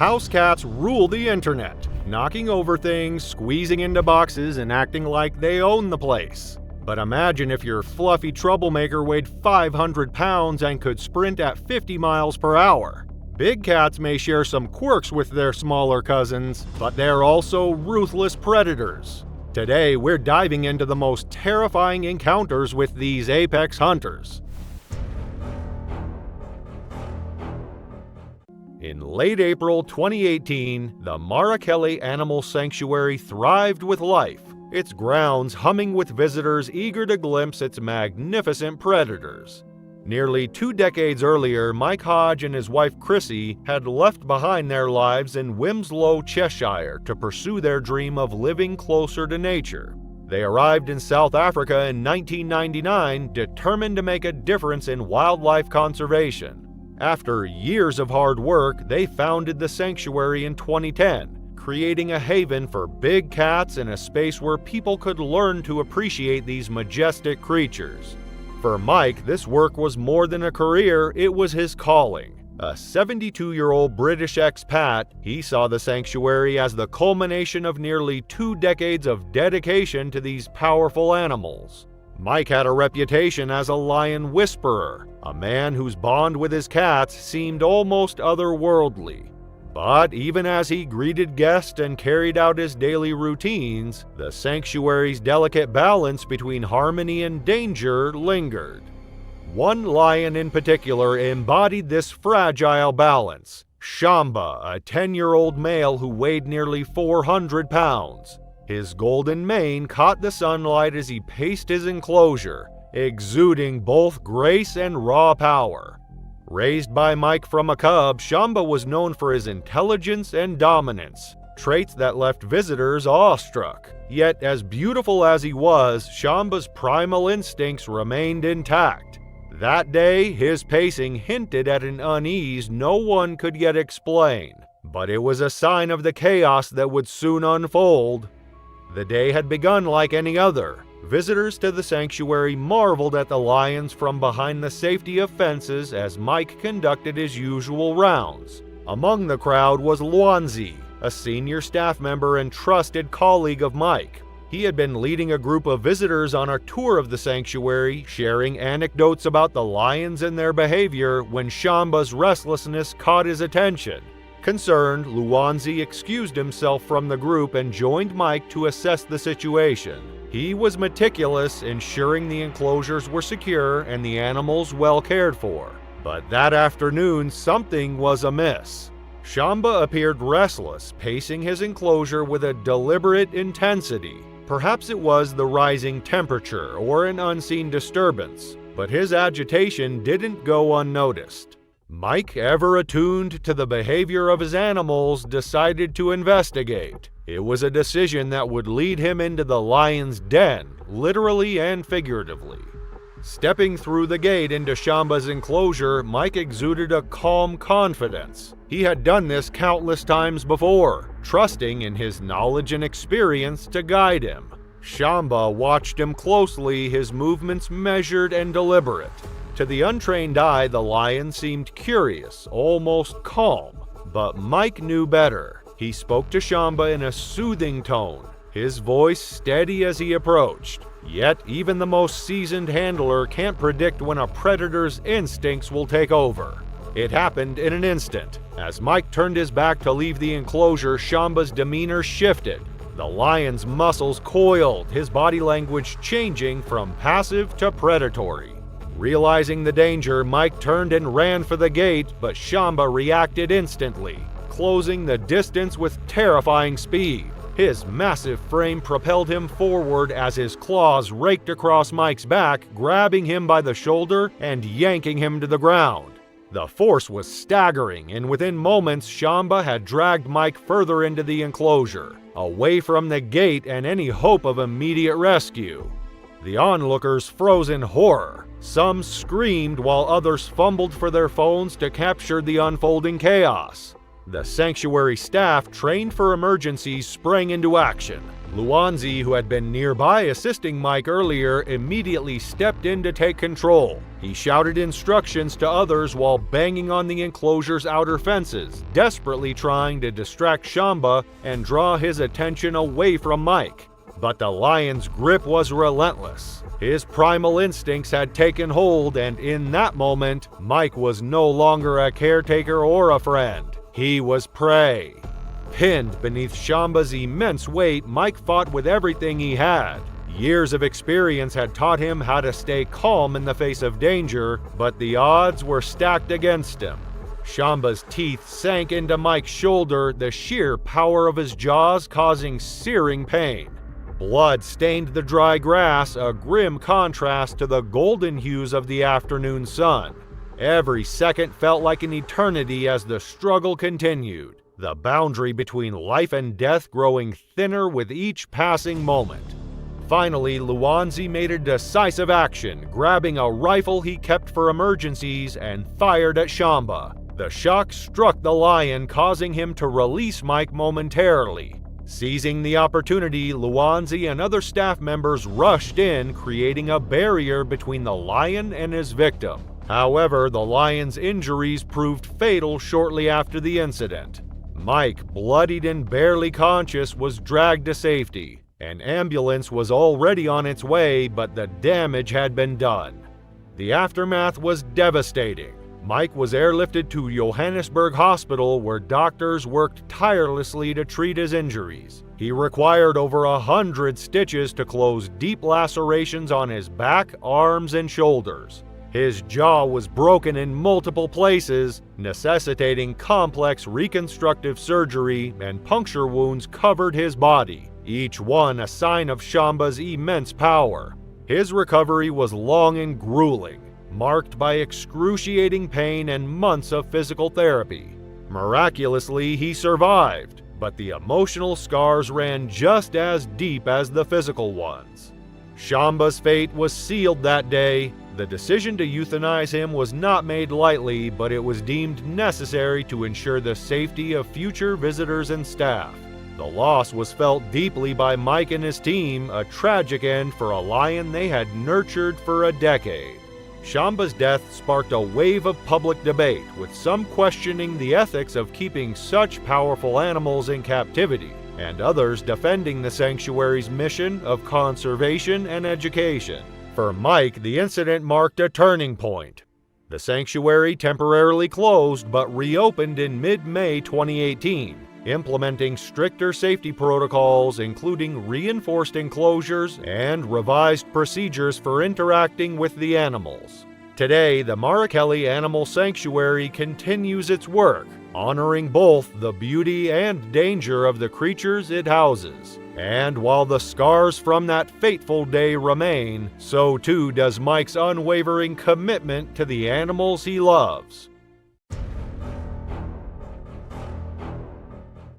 House cats rule the internet, knocking over things, squeezing into boxes, and acting like they own the place. But imagine if your fluffy troublemaker weighed 500 pounds and could sprint at 50 miles per hour. Big cats may share some quirks with their smaller cousins, but they're also ruthless predators. Today, we're diving into the most terrifying encounters with these apex hunters. In late April 2018, the Marachelli Animal Sanctuary thrived with life, its grounds humming with visitors eager to glimpse its magnificent predators. Nearly 2 decades earlier, Mike Hodge and his wife Chrissy had left behind their lives in Wilmslow, Cheshire to pursue their dream of living closer to nature. They arrived in South Africa in 1999, determined to make a difference in wildlife conservation. After years of hard work, they founded the sanctuary in 2010, creating a haven for big cats and a space where people could learn to appreciate these majestic creatures. For Mike, this work was more than a career, it was his calling. A 72-year-old British expat, he saw the sanctuary as the culmination of nearly 2 decades of dedication to these powerful animals. Mike had a reputation as a lion whisperer, a man whose bond with his cats seemed almost otherworldly. But even as he greeted guests and carried out his daily routines, the sanctuary's delicate balance between harmony and danger lingered. One lion in particular embodied this fragile balance: Shamba, a 10-year-old male who weighed nearly 400 pounds. His golden mane caught the sunlight as he paced his enclosure, exuding both grace and raw power. Raised by Mike from a cub, Shamba was known for his intelligence and dominance, traits that left visitors awestruck. Yet, as beautiful as he was, Shamba's primal instincts remained intact. That day, his pacing hinted at an unease no one could yet explain, but it was a sign of the chaos that would soon unfold. The day had begun like any other. Visitors to the sanctuary marveled at the lions from behind the safety of fences as Mike conducted his usual rounds. Among the crowd was Luanzi, a senior staff member and trusted colleague of Mike. He had been leading a group of visitors on a tour of the sanctuary, sharing anecdotes about the lions and their behavior when Shamba's restlessness caught his attention. Concerned, Luanzi excused himself from the group and joined Mike to assess the situation. He was meticulous, ensuring the enclosures were secure and the animals well cared for. But that afternoon, something was amiss. Shamba appeared restless, pacing his enclosure with a deliberate intensity. Perhaps it was the rising temperature or an unseen disturbance, but his agitation didn't go unnoticed. Mike, ever attuned to the behavior of his animals, decided to investigate. It was a decision that would lead him into the lion's den, literally and figuratively. Stepping through the gate into Shamba's enclosure, Mike exuded a calm confidence. He had done this countless times before, trusting in his knowledge and experience to guide him. Shamba watched him closely, his movements measured and deliberate. To the untrained eye, the lion seemed curious, almost calm. But Mike knew better. He spoke to Shamba in a soothing tone, his voice steady as he approached. Yet, even the most seasoned handler can't predict when a predator's instincts will take over. It happened in an instant. As Mike turned his back to leave the enclosure, Shamba's demeanor shifted. The lion's muscles coiled, his body language changing from passive to predatory. Realizing the danger, Mike turned and ran for the gate, but Shamba reacted instantly, closing the distance with terrifying speed. His massive frame propelled him forward as his claws raked across Mike's back, grabbing him by the shoulder and yanking him to the ground. The force was staggering, and within moments, Shamba had dragged Mike further into the enclosure, away from the gate and any hope of immediate rescue. The onlookers froze in horror. Some screamed while others fumbled for their phones to capture the unfolding chaos. The sanctuary staff, trained for emergencies, sprang into action. Luanzi, who had been nearby assisting Mike earlier, immediately stepped in to take control. He shouted instructions to others while banging on the enclosure's outer fences, desperately trying to distract Shamba and draw his attention away from Mike. But the lion's grip was relentless. His primal instincts had taken hold, and in that moment, Mike was no longer a caretaker or a friend. He was prey. Pinned beneath Shamba's immense weight, Mike fought with everything he had. Years of experience had taught him how to stay calm in the face of danger, but the odds were stacked against him. Shamba's teeth sank into Mike's shoulder, the sheer power of his jaws causing searing pain. Blood stained the dry grass, a grim contrast to the golden hues of the afternoon sun. Every second felt like an eternity as the struggle continued, the boundary between life and death growing thinner with each passing moment. Finally, Luanzi made a decisive action, grabbing a rifle he kept for emergencies and fired at Shamba. The shock struck the lion, causing him to release Mike momentarily. Seizing the opportunity, Luanzi and other staff members rushed in, creating a barrier between the lion and his victim. However, the lion's injuries proved fatal shortly after the incident. Mike, bloodied and barely conscious, was dragged to safety. An ambulance was already on its way, but the damage had been done. The aftermath was devastating. Mike was airlifted to Johannesburg Hospital, where doctors worked tirelessly to treat his injuries. He required over 100 stitches to close deep lacerations on his back, arms, and shoulders. His jaw was broken in multiple places, necessitating complex reconstructive surgery, and puncture wounds covered his body, each one a sign of Shamba's immense power. His recovery was long and grueling, marked by excruciating pain and months of physical therapy. Miraculously, he survived, but the emotional scars ran just as deep as the physical ones. Shamba's fate was sealed that day. The decision to euthanize him was not made lightly, but it was deemed necessary to ensure the safety of future visitors and staff. The loss was felt deeply by Mike and his team, a tragic end for a lion they had nurtured for a decade. Shamba's death sparked a wave of public debate, with some questioning the ethics of keeping such powerful animals in captivity, and others defending the sanctuary's mission of conservation and education. For Mike, the incident marked a turning point. The sanctuary temporarily closed but reopened in mid-May 2018, implementing stricter safety protocols, including reinforced enclosures and revised procedures for interacting with the animals. Today, the Marakele Animal Sanctuary continues its work, honoring both the beauty and danger of the creatures it houses. And while the scars from that fateful day remain, so too does Mike's unwavering commitment to the animals he loves.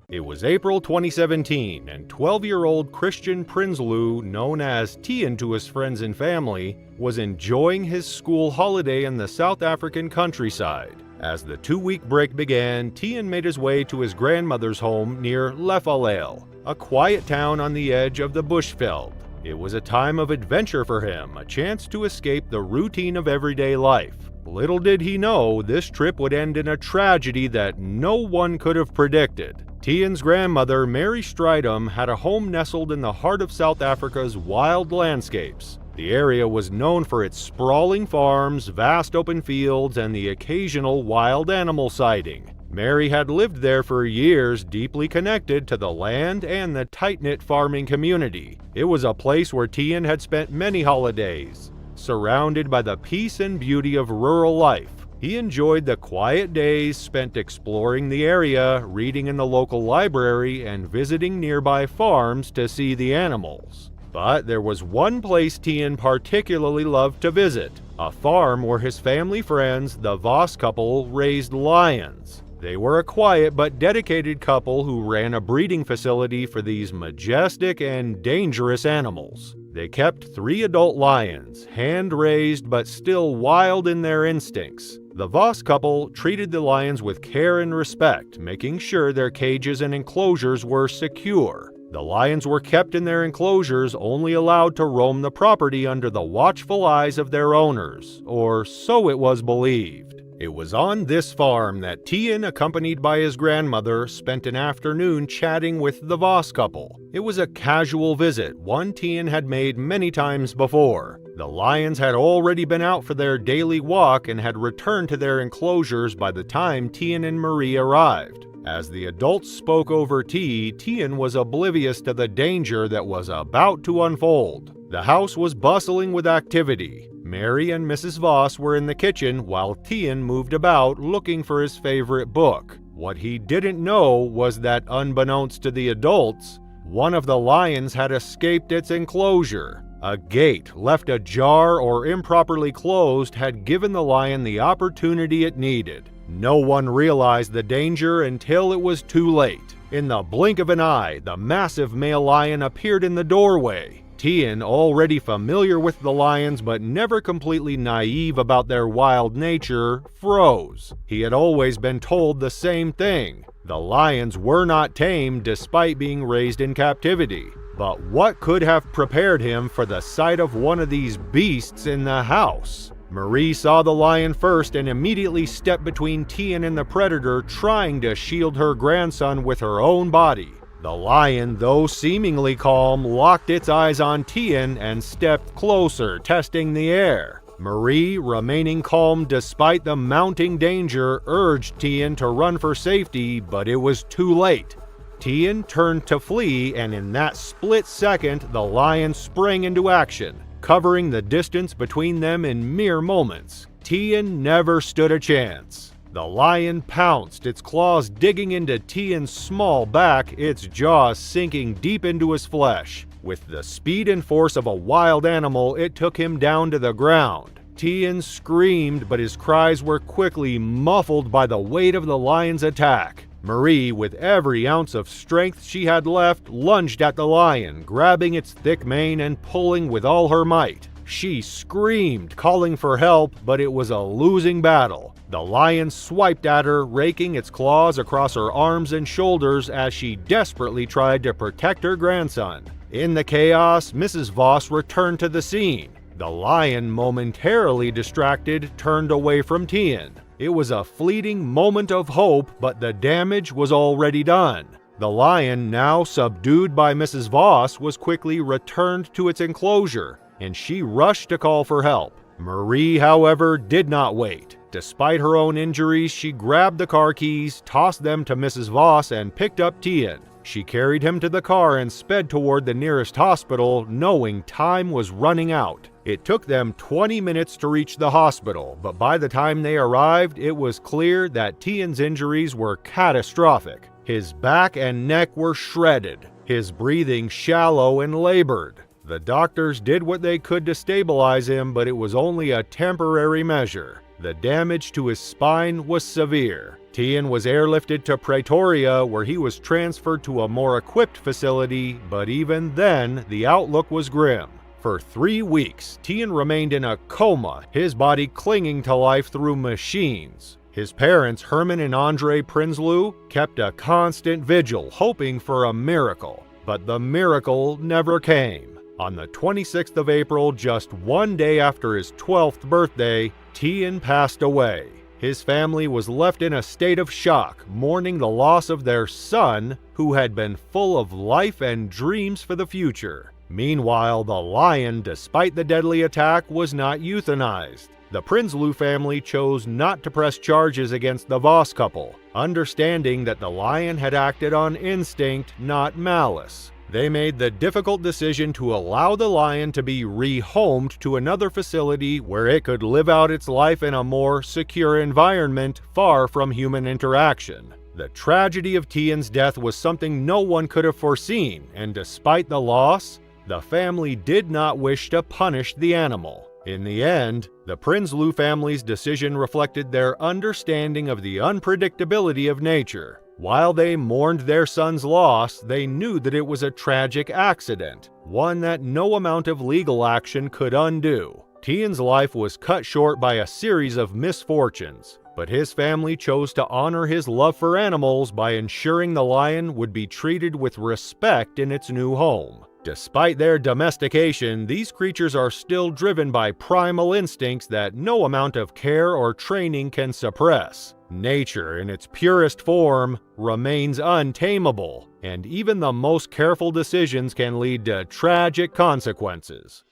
It was April 2017, and 12-year-old Christian Prinsloo, known as Tian to his friends and family, was enjoying his school holiday in the South African countryside. As the 2-week break began, Tian made his way to his grandmother's home near Lefalale, a quiet town on the edge of the Bushveld. It was a time of adventure for him, a chance to escape the routine of everyday life. Little did he know, this trip would end in a tragedy that no one could have predicted. Tian's grandmother, Mary Strydom, had a home nestled in the heart of South Africa's wild landscapes. The area was known for its sprawling farms, vast open fields, and the occasional wild animal sighting. Mary had lived there for years, deeply connected to the land and the tight-knit farming community. It was a place where Tian had spent many holidays, surrounded by the peace and beauty of rural life. He enjoyed the quiet days spent exploring the area, reading in the local library, and visiting nearby farms to see the animals. But there was one place Tian particularly loved to visit, a farm where his family friends, the Voss couple, raised lions. They were a quiet but dedicated couple who ran a breeding facility for these majestic and dangerous animals. They kept 3 adult lions, hand-raised but still wild in their instincts. The Voss couple treated the lions with care and respect, making sure their cages and enclosures were secure. The lions were kept in their enclosures, only allowed to roam the property under the watchful eyes of their owners, or so it was believed. It was on this farm that Tien, accompanied by his grandmother, spent an afternoon chatting with the Voss couple. It was a casual visit, one Tien had made many times before. The lions had already been out for their daily walk and had returned to their enclosures by the time Tien and Marie arrived. As the adults spoke over tea, Tien was oblivious to the danger that was about to unfold. The house was bustling with activity. Mary and Mrs. Voss were in the kitchen while Tien moved about looking for his favorite book. What he didn't know was that, unbeknownst to the adults, one of the lions had escaped its enclosure. A gate, left ajar or improperly closed, had given the lion the opportunity it needed. No one realized the danger until it was too late. In the blink of an eye, the massive male lion appeared in the doorway. Tien, already familiar with the lions but never completely naive about their wild nature, froze. He had always been told the same thing. The lions were not tame despite being raised in captivity. But what could have prepared him for the sight of one of these beasts in the house? Marie saw the lion first and immediately stepped between Tien and the predator, trying to shield her grandson with her own body. The lion, though seemingly calm, locked its eyes on Tien and stepped closer, testing the air. Marie, remaining calm despite the mounting danger, urged Tien to run for safety, but it was too late. Tien turned to flee, and in that split second, the lion sprang into action, covering the distance between them in mere moments. Tien never stood a chance. The lion pounced, its claws digging into Tien's small back, its jaws sinking deep into his flesh. With the speed and force of a wild animal, it took him down to the ground. Tien screamed, but his cries were quickly muffled by the weight of the lion's attack. Marie, with every ounce of strength she had left, lunged at the lion, grabbing its thick mane and pulling with all her might. She screamed, calling for help, but it was a losing battle. The lion swiped at her, raking its claws across her arms and shoulders as she desperately tried to protect her grandson. In the chaos, Mrs. Voss returned to the scene. The lion, momentarily distracted, turned away from Tien. It was a fleeting moment of hope, but the damage was already done. The lion, now subdued by Mrs. Voss, was quickly returned to its enclosure, and she rushed to call for help. Marie, however, did not wait. Despite her own injuries, she grabbed the car keys, tossed them to Mrs. Voss, and picked up Tien. She carried him to the car and sped toward the nearest hospital, knowing time was running out. It took them 20 minutes to reach the hospital, but by the time they arrived, it was clear that Tien's injuries were catastrophic. His back and neck were shredded, his breathing shallow and labored. The doctors did what they could to stabilize him, but it was only a temporary measure. The damage to his spine was severe. Tien was airlifted to Pretoria, where he was transferred to a more equipped facility, but even then, the outlook was grim. For 3 weeks, Tien remained in a coma, his body clinging to life through machines. His parents, Herman and Andre Prinsloo, kept a constant vigil, hoping for a miracle. But the miracle never came. On the 26th of April, just one day after his 12th birthday, Tien passed away. His family was left in a state of shock, mourning the loss of their son, who had been full of life and dreams for the future. Meanwhile, the lion, despite the deadly attack, was not euthanized. The Prinsloo family chose not to press charges against the Voss couple, understanding that the lion had acted on instinct, not malice. They made the difficult decision to allow the lion to be rehomed to another facility where it could live out its life in a more secure environment, far from human interaction. The tragedy of Tien's death was something no one could have foreseen, and despite the loss, the family did not wish to punish the animal. In the end, the Prinsloo family's decision reflected their understanding of the unpredictability of nature. While they mourned their son's loss, they knew that it was a tragic accident, one that no amount of legal action could undo. Tian's life was cut short by a series of misfortunes, but his family chose to honor his love for animals by ensuring the lion would be treated with respect in its new home. Despite their domestication, these creatures are still driven by primal instincts that no amount of care or training can suppress. Nature, in its purest form, remains untamable, and even the most careful decisions can lead to tragic consequences.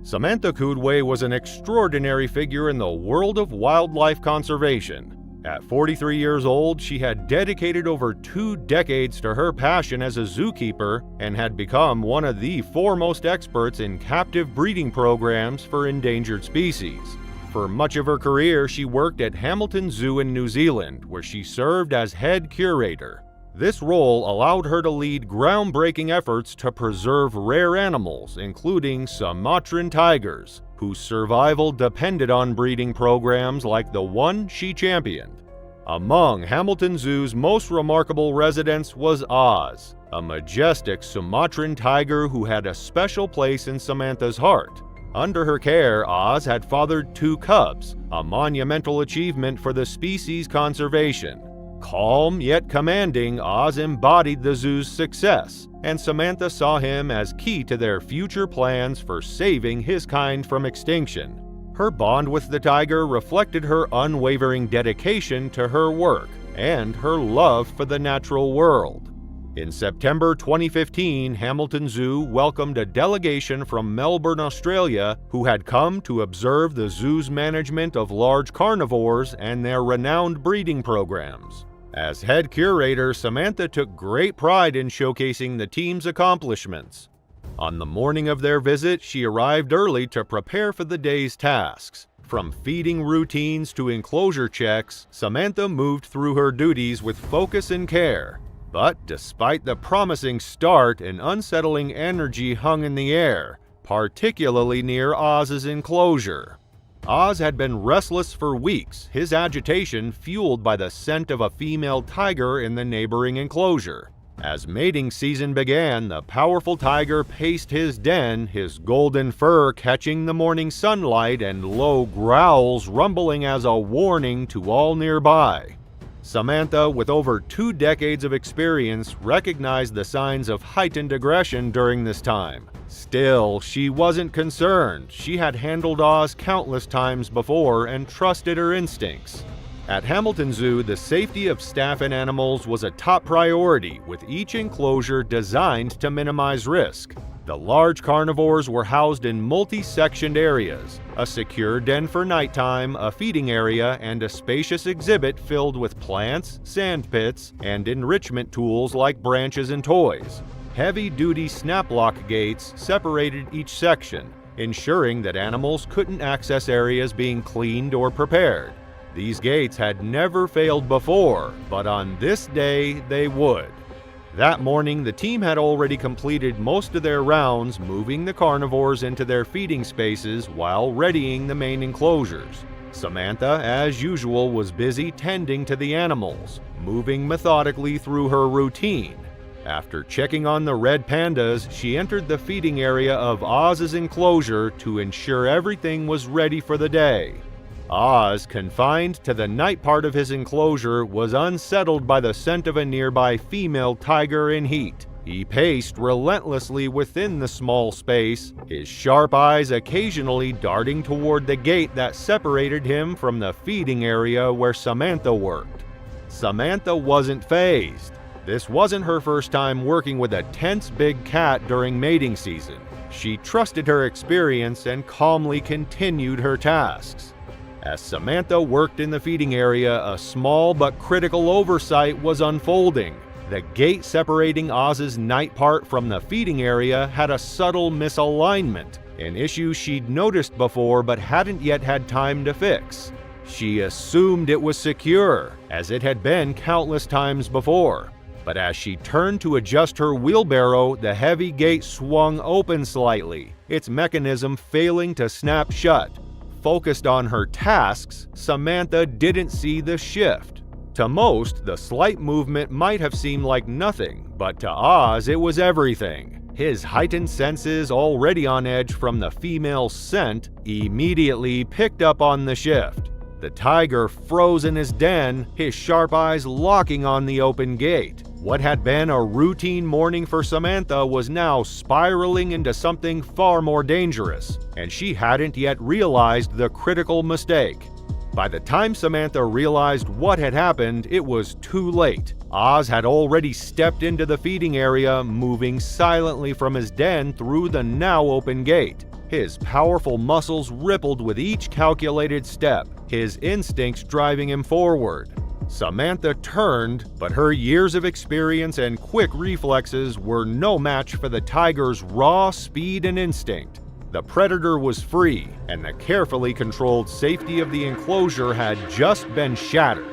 Samantha Koudway was an extraordinary figure in the world of wildlife conservation. At 43 years old, she had dedicated over 2 decades to her passion as a zookeeper and had become one of the foremost experts in captive breeding programs for endangered species. For much of her career, she worked at Hamilton Zoo in New Zealand, where she served as head curator. This role allowed her to lead groundbreaking efforts to preserve rare animals, including Sumatran tigers, whose survival depended on breeding programs like the one she championed. Among Hamilton Zoo's most remarkable residents was Oz, a majestic Sumatran tiger who had a special place in Samantha's heart. Under her care, Oz had fathered 2 cubs, a monumental achievement for the species' conservation. Calm yet commanding, Oz embodied the zoo's success, and Samantha saw him as key to their future plans for saving his kind from extinction. Her bond with the tiger reflected her unwavering dedication to her work and her love for the natural world. In September 2015, Hamilton Zoo welcomed a delegation from Melbourne, Australia, who had come to observe the zoo's management of large carnivores and their renowned breeding programs. As head curator, Samantha took great pride in showcasing the team's accomplishments. On the morning of their visit, she arrived early to prepare for the day's tasks. From feeding routines to enclosure checks, Samantha moved through her duties with focus and care. But despite the promising start, an unsettling energy hung in the air, particularly near Oz's enclosure. Oz had been restless for weeks, his agitation fueled by the scent of a female tiger in the neighboring enclosure. As mating season began, the powerful tiger paced his den, his golden fur catching the morning sunlight and low growls rumbling as a warning to all nearby. Samantha, with over 2 decades of experience, recognized the signs of heightened aggression during this time. Still, she wasn't concerned. She had handled Oz countless times before and trusted her instincts. At Hamilton Zoo, the safety of staff and animals was a top priority, with each enclosure designed to minimize risk. The large carnivores were housed in multi-sectioned areas, a secure den for nighttime, a feeding area, and a spacious exhibit filled with plants, sand pits, and enrichment tools like branches and toys. Heavy-duty snap-lock gates separated each section, ensuring that animals couldn't access areas being cleaned or prepared. These gates had never failed before, but on this day they would. That morning, the team had already completed most of their rounds, moving the carnivores into their feeding spaces while readying the main enclosures. Samantha, as usual, was busy tending to the animals, moving methodically through her routine. After checking on the red pandas, she entered the feeding area of Oz's enclosure to ensure everything was ready for the day. Oz, confined to the night part of his enclosure, was unsettled by the scent of a nearby female tiger in heat. He paced relentlessly within the small space, his sharp eyes occasionally darting toward the gate that separated him from the feeding area where Samantha worked. Samantha wasn't fazed. This wasn't her first time working with a tense big cat during mating season. She trusted her experience and calmly continued her tasks. As Samantha worked in the feeding area, a small but critical oversight was unfolding. The gate separating Oz's night part from the feeding area had a subtle misalignment, an issue she'd noticed before but hadn't yet had time to fix. She assumed it was secure, as it had been countless times before. But as she turned to adjust her wheelbarrow, the heavy gate swung open slightly, its mechanism failing to snap shut. Focused on her tasks, Samantha didn't see the shift. To most, the slight movement might have seemed like nothing, but to Oz it was everything. His heightened senses, already on edge from the female's scent, immediately picked up on the shift. The tiger froze in his den, his sharp eyes locking on the open gate. What had been a routine morning for Samantha was now spiraling into something far more dangerous, and she hadn't yet realized the critical mistake. By the time Samantha realized what had happened, it was too late. Oz had already stepped into the feeding area, moving silently from his den through the now open gate. His powerful muscles rippled with each calculated step, his instincts driving him forward. Samantha turned, but her years of experience and quick reflexes were no match for the tiger's raw speed and instinct. The predator was free, and the carefully controlled safety of the enclosure had just been shattered.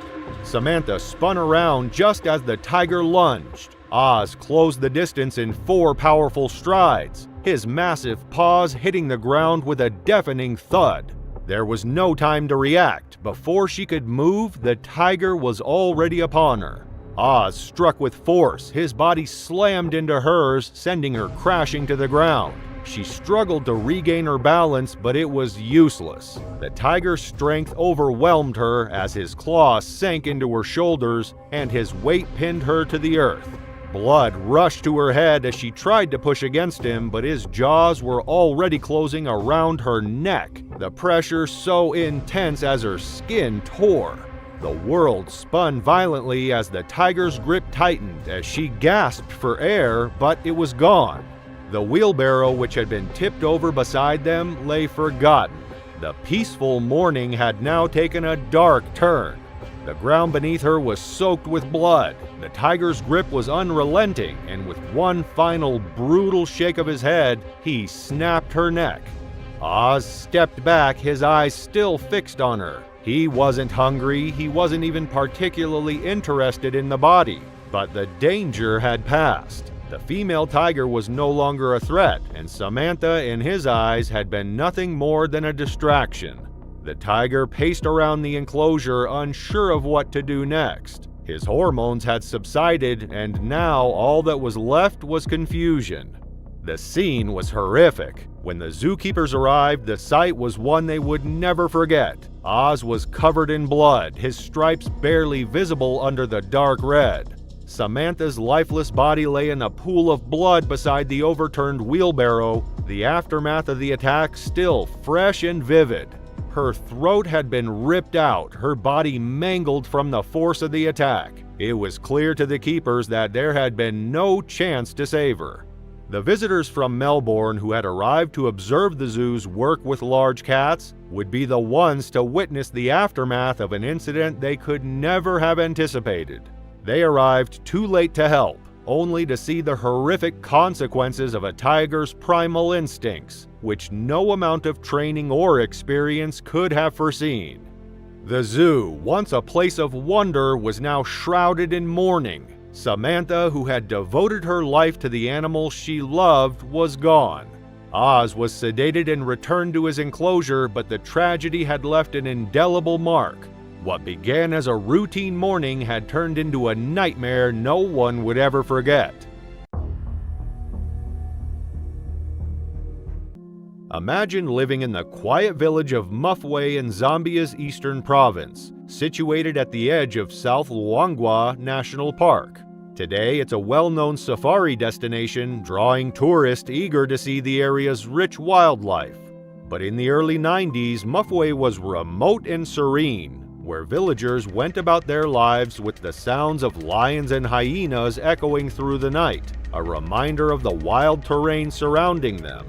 Samantha spun around just as the tiger lunged. Oz closed the distance in 4 powerful strides, his massive paws hitting the ground with a deafening thud. There was no time to react. Before she could move, the tiger was already upon her. Oz struck with force, his body slammed into hers, sending her crashing to the ground. She struggled to regain her balance, but it was useless. The tiger's strength overwhelmed her as his claws sank into her shoulders and his weight pinned her to the earth. Blood rushed to her head as she tried to push against him, but his jaws were already closing around her neck, the pressure so intense as her skin tore. The world spun violently as the tiger's grip tightened as she gasped for air, but it was gone. The wheelbarrow, which had been tipped over beside them, lay forgotten. The peaceful morning had now taken a dark turn. The ground beneath her was soaked with blood. The tiger's grip was unrelenting, and with one final brutal shake of his head, he snapped her neck. Oz stepped back, his eyes still fixed on her. He wasn't hungry, he wasn't even particularly interested in the body, but the danger had passed. The female tiger was no longer a threat, and Samantha, in his eyes, had been nothing more than a distraction. The tiger paced around the enclosure, unsure of what to do next. His hormones had subsided, and now all that was left was confusion. The scene was horrific. When the zookeepers arrived, the sight was one they would never forget. Oz was covered in blood, his stripes barely visible under the dark red. Samantha's lifeless body lay in a pool of blood beside the overturned wheelbarrow, the aftermath of the attack still fresh and vivid. Her throat had been ripped out, her body mangled from the force of the attack. It was clear to the keepers that there had been no chance to save her. The visitors from Melbourne who had arrived to observe the zoo's work with large cats would be the ones to witness the aftermath of an incident they could never have anticipated. They arrived too late to help, only to see the horrific consequences of a tiger's primal instincts, which no amount of training or experience could have foreseen. The zoo, once a place of wonder, was now shrouded in mourning. Samantha, who had devoted her life to the animals she loved, was gone. Oz was sedated and returned to his enclosure, but the tragedy had left an indelible mark. What began as a routine morning had turned into a nightmare no one would ever forget. Imagine living in the quiet village of Mufway in Zambia's eastern province, situated at the edge of South Luangwa National Park. Today, it's a well-known safari destination, drawing tourists eager to see the area's rich wildlife. But in the early 90s, Mufway was remote and serene, where villagers went about their lives with the sounds of lions and hyenas echoing through the night, a reminder of the wild terrain surrounding them.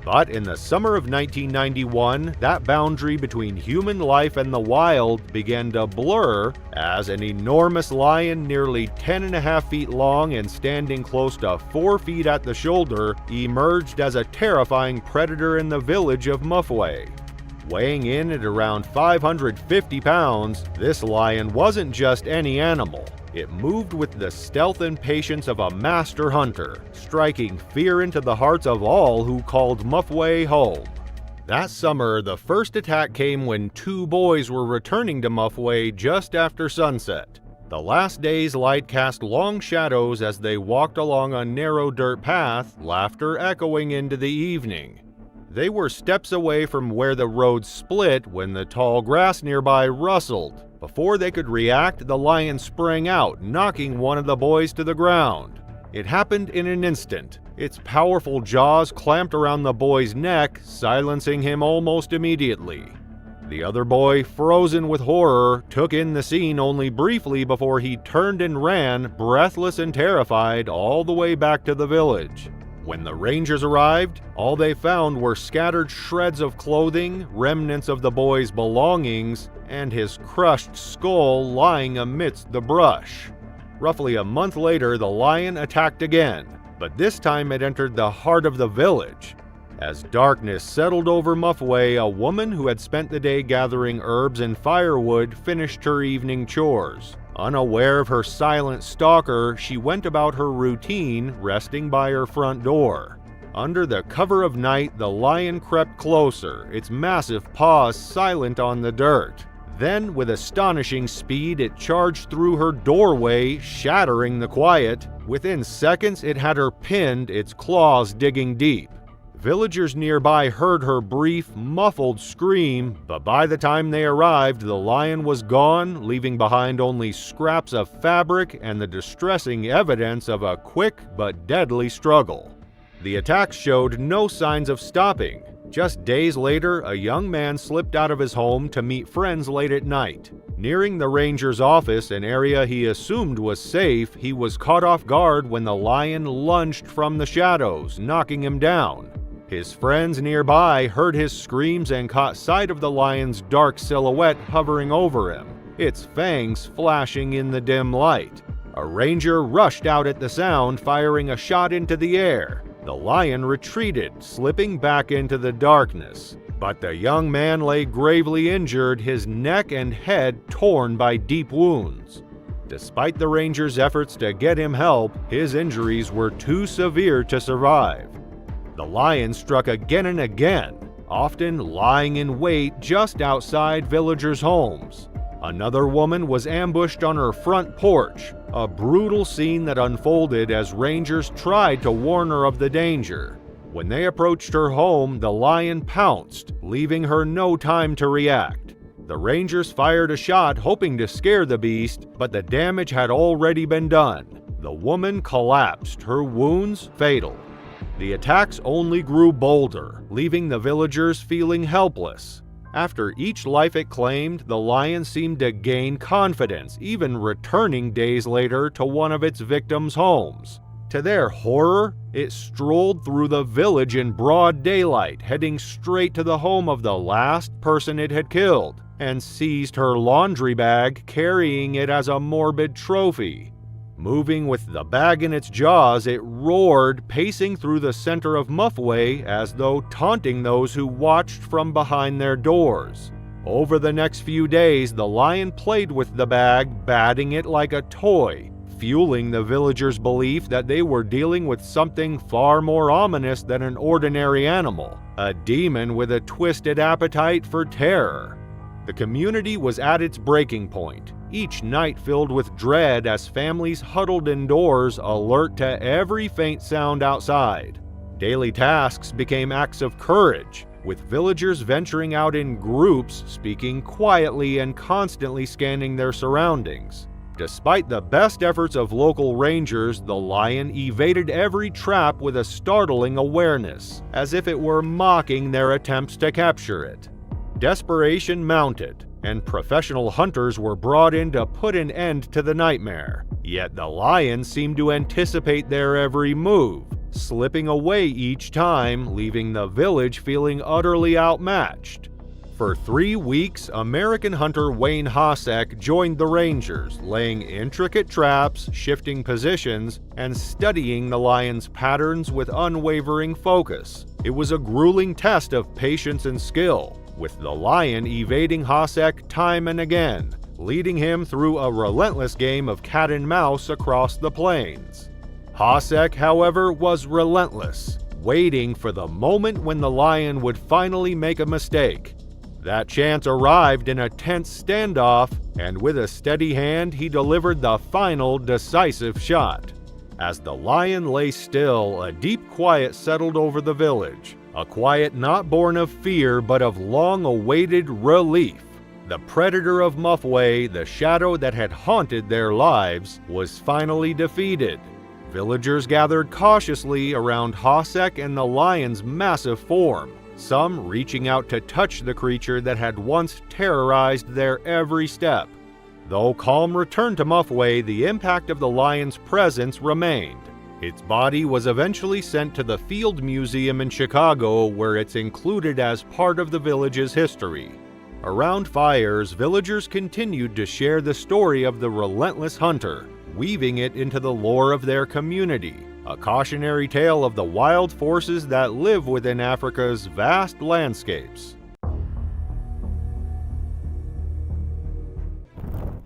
But in the summer of 1991, that boundary between human life and the wild began to blur as an enormous lion nearly 10.5 feet long and standing close to 4 feet at the shoulder emerged as a terrifying predator in the village of Mufway. Weighing in at around 550 pounds, this lion wasn't just any animal. It moved with the stealth and patience of a master hunter, striking fear into the hearts of all who called Mufway home. That summer, the first attack came when 2 boys were returning to Mufway just after sunset. The last day's light cast long shadows as they walked along a narrow dirt path, laughter echoing into the evening. They were steps away from where the road split when the tall grass nearby rustled. Before they could react, the lion sprang out, knocking one of the boys to the ground. It happened in an instant. Its powerful jaws clamped around the boy's neck, silencing him almost immediately. The other boy, frozen with horror, took in the scene only briefly before he turned and ran, breathless and terrified, all the way back to the village. When the Rangers arrived, all they found were scattered shreds of clothing, remnants of the boy's belongings, and his crushed skull lying amidst the brush. Roughly a month later, the lion attacked again, but this time it entered the heart of the village. As darkness settled over Muffway, a woman who had spent the day gathering herbs and firewood finished her evening chores. Unaware of her silent stalker, she went about her routine, resting by her front door. Under the cover of night, the lion crept closer, its massive paws silent on the dirt. Then, with astonishing speed, it charged through her doorway, shattering the quiet. Within seconds, it had her pinned, its claws digging deep. Villagers nearby heard her brief, muffled scream, but by the time they arrived, the lion was gone, leaving behind only scraps of fabric and the distressing evidence of a quick but deadly struggle. The attacks showed no signs of stopping. Just days later, a young man slipped out of his home to meet friends late at night. Nearing the ranger's office, an area he assumed was safe, he was caught off guard when the lion lunged from the shadows, knocking him down. His friends nearby heard his screams and caught sight of the lion's dark silhouette hovering over him, its fangs flashing in the dim light. A ranger rushed out at the sound, firing a shot into the air. The lion retreated, slipping back into the darkness. But the young man lay gravely injured, his neck and head torn by deep wounds. Despite the ranger's efforts to get him help, his injuries were too severe to survive. The lion struck again and again, often lying in wait just outside villagers' homes. Another woman was ambushed on her front porch, a brutal scene that unfolded as rangers tried to warn her of the danger. When they approached her home, the lion pounced, leaving her no time to react. The rangers fired a shot hoping to scare the beast, but the damage had already been done. The woman collapsed, her wounds fatal. The attacks only grew bolder, leaving the villagers feeling helpless. After each life it claimed, the lion seemed to gain confidence, even returning days later to one of its victims' homes. To their horror, it strolled through the village in broad daylight, heading straight to the home of the last person it had killed, and seized her laundry bag, carrying it as a morbid trophy. Moving with the bag in its jaws, it roared, pacing through the center of Muffway as though taunting those who watched from behind their doors. Over the next few days, the lion played with the bag, batting it like a toy, fueling the villagers' belief that they were dealing with something far more ominous than an ordinary animal, a demon with a twisted appetite for terror. The community was at its breaking point, each night filled with dread as families huddled indoors, alert to every faint sound outside. Daily tasks became acts of courage, with villagers venturing out in groups, speaking quietly and constantly scanning their surroundings. Despite the best efforts of local rangers, the lion evaded every trap with a startling awareness, as if it were mocking their attempts to capture it. Desperation mounted, and professional hunters were brought in to put an end to the nightmare. Yet the lion seemed to anticipate their every move, slipping away each time, leaving the village feeling utterly outmatched. For 3 weeks, American hunter Wayne Hosek joined the Rangers, laying intricate traps, shifting positions, and studying the lion's patterns with unwavering focus. It was a grueling test of patience and skill, with the lion evading Hosek time and again, leading him through a relentless game of cat and mouse across the plains. Hosek, however, was relentless, waiting for the moment when the lion would finally make a mistake. That chance arrived in a tense standoff and with a steady hand he delivered the final decisive shot. As the lion lay still, a deep quiet settled over the village, a quiet not born of fear but of long-awaited relief. The predator of Muffway, the shadow that had haunted their lives, was finally defeated. Villagers gathered cautiously around Hosek and the lion's massive form, some reaching out to touch the creature that had once terrorized their every step. Though calm returned to Muffway, the impact of the lion's presence remained. Its body was eventually sent to the Field Museum in Chicago, where it's included as part of the village's history. Around fires, villagers continued to share the story of the relentless hunter, weaving it into the lore of their community, a cautionary tale of the wild forces that live within Africa's vast landscapes.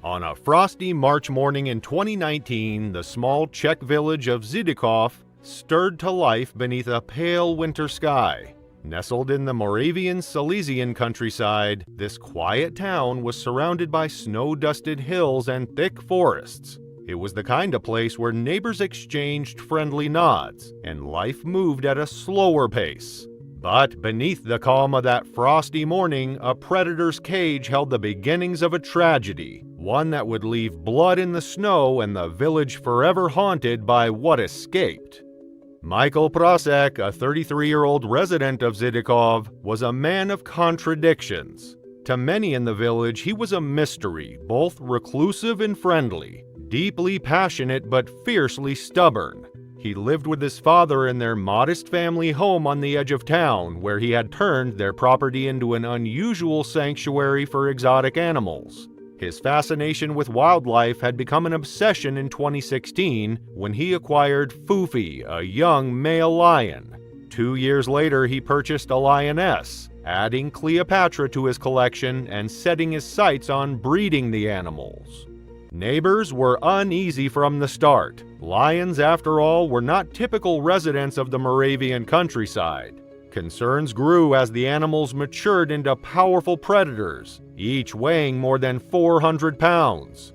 On a frosty March morning in 2019, the small Czech village of Zidikov stirred to life beneath a pale winter sky. Nestled in the Moravian Silesian countryside, this quiet town was surrounded by snow-dusted hills and thick forests. It was the kind of place where neighbors exchanged friendly nods, and life moved at a slower pace. But beneath the calm of that frosty morning, a predator's cage held the beginnings of a tragedy, one that would leave blood in the snow and the village forever haunted by what escaped. Michael Prasek, a 33-year-old resident of Zidikov, was a man of contradictions. To many in the village, he was a mystery, both reclusive and friendly, deeply passionate but fiercely stubborn. He lived with his father in their modest family home on the edge of town, where he had turned their property into an unusual sanctuary for exotic animals. His fascination with wildlife had become an obsession in 2016 when he acquired Fufi, a young male lion. 2 years later, he purchased a lioness, adding Cleopatra to his collection and setting his sights on breeding the animals. Neighbors were uneasy from the start. Lions, after all, were not typical residents of the Moravian countryside. Concerns grew as the animals matured into powerful predators, each weighing more than 400 pounds.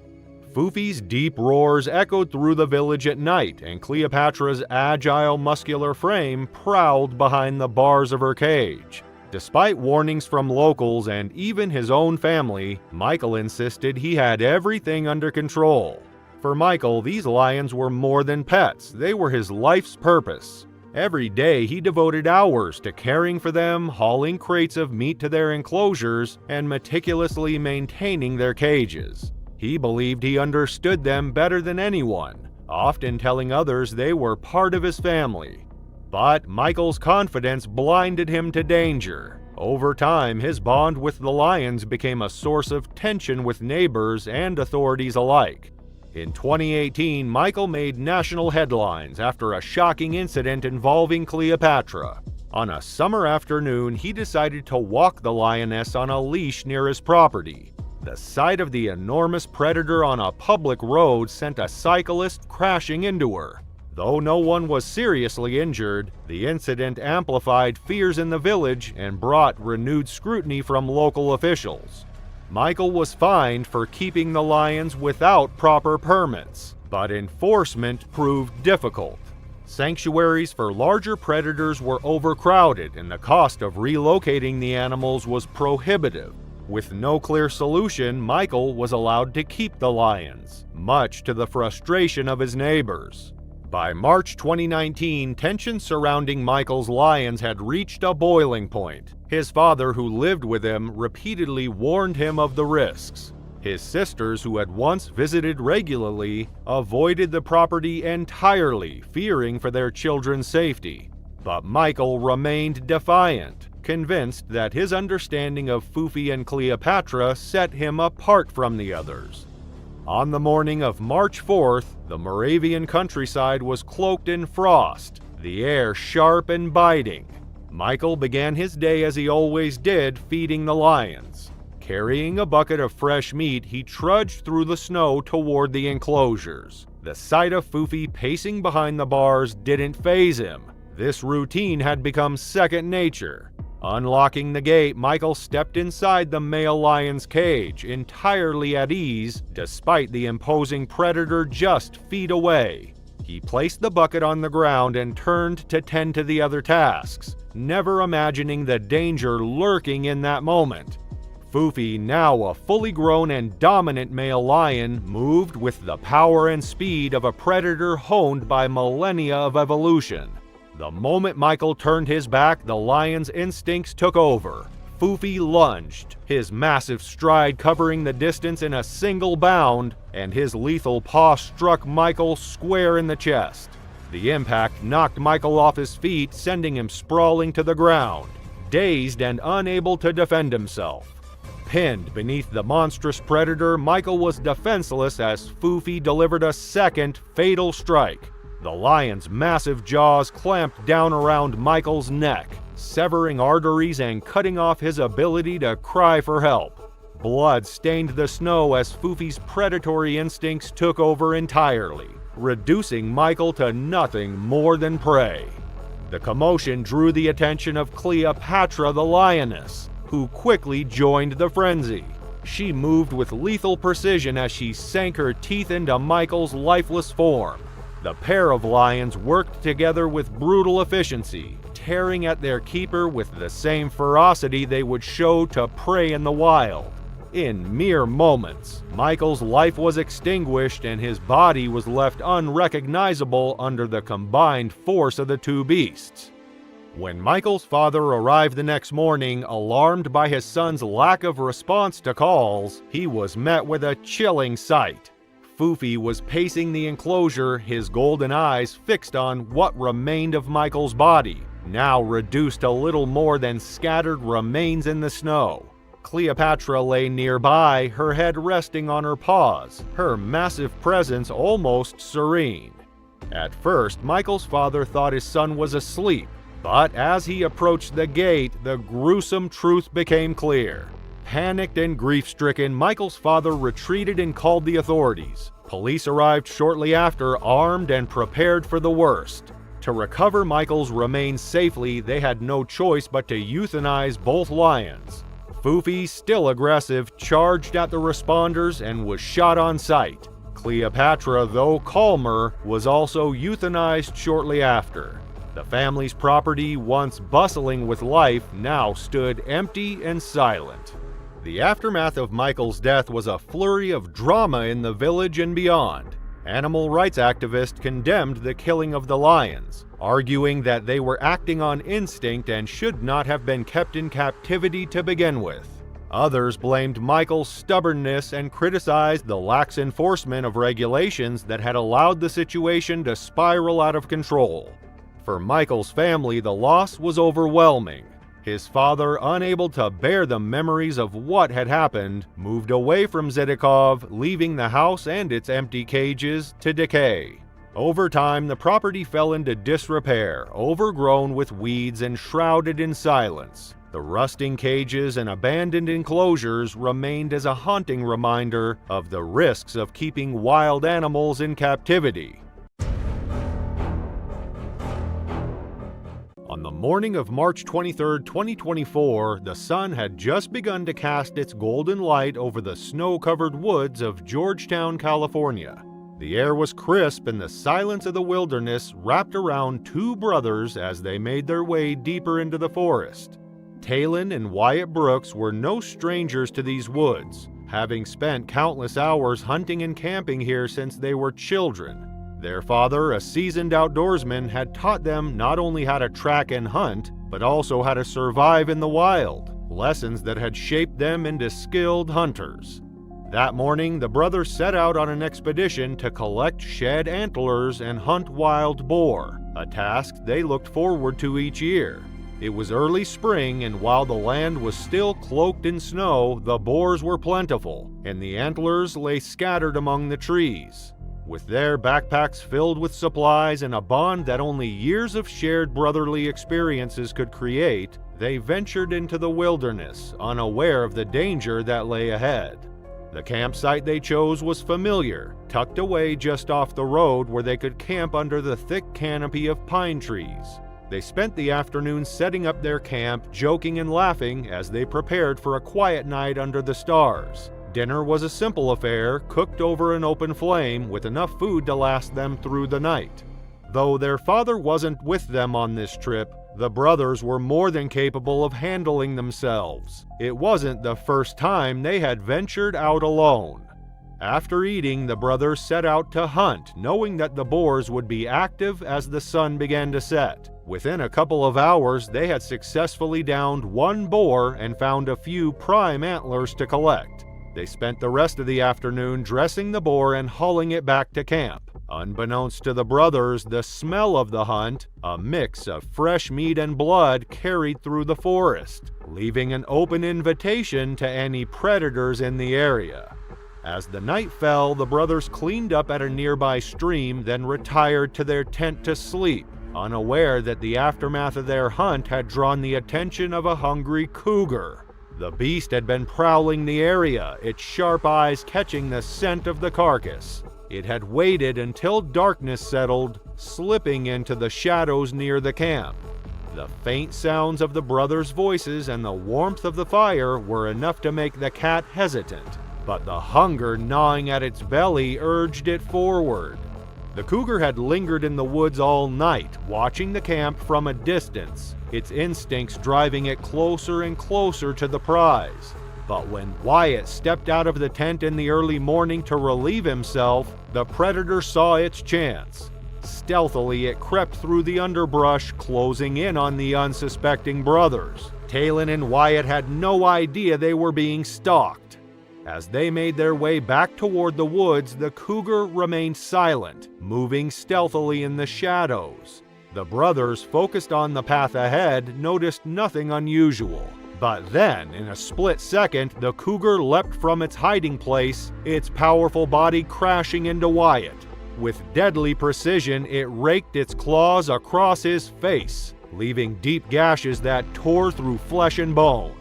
Fufi's deep roars echoed through the village at night, and Cleopatra's agile, muscular frame prowled behind the bars of her cage. Despite warnings from locals and even his own family, Michael insisted he had everything under control. For Michael, these lions were more than pets, they were his life's purpose. Every day he devoted hours to caring for them, hauling crates of meat to their enclosures, and meticulously maintaining their cages. He believed he understood them better than anyone, often telling others they were part of his family. But Michael's confidence blinded him to danger. Over time, his bond with the lions became a source of tension with neighbors and authorities alike. In 2018, Michael made national headlines after a shocking incident involving Cleopatra. On a summer afternoon, he decided to walk the lioness on a leash near his property. The sight of the enormous predator on a public road sent a cyclist crashing into her. Though no one was seriously injured, the incident amplified fears in the village and brought renewed scrutiny from local officials. Michael was fined for keeping the lions without proper permits, but enforcement proved difficult. Sanctuaries for larger predators were overcrowded, and the cost of relocating the animals was prohibitive. With no clear solution, Michael was allowed to keep the lions, much to the frustration of his neighbors. By March 2019, tensions surrounding Michael's lions had reached a boiling point. His father, who lived with him, repeatedly warned him of the risks. His sisters, who had once visited regularly, avoided the property entirely, fearing for their children's safety. But Michael remained defiant, convinced that his understanding of Fufi and Cleopatra set him apart from the others. On the morning of March 4th, the Moravian countryside was cloaked in frost, the air sharp and biting. Michael began his day as he always did, feeding the lions. Carrying a bucket of fresh meat, he trudged through the snow toward the enclosures. The sight of Fufi pacing behind the bars didn't faze him. This routine had become second nature. Unlocking the gate, Michael stepped inside the male lion's cage, entirely at ease, despite the imposing predator just feet away. He placed the bucket on the ground and turned to tend to the other tasks, never imagining the danger lurking in that moment. Foofy, now a fully grown and dominant male lion, moved with the power and speed of a predator honed by millennia of evolution. The moment Michael turned his back, the lion's instincts took over. Foofy lunged, his massive stride covering the distance in a single bound, and his lethal paw struck Michael square in the chest. The impact knocked Michael off his feet, sending him sprawling to the ground, dazed and unable to defend himself. Pinned beneath the monstrous predator, Michael was defenseless as Foofy delivered a second fatal strike. The lion's massive jaws clamped down around Michael's neck, severing arteries and cutting off his ability to cry for help. Blood stained the snow as Foofy's predatory instincts took over entirely, reducing Michael to nothing more than prey. The commotion drew the attention of Cleopatra the lioness, who quickly joined the frenzy. She moved with lethal precision as she sank her teeth into Michael's lifeless form. The pair of lions worked together with brutal efficiency, tearing at their keeper with the same ferocity they would show to prey in the wild. In mere moments, Michael's life was extinguished and his body was left unrecognizable under the combined force of the two beasts. When Michael's father arrived the next morning, alarmed by his son's lack of response to calls, he was met with a chilling sight. Foofy was pacing the enclosure, his golden eyes fixed on what remained of Michael's body, now reduced to little more than scattered remains in the snow. Cleopatra lay nearby, her head resting on her paws, her massive presence almost serene. At first, Michael's father thought his son was asleep, but as he approached the gate, the gruesome truth became clear. Panicked and grief-stricken, Michael's father retreated and called the authorities. Police arrived shortly after, armed and prepared for the worst. To recover Michael's remains safely, they had no choice but to euthanize both lions. Foofy, still aggressive, charged at the responders and was shot on sight. Cleopatra, though calmer, was also euthanized shortly after. The family's property, once bustling with life, now stood empty and silent. The aftermath of Michael's death was a flurry of drama in the village and beyond. Animal rights activists condemned the killing of the lions, arguing that they were acting on instinct and should not have been kept in captivity to begin with. Others blamed Michael's stubbornness and criticized the lax enforcement of regulations that had allowed the situation to spiral out of control. For Michael's family, the loss was overwhelming. His father, unable to bear the memories of what had happened, moved away from Zidikov, leaving the house and its empty cages to decay. Over time, the property fell into disrepair, overgrown with weeds and shrouded in silence. The rusting cages and abandoned enclosures remained as a haunting reminder of the risks of keeping wild animals in captivity. On the morning of March 23, 2024, the sun had just begun to cast its golden light over the snow-covered woods of Georgetown, California. The air was crisp and the silence of the wilderness wrapped around two brothers as they made their way deeper into the forest. Talon and Wyatt Brooks were no strangers to these woods, having spent countless hours hunting and camping here since they were children. Their father, a seasoned outdoorsman, had taught them not only how to track and hunt, but also how to survive in the wild, lessons that had shaped them into skilled hunters. That morning, the brothers set out on an expedition to collect shed antlers and hunt wild boar, a task they looked forward to each year. It was early spring, and while the land was still cloaked in snow, the boars were plentiful, and the antlers lay scattered among the trees. With their backpacks filled with supplies and a bond that only years of shared brotherly experiences could create, they ventured into the wilderness, unaware of the danger that lay ahead. The campsite they chose was familiar, tucked away just off the road where they could camp under the thick canopy of pine trees. They spent the afternoon setting up their camp, joking and laughing as they prepared for a quiet night under the stars. Dinner was a simple affair, cooked over an open flame with enough food to last them through the night. Though their father wasn't with them on this trip, the brothers were more than capable of handling themselves. It wasn't the first time they had ventured out alone. After eating, the brothers set out to hunt, knowing that the boars would be active as the sun began to set. Within a couple of hours, they had successfully downed one boar and found a few prime antlers to collect. They spent the rest of the afternoon dressing the boar and hauling it back to camp. Unbeknownst to the brothers, the smell of the hunt, a mix of fresh meat and blood, carried through the forest, leaving an open invitation to any predators in the area. As the night fell, the brothers cleaned up at a nearby stream, then retired to their tent to sleep, unaware that the aftermath of their hunt had drawn the attention of a hungry cougar. The beast had been prowling the area, its sharp eyes catching the scent of the carcass. It had waited until darkness settled, slipping into the shadows near the camp. The faint sounds of the brothers' voices and the warmth of the fire were enough to make the cat hesitant, but the hunger gnawing at its belly urged it forward. The cougar had lingered in the woods all night, watching the camp from a distance, its instincts driving it closer and closer to the prize. But when Wyatt stepped out of the tent in the early morning to relieve himself, the predator saw its chance. Stealthily, it crept through the underbrush, closing in on the unsuspecting brothers. Talon and Wyatt had no idea they were being stalked. As they made their way back toward the woods, the cougar remained silent, moving stealthily in the shadows. The brothers, focused on the path ahead, noticed nothing unusual. But then, in a split second, the cougar leapt from its hiding place, its powerful body crashing into Wyatt. With deadly precision, it raked its claws across his face, leaving deep gashes that tore through flesh and bone.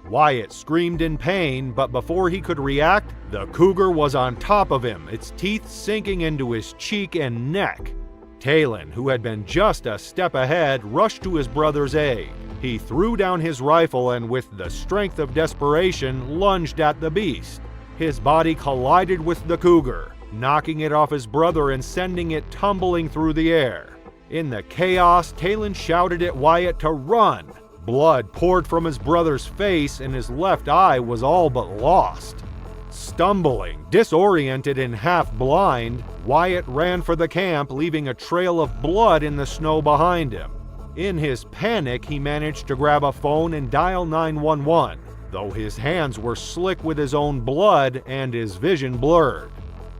Wyatt screamed in pain, but before he could react, the cougar was on top of him, its teeth sinking into his cheek and neck. Talon, who had been just a step ahead, rushed to his brother's aid. He threw down his rifle and, with the strength of desperation, lunged at the beast. His body collided with the cougar, knocking it off his brother and sending it tumbling through the air. In the chaos, Talon shouted at Wyatt to run. Blood poured from his brother's face, and his left eye was all but lost. Stumbling, disoriented and half-blind, Wyatt ran for the camp, leaving a trail of blood in the snow behind him. In his panic, he managed to grab a phone and dial 911, though his hands were slick with his own blood and his vision blurred.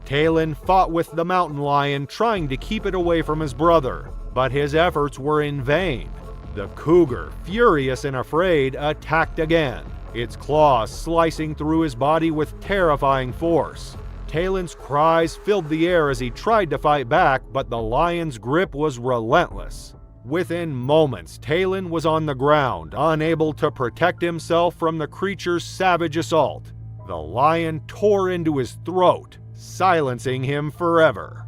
Talon fought with the mountain lion, trying to keep it away from his brother, but his efforts were in vain. The cougar, furious and afraid, attacked again, its claws slicing through his body with terrifying force. Talon's cries filled the air as he tried to fight back, but the lion's grip was relentless. Within moments, Talon was on the ground, unable to protect himself from the creature's savage assault. The lion tore into his throat, silencing him forever.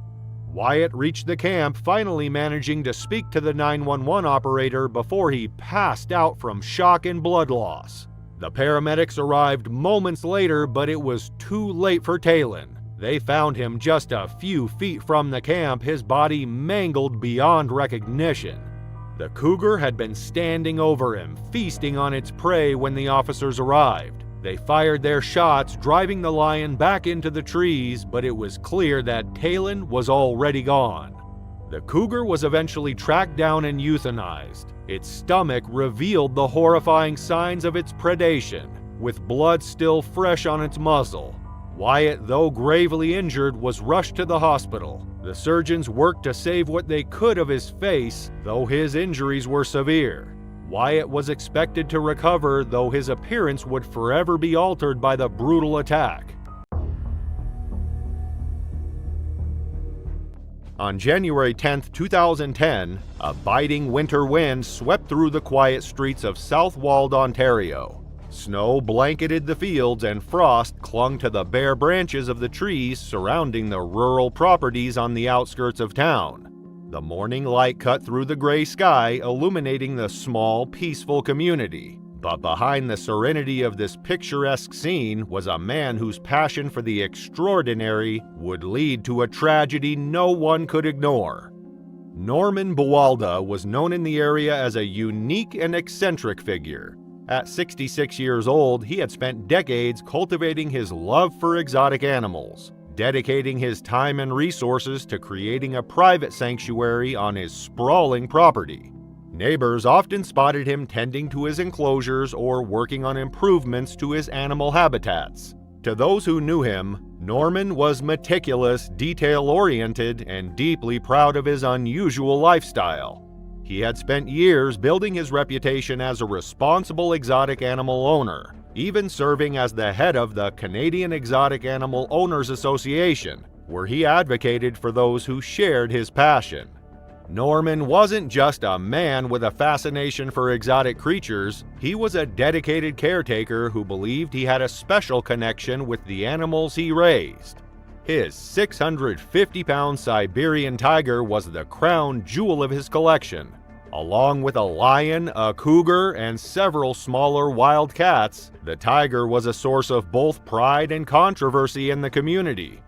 Wyatt reached the camp, finally managing to speak to the 911 operator before he passed out from shock and blood loss. The paramedics arrived moments later, but it was too late for Talon. They found him just a few feet from the camp, his body mangled beyond recognition. The cougar had been standing over him, feasting on its prey when the officers arrived. They fired their shots, driving the lion back into the trees, but it was clear that Talon was already gone. The cougar was eventually tracked down and euthanized. Its stomach revealed the horrifying signs of its predation, with blood still fresh on its muzzle. Wyatt, though gravely injured, was rushed to the hospital. The surgeons worked to save what they could of his face, though his injuries were severe. Wyatt was expected to recover, though his appearance would forever be altered by the brutal attack. On January 10, 2010, a biting winter wind swept through the quiet streets of Southwold, Ontario. Snow blanketed the fields and frost clung to the bare branches of the trees surrounding the rural properties on the outskirts of town. The morning light cut through the gray sky, illuminating the small, peaceful community. But behind the serenity of this picturesque scene was a man whose passion for the extraordinary would lead to a tragedy no one could ignore. Norman Buwalda was known in the area as a unique and eccentric figure. At 66 years old, he had spent decades cultivating his love for exotic animals, dedicating his time and resources to creating a private sanctuary on his sprawling property. Neighbors often spotted him tending to his enclosures or working on improvements to his animal habitats. To those who knew him, Norman was meticulous, detail-oriented, and deeply proud of his unusual lifestyle. He had spent years building his reputation as a responsible exotic animal owner, even serving as the head of the Canadian Exotic Animal Owners Association, where he advocated for those who shared his passion. Norman wasn't just a man with a fascination for exotic creatures, he was a dedicated caretaker who believed he had a special connection with the animals he raised. His 650-pound Siberian tiger was the crown jewel of his collection. Along with a lion, a cougar, and several smaller wild cats, the tiger was a source of both pride and controversy in the community.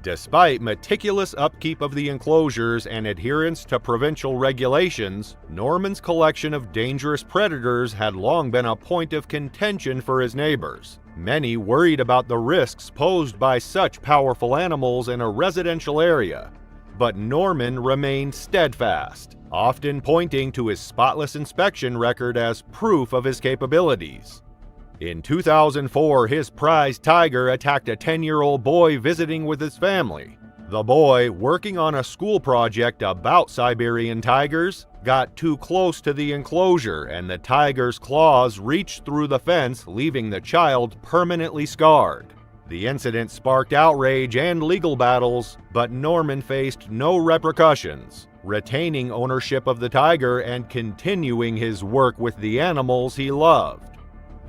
Despite meticulous upkeep of the enclosures and adherence to provincial regulations, Norman's collection of dangerous predators had long been a point of contention for his neighbors. Many worried about the risks posed by such powerful animals in a residential area. But Norman remained steadfast, often pointing to his spotless inspection record as proof of his capabilities. In 2004, his prized tiger attacked a 10-year-old boy visiting with his family. The boy, working on a school project about Siberian tigers, got too close to the enclosure and the tiger's claws reached through the fence, leaving the child permanently scarred. The incident sparked outrage and legal battles, but Norman faced no repercussions, retaining ownership of the tiger and continuing his work with the animals he loved.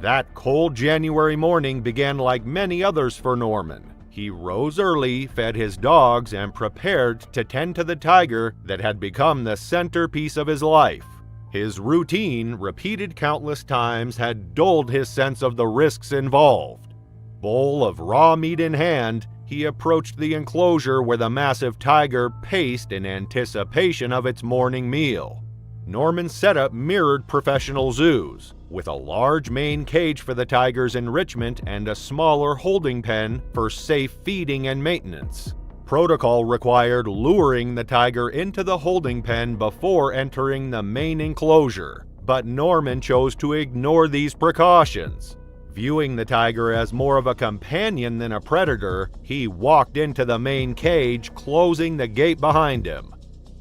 That cold January morning began like many others for Norman. He rose early, fed his dogs, and prepared to tend to the tiger that had become the centerpiece of his life. His routine, repeated countless times, had dulled his sense of the risks involved. Bowl of raw meat in hand, he approached the enclosure where the massive tiger paced in anticipation of its morning meal. Norman's setup mirrored professional zoos, with a large main cage for the tiger's enrichment and a smaller holding pen for safe feeding and maintenance. Protocol required luring the tiger into the holding pen before entering the main enclosure, but Norman chose to ignore these precautions. Viewing the tiger as more of a companion than a predator, he walked into the main cage, closing the gate behind him.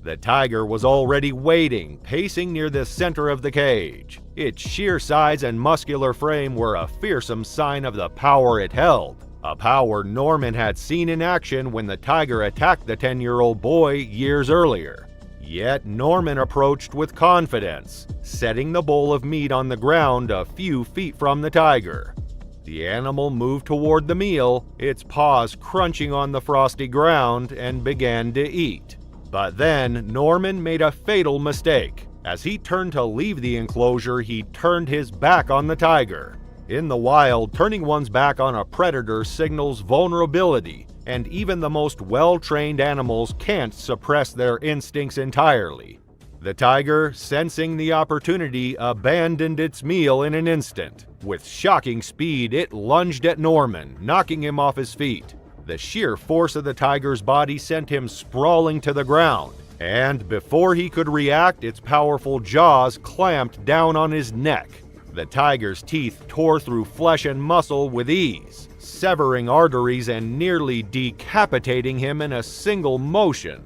The tiger was already waiting, pacing near the center of the cage. Its sheer size and muscular frame were a fearsome sign of the power it held, a power Norman had seen in action when the tiger attacked the 10-year-old boy years earlier. Yet Norman approached with confidence, setting the bowl of meat on the ground a few feet from the tiger. The animal moved toward the meal, its paws crunching on the frosty ground, and began to eat. But then Norman made a fatal mistake. As he turned to leave the enclosure, he turned his back on the tiger. In the wild, turning one's back on a predator signals vulnerability, and even the most well-trained animals can't suppress their instincts entirely. The tiger, sensing the opportunity, abandoned its meal in an instant. With shocking speed, it lunged at Norman, knocking him off his feet. The sheer force of the tiger's body sent him sprawling to the ground, and before he could react, its powerful jaws clamped down on his neck. The tiger's teeth tore through flesh and muscle with ease, severing arteries and nearly decapitating him in a single motion.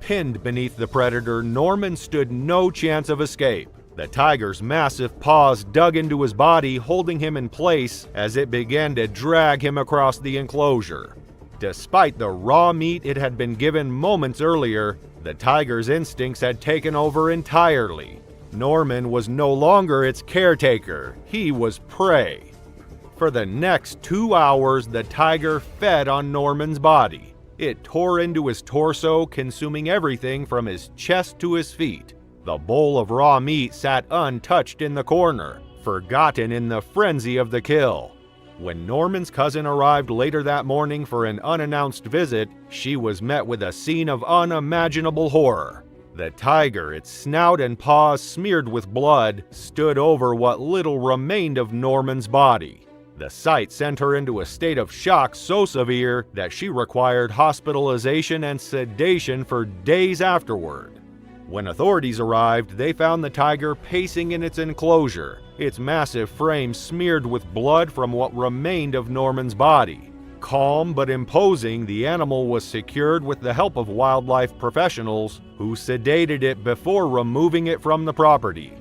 Pinned beneath the predator, Norman stood no chance of escape. The tiger's massive paws dug into his body, holding him in place as it began to drag him across the enclosure. Despite the raw meat it had been given moments earlier, the tiger's instincts had taken over entirely. Norman was no longer its caretaker, he was prey. For the next 2 hours, the tiger fed on Norman's body. It tore into his torso, consuming everything from his chest to his feet. The bowl of raw meat sat untouched in the corner, forgotten in the frenzy of the kill. When Norman's cousin arrived later that morning for an unannounced visit, she was met with a scene of unimaginable horror. The tiger, its snout and paws smeared with blood, stood over what little remained of Norman's body. The sight sent her into a state of shock so severe that she required hospitalization and sedation for days afterward. When authorities arrived, they found the tiger pacing in its enclosure, its massive frame smeared with blood from what remained of Norman's body. Calm but imposing, the animal was secured with the help of wildlife professionals who sedated it before removing it from the property.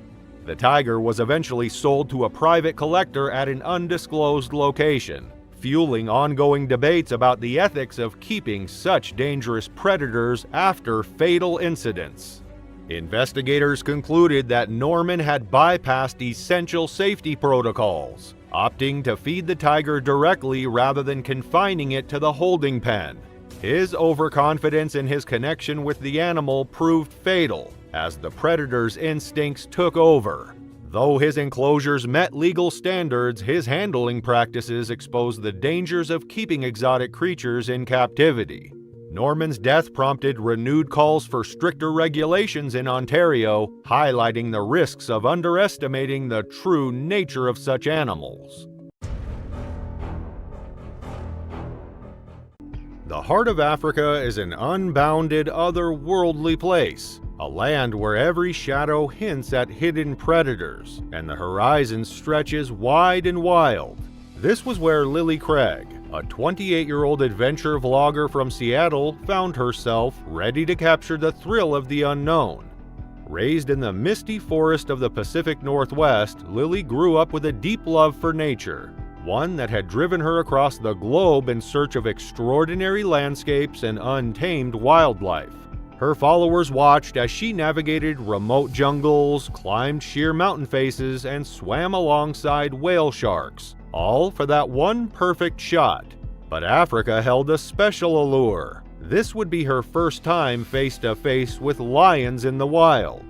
The tiger was eventually sold to a private collector at an undisclosed location, fueling ongoing debates about the ethics of keeping such dangerous predators after fatal incidents. Investigators concluded that Norman had bypassed essential safety protocols, opting to feed the tiger directly rather than confining it to the holding pen. His overconfidence in his connection with the animal proved fatal, as the predator's instincts took over. Though his enclosures met legal standards, his handling practices exposed the dangers of keeping exotic creatures in captivity. Norman's death prompted renewed calls for stricter regulations in Ontario, highlighting the risks of underestimating the true nature of such animals. The heart of Africa is an unbounded, otherworldly place, a land where every shadow hints at hidden predators, and the horizon stretches wide and wild. This was where Lily Craig, a 28-year-old adventure vlogger from Seattle, found herself ready to capture the thrill of the unknown. Raised in the misty forest of the Pacific Northwest, Lily grew up with a deep love for nature, one that had driven her across the globe in search of extraordinary landscapes and untamed wildlife. Her followers watched as she navigated remote jungles, climbed sheer mountain faces, and swam alongside whale sharks, all for that one perfect shot. But Africa held a special allure. This would be her first time face-to-face with lions in the wild.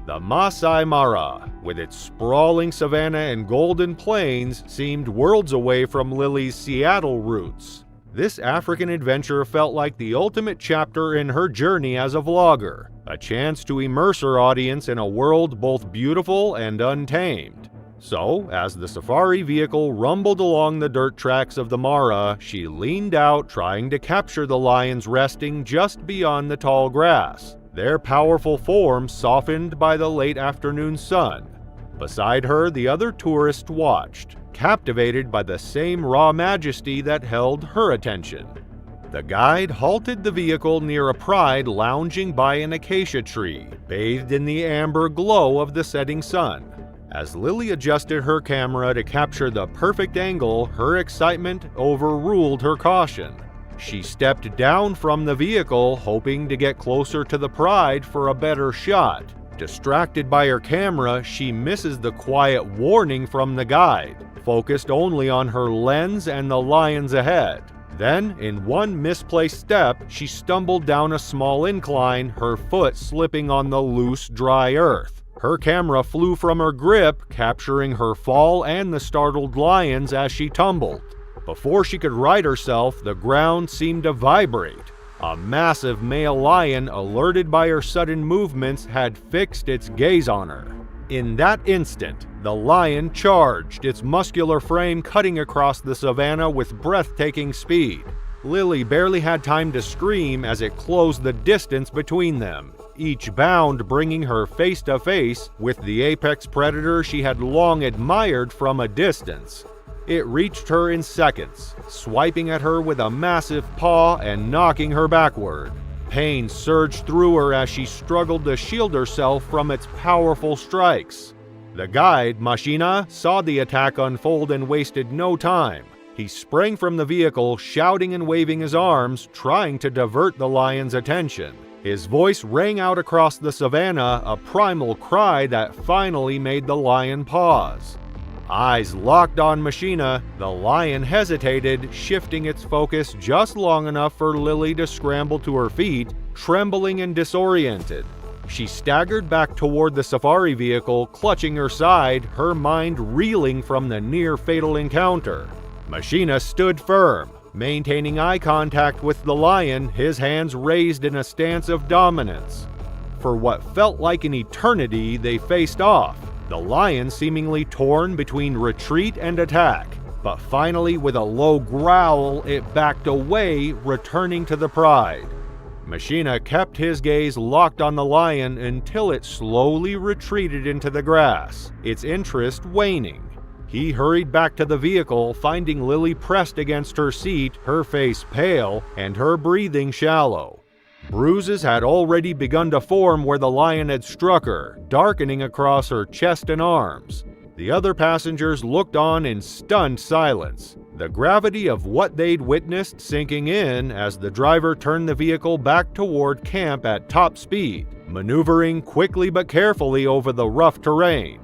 The Masai Mara, with its sprawling savanna and golden plains, seemed worlds away from Lily's Seattle roots. This African adventure felt like the ultimate chapter in her journey as a vlogger, a chance to immerse her audience in a world both beautiful and untamed. So, as the safari vehicle rumbled along the dirt tracks of the Mara, she leaned out, trying to capture the lions resting just beyond the tall grass, their powerful forms softened by the late afternoon sun. Beside her, the other tourists watched, captivated by the same raw majesty that held her attention. The guide halted the vehicle near a pride lounging by an acacia tree, bathed in the amber glow of the setting sun. As Lily adjusted her camera to capture the perfect angle, her excitement overruled her caution. She stepped down from the vehicle, hoping to get closer to the pride for a better shot. Distracted by her camera, she misses the quiet warning from the guide, focused only on her lens and the lions ahead. Then, in one misplaced step, she stumbled down a small incline, her foot slipping on the loose, dry earth. Her camera flew from her grip, capturing her fall and the startled lions as she tumbled. Before she could right herself, the ground seemed to vibrate. A massive male lion, alerted by her sudden movements, had fixed its gaze on her. In that instant, the lion charged, its muscular frame cutting across the savanna with breathtaking speed. Lily barely had time to scream as it closed the distance between them, each bound bringing her face to face with the apex predator she had long admired from a distance. It reached her in seconds, swiping at her with a massive paw and knocking her backward. Pain surged through her as she struggled to shield herself from its powerful strikes. The guide, Mashina, saw the attack unfold and wasted no time. He sprang from the vehicle, shouting and waving his arms, trying to divert the lion's attention. His voice rang out across the savanna, a primal cry that finally made the lion pause. Eyes locked on Machina, the lion hesitated, shifting its focus just long enough for Lily to scramble to her feet, trembling and disoriented. She staggered back toward the safari vehicle, clutching her side, her mind reeling from the near-fatal encounter. Machina stood firm, maintaining eye contact with the lion, his hands raised in a stance of dominance. For what felt like an eternity, they faced off, the lion seemingly torn between retreat and attack. But finally, with a low growl, it backed away, returning to the pride. Machina kept his gaze locked on the lion until it slowly retreated into the grass, its interest waning. He hurried back to the vehicle, finding Lily pressed against her seat, her face pale, and her breathing shallow. Bruises had already begun to form where the lion had struck her, darkening across her chest and arms. The other passengers looked on in stunned silence, the gravity of what they'd witnessed sinking in as the driver turned the vehicle back toward camp at top speed, maneuvering quickly but carefully over the rough terrain.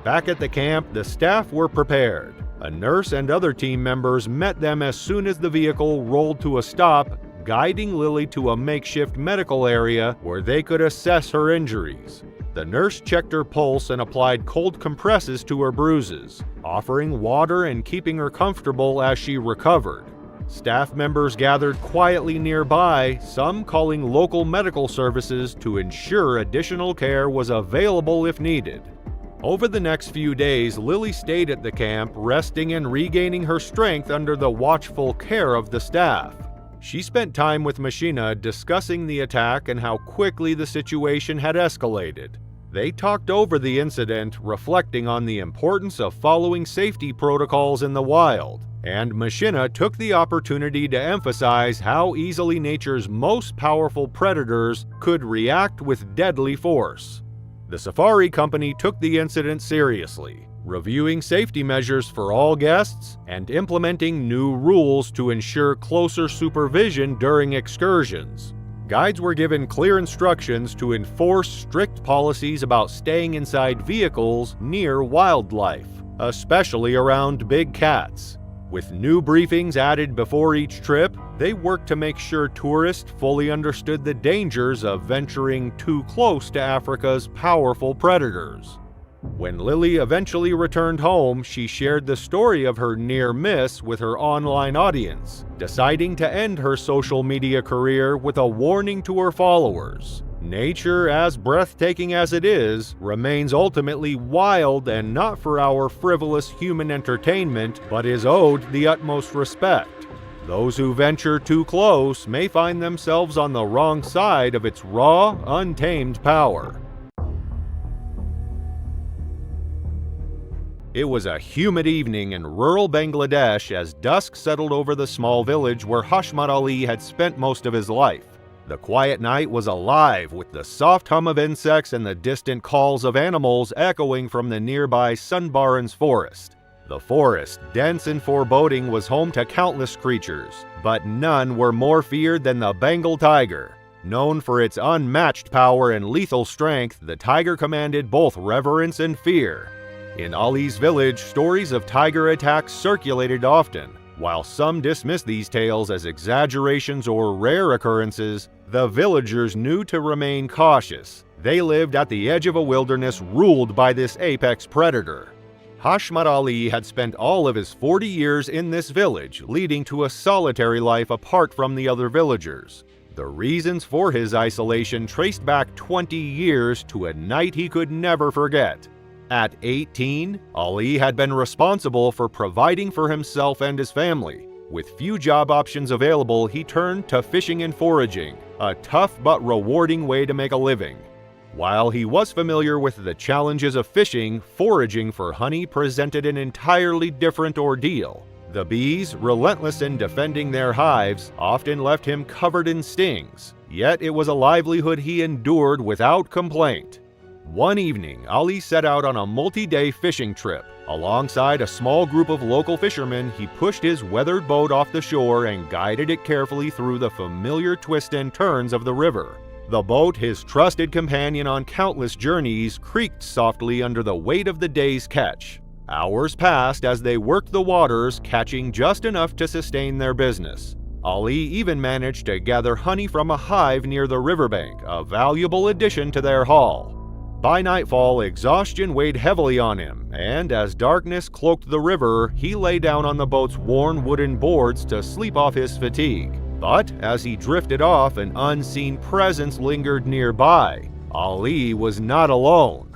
Back at the camp, the staff were prepared. A nurse and other team members met them as soon as the vehicle rolled to a stop, guiding Lily to a makeshift medical area where they could assess her injuries. The nurse checked her pulse and applied cold compresses to her bruises, offering water and keeping her comfortable as she recovered. Staff members gathered quietly nearby, some calling local medical services to ensure additional care was available if needed. Over the next few days, Lily stayed at the camp, resting and regaining her strength under the watchful care of the staff. She spent time with Machina discussing the attack and how quickly the situation had escalated. They talked over the incident, reflecting on the importance of following safety protocols in the wild, and Machina took the opportunity to emphasize how easily nature's most powerful predators could react with deadly force. The safari company took the incident seriously, reviewing safety measures for all guests and implementing new rules to ensure closer supervision during excursions. Guides were given clear instructions to enforce strict policies about staying inside vehicles near wildlife, especially around big cats. With new briefings added before each trip, they worked to make sure tourists fully understood the dangers of venturing too close to Africa's powerful predators. When Lily eventually returned home, she shared the story of her near miss with her online audience, deciding to end her social media career with a warning to her followers. Nature, as breathtaking as it is, remains ultimately wild and not for our frivolous human entertainment, but is owed the utmost respect. Those who venture too close may find themselves on the wrong side of its raw, untamed power. It was a humid evening in rural Bangladesh as dusk settled over the small village where Hashmat Ali had spent most of his life. The quiet night was alive with the soft hum of insects and the distant calls of animals echoing from the nearby Sunbarans forest. The forest, dense and foreboding, was home to countless creatures, but none were more feared than the Bengal tiger. Known for its unmatched power and lethal strength, the tiger commanded both reverence and fear. In Ali's village, stories of tiger attacks circulated often. While some dismissed these tales as exaggerations or rare occurrences, the villagers knew to remain cautious. They lived at the edge of a wilderness ruled by this apex predator. Hashmat Ali had spent all of his 40 years in this village, leading to a solitary life apart from the other villagers. The reasons for his isolation traced back 20 years to a night he could never forget. At 18, Ali had been responsible for providing for himself and his family. With few job options available, he turned to fishing and foraging, a tough but rewarding way to make a living. While he was familiar with the challenges of fishing, foraging for honey presented an entirely different ordeal. The bees, relentless in defending their hives, often left him covered in stings, yet it was a livelihood he endured without complaint. One evening, Ali set out on a multi-day fishing trip. Alongside a small group of local fishermen, he pushed his weathered boat off the shore and guided it carefully through the familiar twists and turns of the river. The boat, his trusted companion on countless journeys, creaked softly under the weight of the day's catch. Hours passed as they worked the waters, catching just enough to sustain their business. Ali even managed to gather honey from a hive near the riverbank, a valuable addition to their haul. By nightfall, exhaustion weighed heavily on him, and as darkness cloaked the river, he lay down on the boat's worn wooden boards to sleep off his fatigue. But as he drifted off, an unseen presence lingered nearby. Ali was not alone.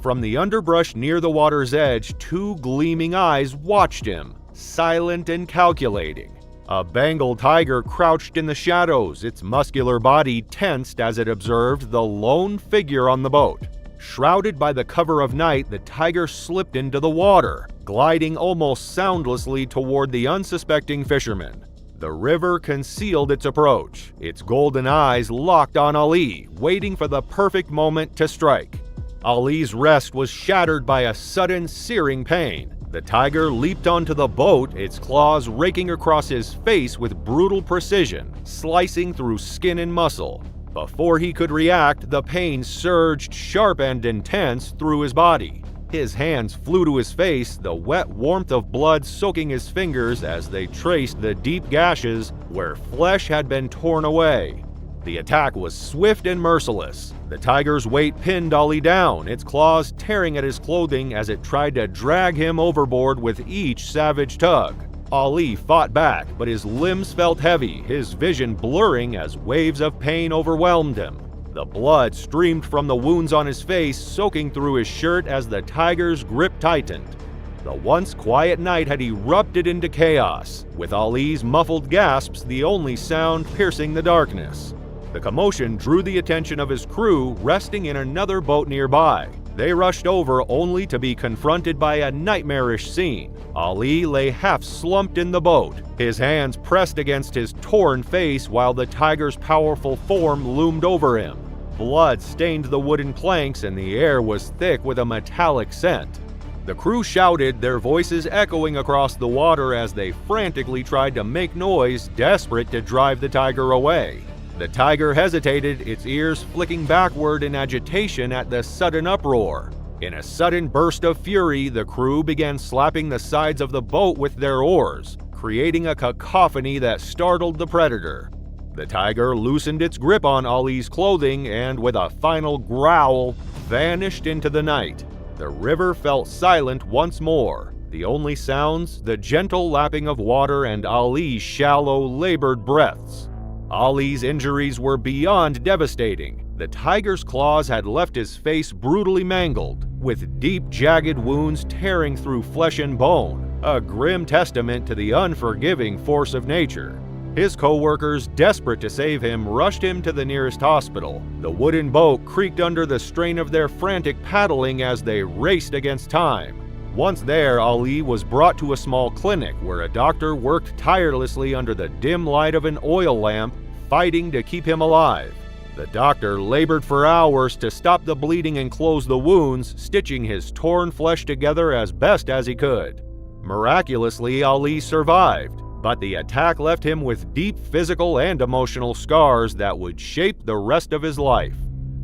From the underbrush near the water's edge, two gleaming eyes watched him, silent and calculating. A Bengal tiger crouched in the shadows, its muscular body tensed as it observed the lone figure on the boat. Shrouded by the cover of night, the tiger slipped into the water, gliding almost soundlessly toward the unsuspecting fisherman. The river concealed its approach, its golden eyes locked on Ali, waiting for the perfect moment to strike. Ali's rest was shattered by a sudden, searing pain. The tiger leaped onto the boat, its claws raking across his face with brutal precision, slicing through skin and muscle. Before he could react, the pain surged sharp and intense through his body. His hands flew to his face, the wet warmth of blood soaking his fingers as they traced the deep gashes where flesh had been torn away. The attack was swift and merciless. The tiger's weight pinned Ali down, its claws tearing at his clothing as it tried to drag him overboard with each savage tug. Ali fought back, but his limbs felt heavy, his vision blurring as waves of pain overwhelmed him. The blood streamed from the wounds on his face, soaking through his shirt as the tiger's grip tightened. The once quiet night had erupted into chaos, with Ali's muffled gasps the only sound piercing the darkness. The commotion drew the attention of his crew, resting in another boat nearby. They rushed over only to be confronted by a nightmarish scene. Ali lay half slumped in the boat, his hands pressed against his torn face while the tiger's powerful form loomed over him. Blood stained the wooden planks and the air was thick with a metallic scent. The crew shouted, their voices echoing across the water as they frantically tried to make noise, desperate to drive the tiger away. The tiger hesitated, its ears flicking backward in agitation at the sudden uproar. In a sudden burst of fury, the crew began slapping the sides of the boat with their oars, creating a cacophony that startled the predator. The tiger loosened its grip on Ali's clothing and, with a final growl, vanished into the night. The river felt silent once more. The only sounds, the gentle lapping of water and Ali's shallow, labored breaths. Ali's injuries were beyond devastating. The tiger's claws had left his face brutally mangled, with deep, jagged wounds tearing through flesh and bone, a grim testament to the unforgiving force of nature. His co-workers, desperate to save him, rushed him to the nearest hospital. The wooden boat creaked under the strain of their frantic paddling as they raced against time. Once there, Ali was brought to a small clinic where a doctor worked tirelessly under the dim light of an oil lamp, fighting to keep him alive. The doctor labored for hours to stop the bleeding and close the wounds, stitching his torn flesh together as best as he could. Miraculously, Ali survived, but the attack left him with deep physical and emotional scars that would shape the rest of his life.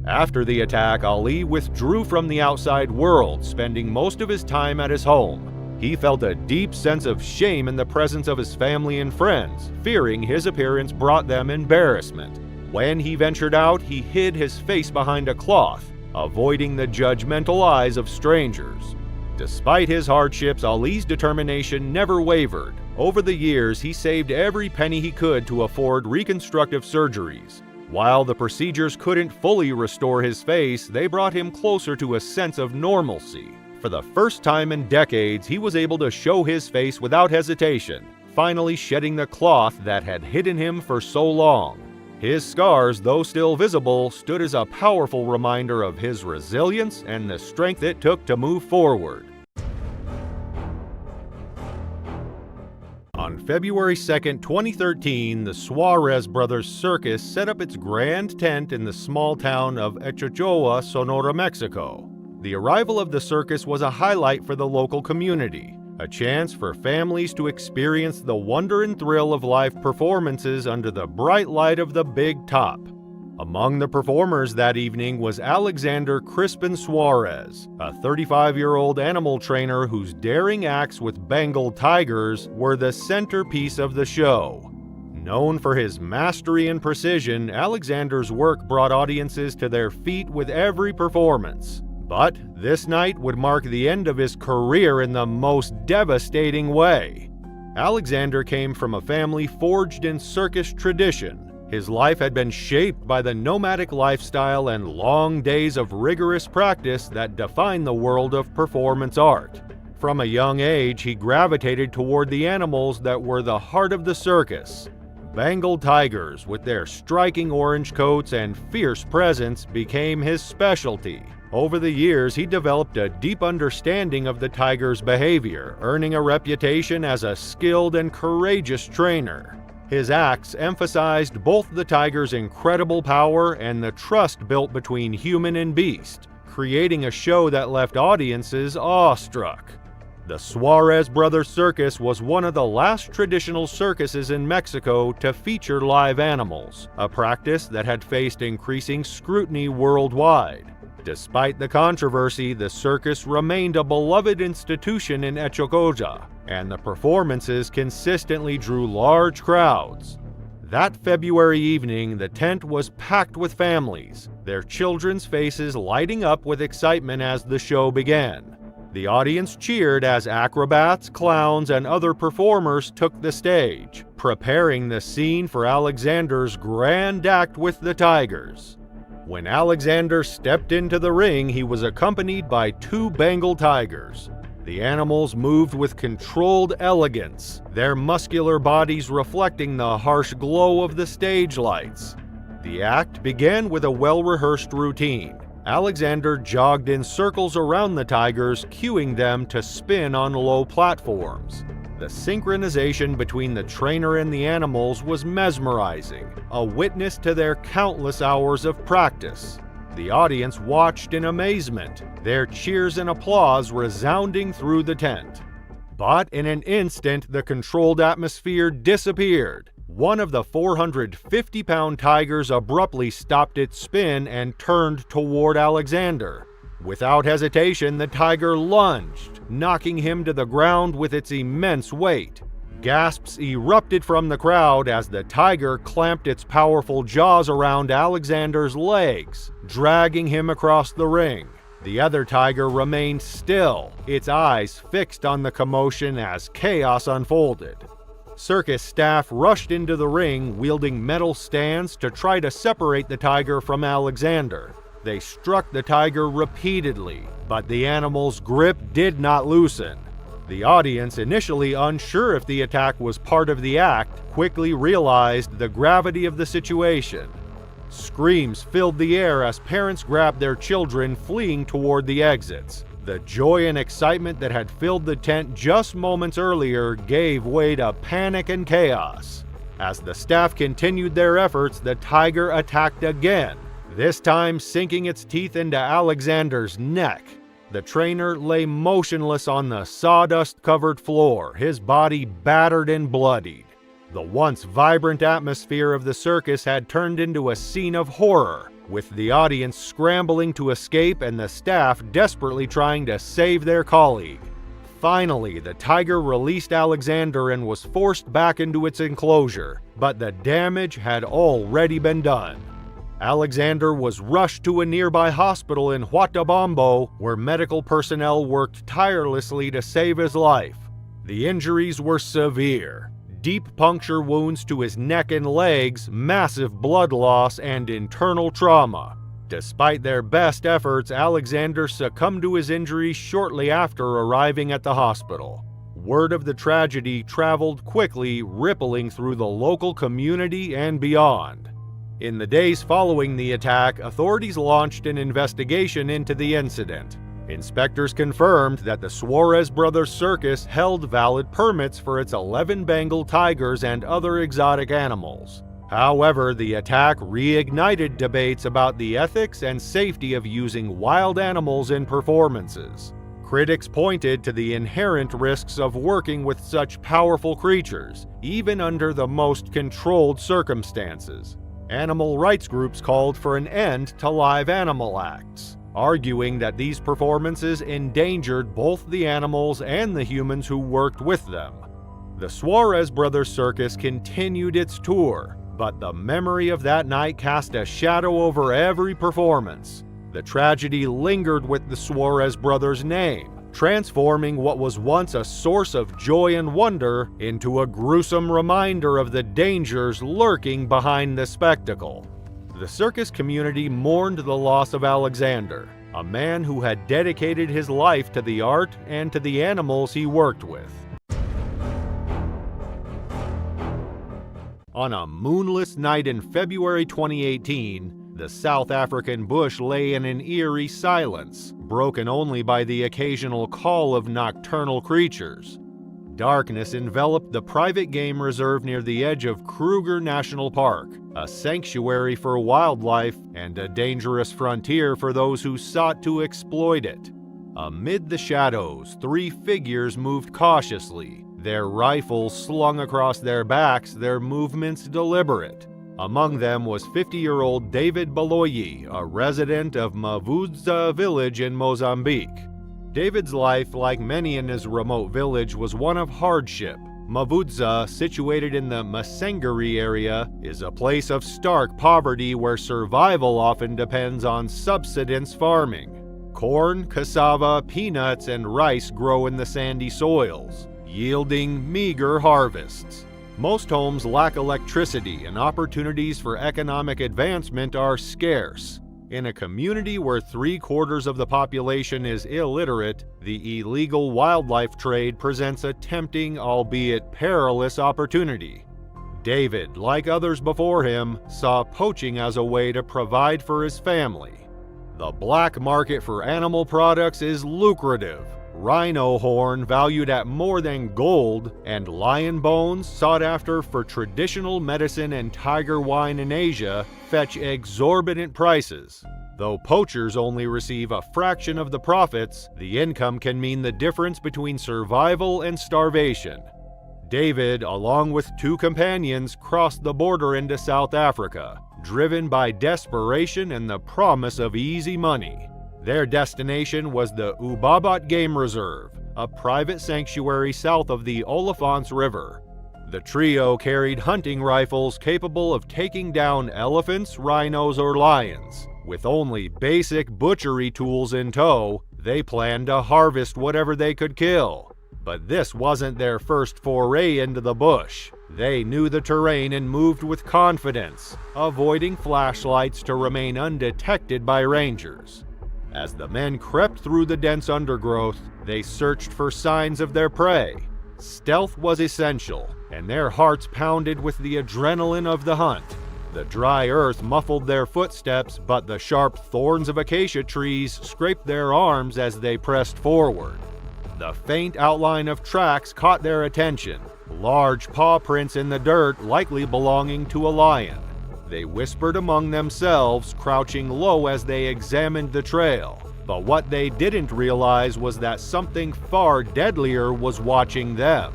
After the attack, Ali withdrew from the outside world, spending most of his time at his home. He felt a deep sense of shame in the presence of his family and friends, fearing his appearance brought them embarrassment. When he ventured out, he hid his face behind a cloth, avoiding the judgmental eyes of strangers. Despite his hardships, Ali's determination never wavered. Over the years, he saved every penny he could to afford reconstructive surgeries. While the procedures couldn't fully restore his face, they brought him closer to a sense of normalcy. For the first time in decades, he was able to show his face without hesitation, finally shedding the cloth that had hidden him for so long. His scars, though still visible, stood as a powerful reminder of his resilience and the strength it took to move forward. On February 2, 2013, the Suarez Brothers Circus set up its grand tent in the small town of Echochoa, Sonora, Mexico. The arrival of the circus was a highlight for the local community, a chance for families to experience the wonder and thrill of live performances under the bright light of the big top. Among the performers that evening was Alexander Crispin Suarez, a 35-year-old animal trainer whose daring acts with Bengal tigers were the centerpiece of the show. Known for his mastery and precision, Alexander's work brought audiences to their feet with every performance. But this night would mark the end of his career in the most devastating way. Alexander came from a family forged in circus tradition. His life had been shaped by the nomadic lifestyle and long days of rigorous practice that define the world of performance art. From a young age, he gravitated toward the animals that were the heart of the circus. Bengal tigers, with their striking orange coats and fierce presence, became his specialty. Over the years, he developed a deep understanding of the tiger's behavior, earning a reputation as a skilled and courageous trainer. His acts emphasized both the tiger's incredible power and the trust built between human and beast, creating a show that left audiences awestruck. The Suarez Brothers Circus was one of the last traditional circuses in Mexico to feature live animals, a practice that had faced increasing scrutiny worldwide. Despite the controversy, the circus remained a beloved institution in Echocoja, and the performances consistently drew large crowds. That February evening, the tent was packed with families, their children's faces lighting up with excitement as the show began. The audience cheered as acrobats, clowns, and other performers took the stage, preparing the scene for Alexander's grand act with the tigers. When Alexander stepped into the ring, he was accompanied by 2 Bengal tigers. The animals moved with controlled elegance, their muscular bodies reflecting the harsh glow of the stage lights. The act began with a well-rehearsed routine. Alexander jogged in circles around the tigers, cueing them to spin on low platforms. The synchronization between the trainer and the animals was mesmerizing, a witness to their countless hours of practice. The audience watched in amazement, their cheers and applause resounding through the tent. But in an instant, the controlled atmosphere disappeared. One of the 450-pound tigers abruptly stopped its spin and turned toward Alexander. Without hesitation, the tiger lunged, knocking him to the ground with its immense weight. Gasps erupted from the crowd as the tiger clamped its powerful jaws around Alexander's legs, dragging him across the ring. The other tiger remained still, its eyes fixed on the commotion as chaos unfolded. Circus staff rushed into the ring, wielding metal stands to try to separate the tiger from Alexander. They struck the tiger repeatedly, but the animal's grip did not loosen. The audience, initially unsure if the attack was part of the act, quickly realized the gravity of the situation. Screams filled the air as parents grabbed their children, fleeing toward the exits. The joy and excitement that had filled the tent just moments earlier gave way to panic and chaos. As the staff continued their efforts, the tiger attacked again, this time sinking its teeth into Alexander's neck. The trainer lay motionless on the sawdust-covered floor, his body battered and bloodied. The once vibrant atmosphere of the circus had turned into a scene of horror, with the audience scrambling to escape and the staff desperately trying to save their colleague. Finally, the tiger released Alexander and was forced back into its enclosure, but the damage had already been done. Alexander was rushed to a nearby hospital in Huatabambo, where medical personnel worked tirelessly to save his life. The injuries were severe. Deep puncture wounds to his neck and legs, massive blood loss, and internal trauma. Despite their best efforts, Alexander succumbed to his injuries shortly after arriving at the hospital. Word of the tragedy traveled quickly, rippling through the local community and beyond. In the days following the attack, authorities launched an investigation into the incident. Inspectors confirmed that the Suarez Brothers Circus held valid permits for its 11 Bengal tigers and other exotic animals. However, the attack reignited debates about the ethics and safety of using wild animals in performances. Critics pointed to the inherent risks of working with such powerful creatures, even under the most controlled circumstances. Animal rights groups called for an end to live animal acts, arguing that these performances endangered both the animals and the humans who worked with them. The Suarez Brothers Circus continued its tour, but the memory of that night cast a shadow over every performance. The tragedy lingered with the Suarez Brothers' name, transforming what was once a source of joy and wonder into a gruesome reminder of the dangers lurking behind the spectacle. The circus community mourned the loss of Alexander, a man who had dedicated his life to the art and to the animals he worked with. On a moonless night in February 2018, the South African bush lay in an eerie silence, broken only by the occasional call of nocturnal creatures. Darkness enveloped the private game reserve near the edge of Kruger National Park, a sanctuary for wildlife and a dangerous frontier for those who sought to exploit it. Amid the shadows, 3 figures moved cautiously, their rifles slung across their backs, their movements deliberate. Among them was 50-year-old David Baloyi, a resident of Mavudza village in Mozambique. David's life, like many in his remote village, was one of hardship. Mavudza, situated in the Masengeri area, is a place of stark poverty where survival often depends on subsistence farming. Corn, cassava, peanuts, and rice grow in the sandy soils, yielding meager harvests. Most homes lack electricity, and opportunities for economic advancement are scarce. In a community where 3/4 of the population is illiterate, the illegal wildlife trade presents a tempting, albeit perilous, opportunity. David, like others before him, saw poaching as a way to provide for his family. The black market for animal products is lucrative. Rhino horn valued at more than gold, and lion bones sought after for traditional medicine and tiger wine in Asia fetch exorbitant prices. Though poachers only receive a fraction of the profits, the income can mean the difference between survival and starvation. David, along with 2 companions, crossed the border into South Africa, driven by desperation and the promise of easy money. Their destination was the Ubabat Game Reserve, a private sanctuary south of the Olifants River. The trio carried hunting rifles capable of taking down elephants, rhinos, or lions. With only basic butchery tools in tow, they planned to harvest whatever they could kill. But this wasn't their first foray into the bush. They knew the terrain and moved with confidence, avoiding flashlights to remain undetected by rangers. As the men crept through the dense undergrowth, they searched for signs of their prey. Stealth was essential, and their hearts pounded with the adrenaline of the hunt. The dry earth muffled their footsteps, but the sharp thorns of acacia trees scraped their arms as they pressed forward. The faint outline of tracks caught their attention, large paw prints in the dirt likely belonging to a lion. They whispered among themselves, crouching low as they examined the trail. But what they didn't realize was that something far deadlier was watching them.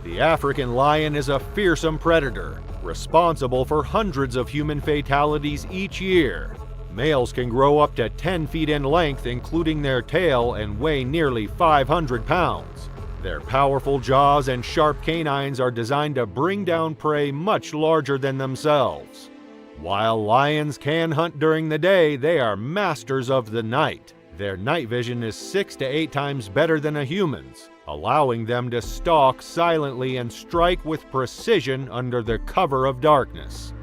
The African lion is a fearsome predator, responsible for hundreds of human fatalities each year. Males can grow up to 10 feet in length, including their tail, and weigh nearly 500 pounds. Their powerful jaws and sharp canines are designed to bring down prey much larger than themselves. While lions can hunt during the day, they are masters of the night. Their night vision is 6 to 8 times better than a human's, allowing them to stalk silently and strike with precision under the cover of darkness.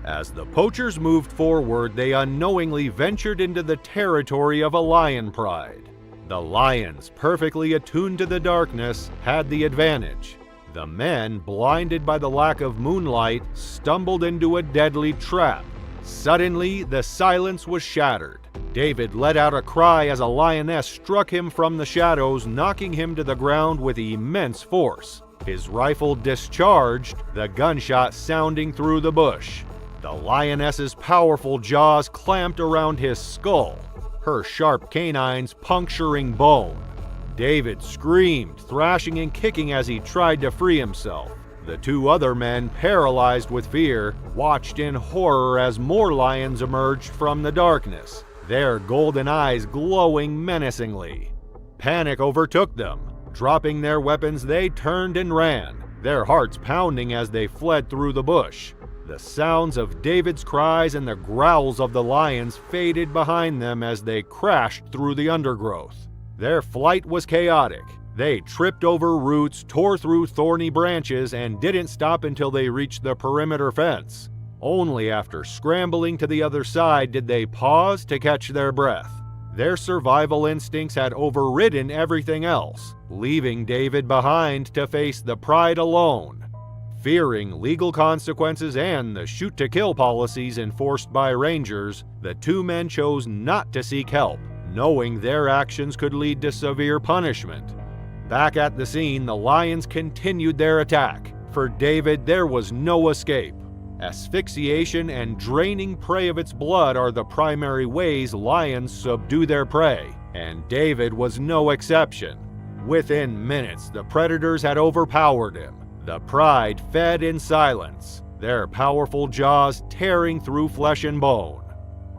As the poachers moved forward, they unknowingly ventured into the territory of a lion pride. The lions, perfectly attuned to the darkness, had the advantage. The men, blinded by the lack of moonlight, stumbled into a deadly trap. Suddenly, the silence was shattered. David let out a cry as a lioness struck him from the shadows, knocking him to the ground with immense force. His rifle discharged, the gunshot sounding through the bush. The lioness's powerful jaws clamped around his skull, her sharp canines puncturing bone. David screamed, thrashing and kicking as he tried to free himself. The two other men, paralyzed with fear, watched in horror as more lions emerged from the darkness, their golden eyes glowing menacingly. Panic overtook them. Dropping their weapons, they turned and ran, their hearts pounding as they fled through the bush. The sounds of David's cries and the growls of the lions faded behind them as they crashed through the undergrowth. Their flight was chaotic. They tripped over roots, tore through thorny branches, and didn't stop until they reached the perimeter fence. Only after scrambling to the other side did they pause to catch their breath. Their survival instincts had overridden everything else, leaving David behind to face the pride alone. Fearing legal consequences and the shoot-to-kill policies enforced by rangers, the two men chose not to seek help, knowing their actions could lead to severe punishment. Back at the scene, the lions continued their attack. For David, there was no escape. Asphyxiation and draining prey of its blood are the primary ways lions subdue their prey, and David was no exception. Within minutes, the predators had overpowered him. The pride fed in silence, their powerful jaws tearing through flesh and bone.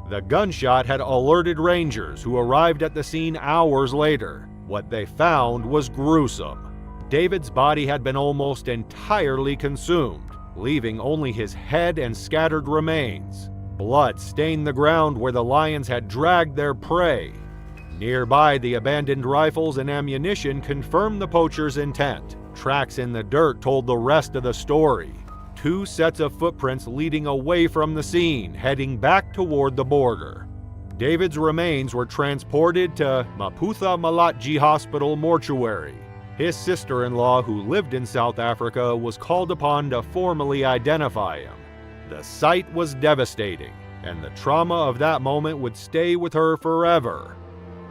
The gunshot had alerted rangers who arrived at the scene hours later. What they found was gruesome. David's body had been almost entirely consumed, leaving only his head and scattered remains. Blood stained the ground where the lions had dragged their prey. Nearby, the abandoned rifles and ammunition confirmed the poachers' intent. Tracks in the dirt told the rest of the story. Two sets of footprints leading away from the scene, heading back toward the border. David's remains were transported to Maputha Malachi Hospital mortuary. His sister-in-law, who lived in South Africa, was called upon to formally identify him. The sight was devastating, and the trauma of that moment would stay with her forever.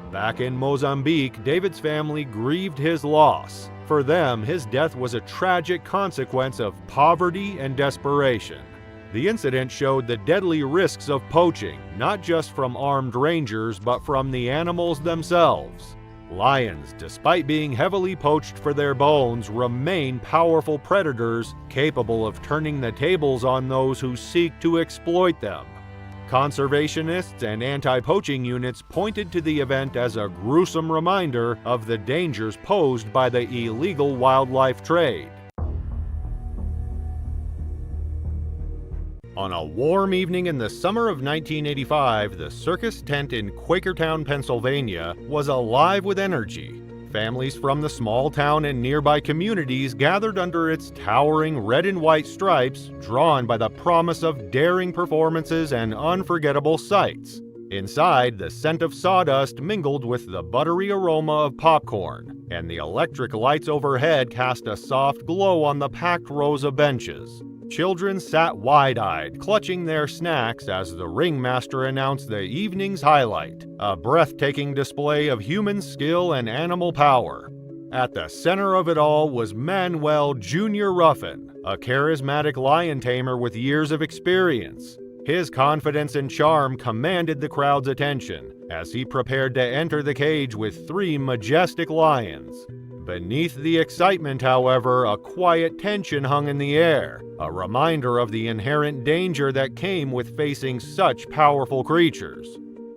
Back in Mozambique, David's family grieved his loss. For them, his death was a tragic consequence of poverty and desperation. The incident showed the deadly risks of poaching, not just from armed rangers, but from the animals themselves. Lions, despite being heavily poached for their bones, remain powerful predators capable of turning the tables on those who seek to exploit them. Conservationists and anti-poaching units pointed to the event as a gruesome reminder of the dangers posed by the illegal wildlife trade. On a warm evening in the summer of 1985, the circus tent in Quakertown, Pennsylvania, was alive with energy. Families from the small town and nearby communities gathered under its towering red and white stripes, drawn by the promise of daring performances and unforgettable sights. Inside, the scent of sawdust mingled with the buttery aroma of popcorn, and the electric lights overhead cast a soft glow on the packed rows of benches. Children sat wide-eyed, clutching their snacks as the ringmaster announced the evening's highlight, a breathtaking display of human skill and animal power. At the center of it all was Manuel Jr. Ruffin, a charismatic lion tamer with years of experience. His confidence and charm commanded the crowd's attention as he prepared to enter the cage with 3 majestic lions. Beneath the excitement, however, a quiet tension hung in the air, a reminder of the inherent danger that came with facing such powerful creatures.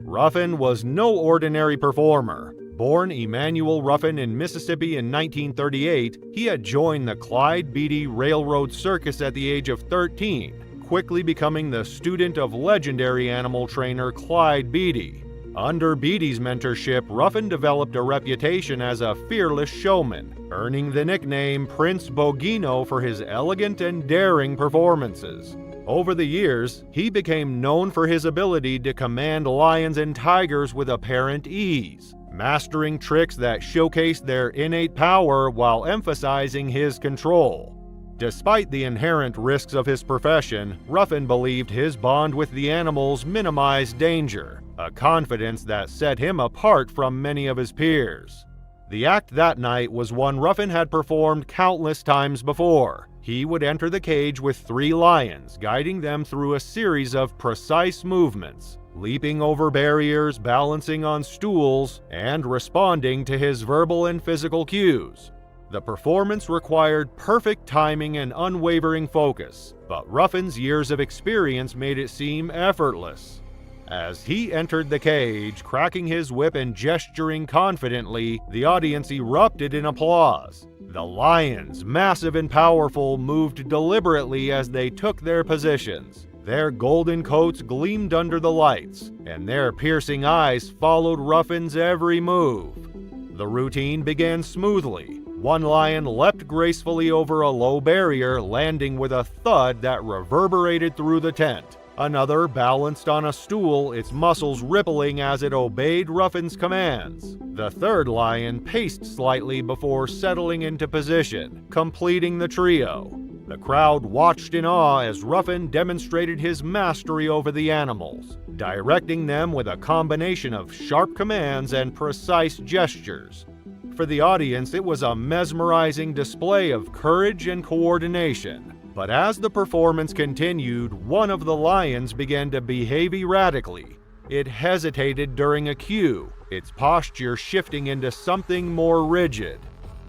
Ruffin was no ordinary performer. Born Emmanuel Ruffin in Mississippi in 1938, he had joined the Clyde Beatty Railroad Circus at the age of 13, quickly becoming the student of legendary animal trainer Clyde Beatty. Under Beatty's mentorship, Ruffin developed a reputation as a fearless showman, earning the nickname Prince Bogino for his elegant and daring performances. Over the years, he became known for his ability to command lions and tigers with apparent ease, mastering tricks that showcased their innate power while emphasizing his control. Despite the inherent risks of his profession, Ruffin believed his bond with the animals minimized danger, a confidence that set him apart from many of his peers. The act that night was one Ruffin had performed countless times before. He would enter the cage with 3 lions, guiding them through a series of precise movements, leaping over barriers, balancing on stools, and responding to his verbal and physical cues. The performance required perfect timing and unwavering focus, but Ruffin's years of experience made it seem effortless. As he entered the cage, cracking his whip and gesturing confidently, the audience erupted in applause. The lions, massive and powerful, moved deliberately as they took their positions. Their golden coats gleamed under the lights, and their piercing eyes followed Ruffin's every move. The routine began smoothly. One lion leapt gracefully over a low barrier, landing with a thud that reverberated through the tent. Another balanced on a stool, its muscles rippling as it obeyed Ruffin's commands. The third lion paced slightly before settling into position, completing the trio. The crowd watched in awe as Ruffin demonstrated his mastery over the animals, directing them with a combination of sharp commands and precise gestures. For the audience, it was a mesmerizing display of courage and coordination. But as the performance continued, one of the lions began to behave erratically. It hesitated during a cue, its posture shifting into something more rigid.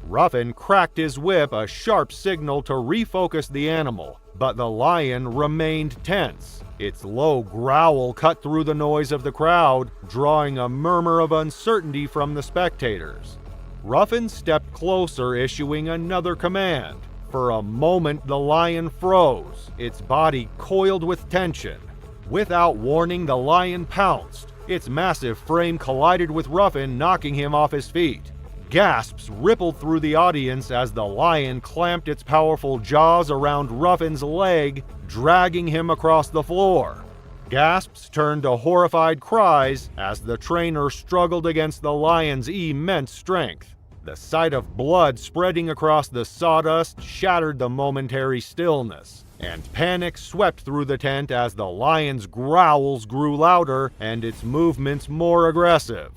Ruffin cracked his whip, a sharp signal to refocus the animal, but the lion remained tense. Its low growl cut through the noise of the crowd, drawing a murmur of uncertainty from the spectators. Ruffin stepped closer, issuing another command. For a moment, the lion froze, its body coiled with tension. Without warning, the lion pounced. Its massive frame collided with Ruffin, knocking him off his feet. Gasps rippled through the audience as the lion clamped its powerful jaws around Ruffin's leg, dragging him across the floor. Gasps turned to horrified cries as the trainer struggled against the lion's immense strength. The sight of blood spreading across the sawdust shattered the momentary stillness, and panic swept through the tent as the lion's growls grew louder and its movements more aggressive.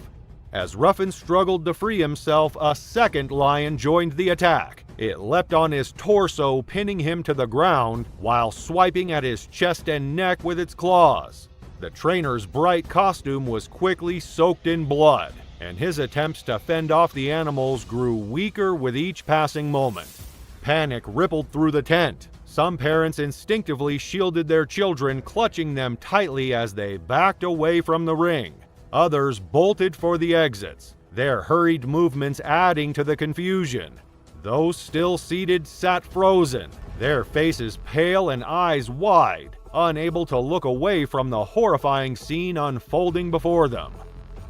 As Ruffin struggled to free himself, a second lion joined the attack. It leapt on his torso, pinning him to the ground, while swiping at his chest and neck with its claws. The trainer's bright costume was quickly soaked in blood, and his attempts to fend off the animals grew weaker with each passing moment. Panic rippled through the tent. Some parents instinctively shielded their children, clutching them tightly as they backed away from the ring. Others bolted for the exits, their hurried movements adding to the confusion. Those still seated sat frozen, their faces pale and eyes wide, unable to look away from the horrifying scene unfolding before them.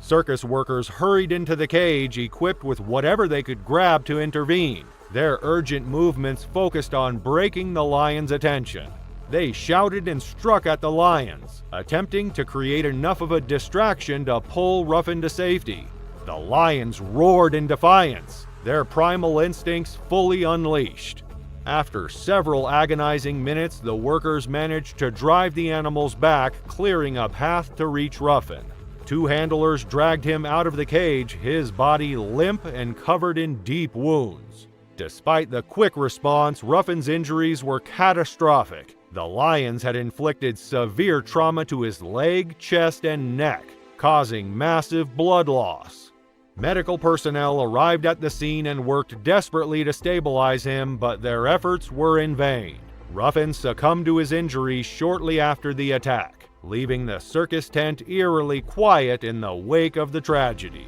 Circus workers hurried into the cage, equipped with whatever they could grab to intervene. Their urgent movements focused on breaking the lion's attention. They shouted and struck at the lions, attempting to create enough of a distraction to pull Ruffin to safety. The lions roared in defiance, their primal instincts fully unleashed. After several agonizing minutes, the workers managed to drive the animals back, clearing a path to reach Ruffin. Two handlers dragged him out of the cage, his body limp and covered in deep wounds. Despite the quick response, Ruffin's injuries were catastrophic. The lions had inflicted severe trauma to his leg, chest, and neck, causing massive blood loss. Medical personnel arrived at the scene and worked desperately to stabilize him, but their efforts were in vain. Ruffin succumbed to his injuries shortly after the attack, leaving the circus tent eerily quiet in the wake of the tragedy.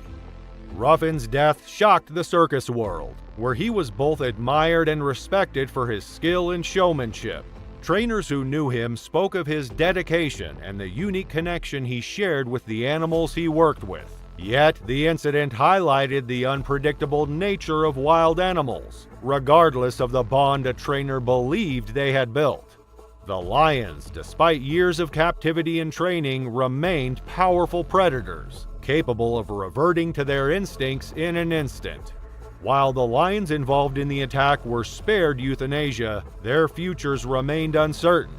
Ruffin's death shocked the circus world, where he was both admired and respected for his skill and showmanship. Trainers who knew him spoke of his dedication and the unique connection he shared with the animals he worked with. Yet, the incident highlighted the unpredictable nature of wild animals, regardless of the bond a trainer believed they had built. The lions, despite years of captivity and training, remained powerful predators, capable of reverting to their instincts in an instant. While the lions involved in the attack were spared euthanasia, their futures remained uncertain.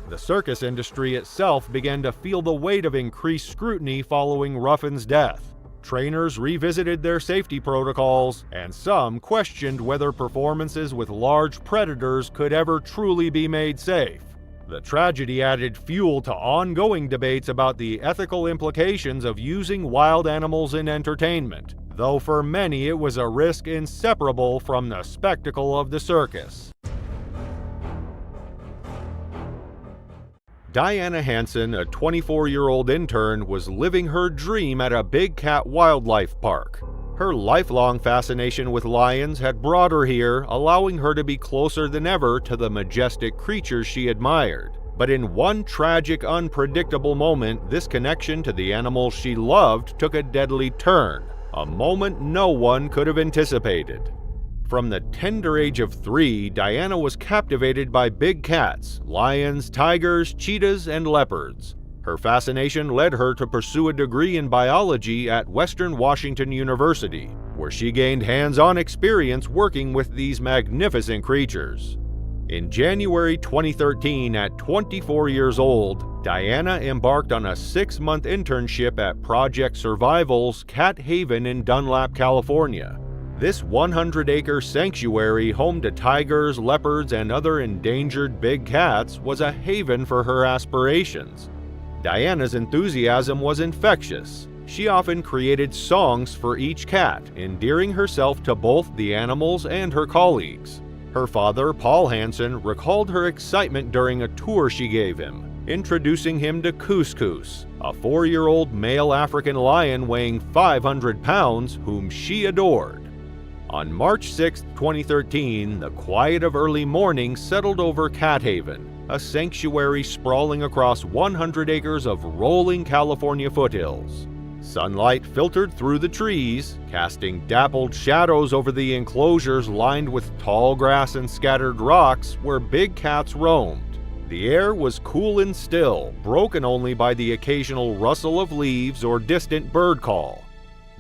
The circus industry itself began to feel the weight of increased scrutiny following Ruffin's death. Trainers revisited their safety protocols, and some questioned whether performances with large predators could ever truly be made safe. The tragedy added fuel to ongoing debates about the ethical implications of using wild animals in entertainment. though for many it was a risk inseparable from the spectacle of the circus. Diana Hansen, a 24-year-old intern, was living her dream at a big cat wildlife park. Her lifelong fascination with lions had brought her here, allowing her to be closer than ever to the majestic creatures she admired. But in one tragic, unpredictable moment, this connection to the animals she loved took a deadly turn, a moment no one could have anticipated. From the tender age of 3, Diana was captivated by big cats, lions, tigers, cheetahs, and leopards. Her fascination led her to pursue a degree in biology at Western Washington University, where she gained hands-on experience working with these magnificent creatures. In January 2013, at 24 years old, Diana embarked on a 6-month internship at Project Survival's Cat Haven in Dunlap, California. This 100-acre sanctuary, home to tigers, leopards, and other endangered big cats, was a haven for her aspirations. Diana's enthusiasm was infectious. She often created songs for each cat, endearing herself to both the animals and her colleagues. Her father, Paul Hansen, recalled her excitement during a tour she gave him, introducing him to Couscous, a 4-year-old male African lion weighing 500 pounds whom she adored. On March 6, 2013, the quiet of early morning settled over Cat Haven, a sanctuary sprawling across 100 acres of rolling California foothills. Sunlight filtered through the trees, casting dappled shadows over the enclosures lined with tall grass and scattered rocks where big cats roamed. The air was cool and still, broken only by the occasional rustle of leaves or distant bird call.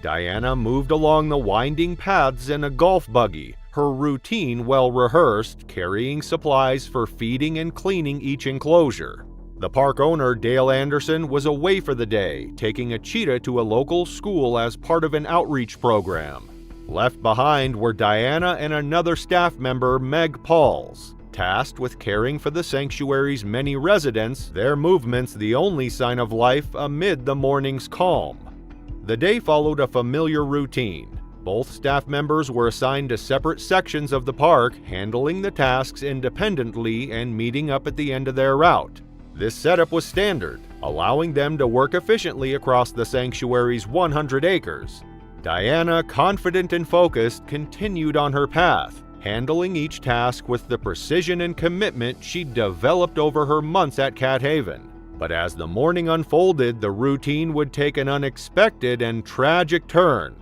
Diana moved along the winding paths in a golf buggy, her routine well rehearsed, carrying supplies for feeding and cleaning each enclosure. The park owner, Dale Anderson, was away for the day, taking a cheetah to a local school as part of an outreach program. Left behind were Diana and another staff member, Meg Pauls, tasked with caring for the sanctuary's many residents, their movements the only sign of life amid the morning's calm. The day followed a familiar routine. Both staff members were assigned to separate sections of the park, handling the tasks independently and meeting up at the end of their route. This setup was standard, allowing them to work efficiently across the sanctuary's 100 acres. Diana, confident and focused, continued on her path, handling each task with the precision and commitment she'd developed over her months at Cat Haven. But as the morning unfolded, the routine would take an unexpected and tragic turn.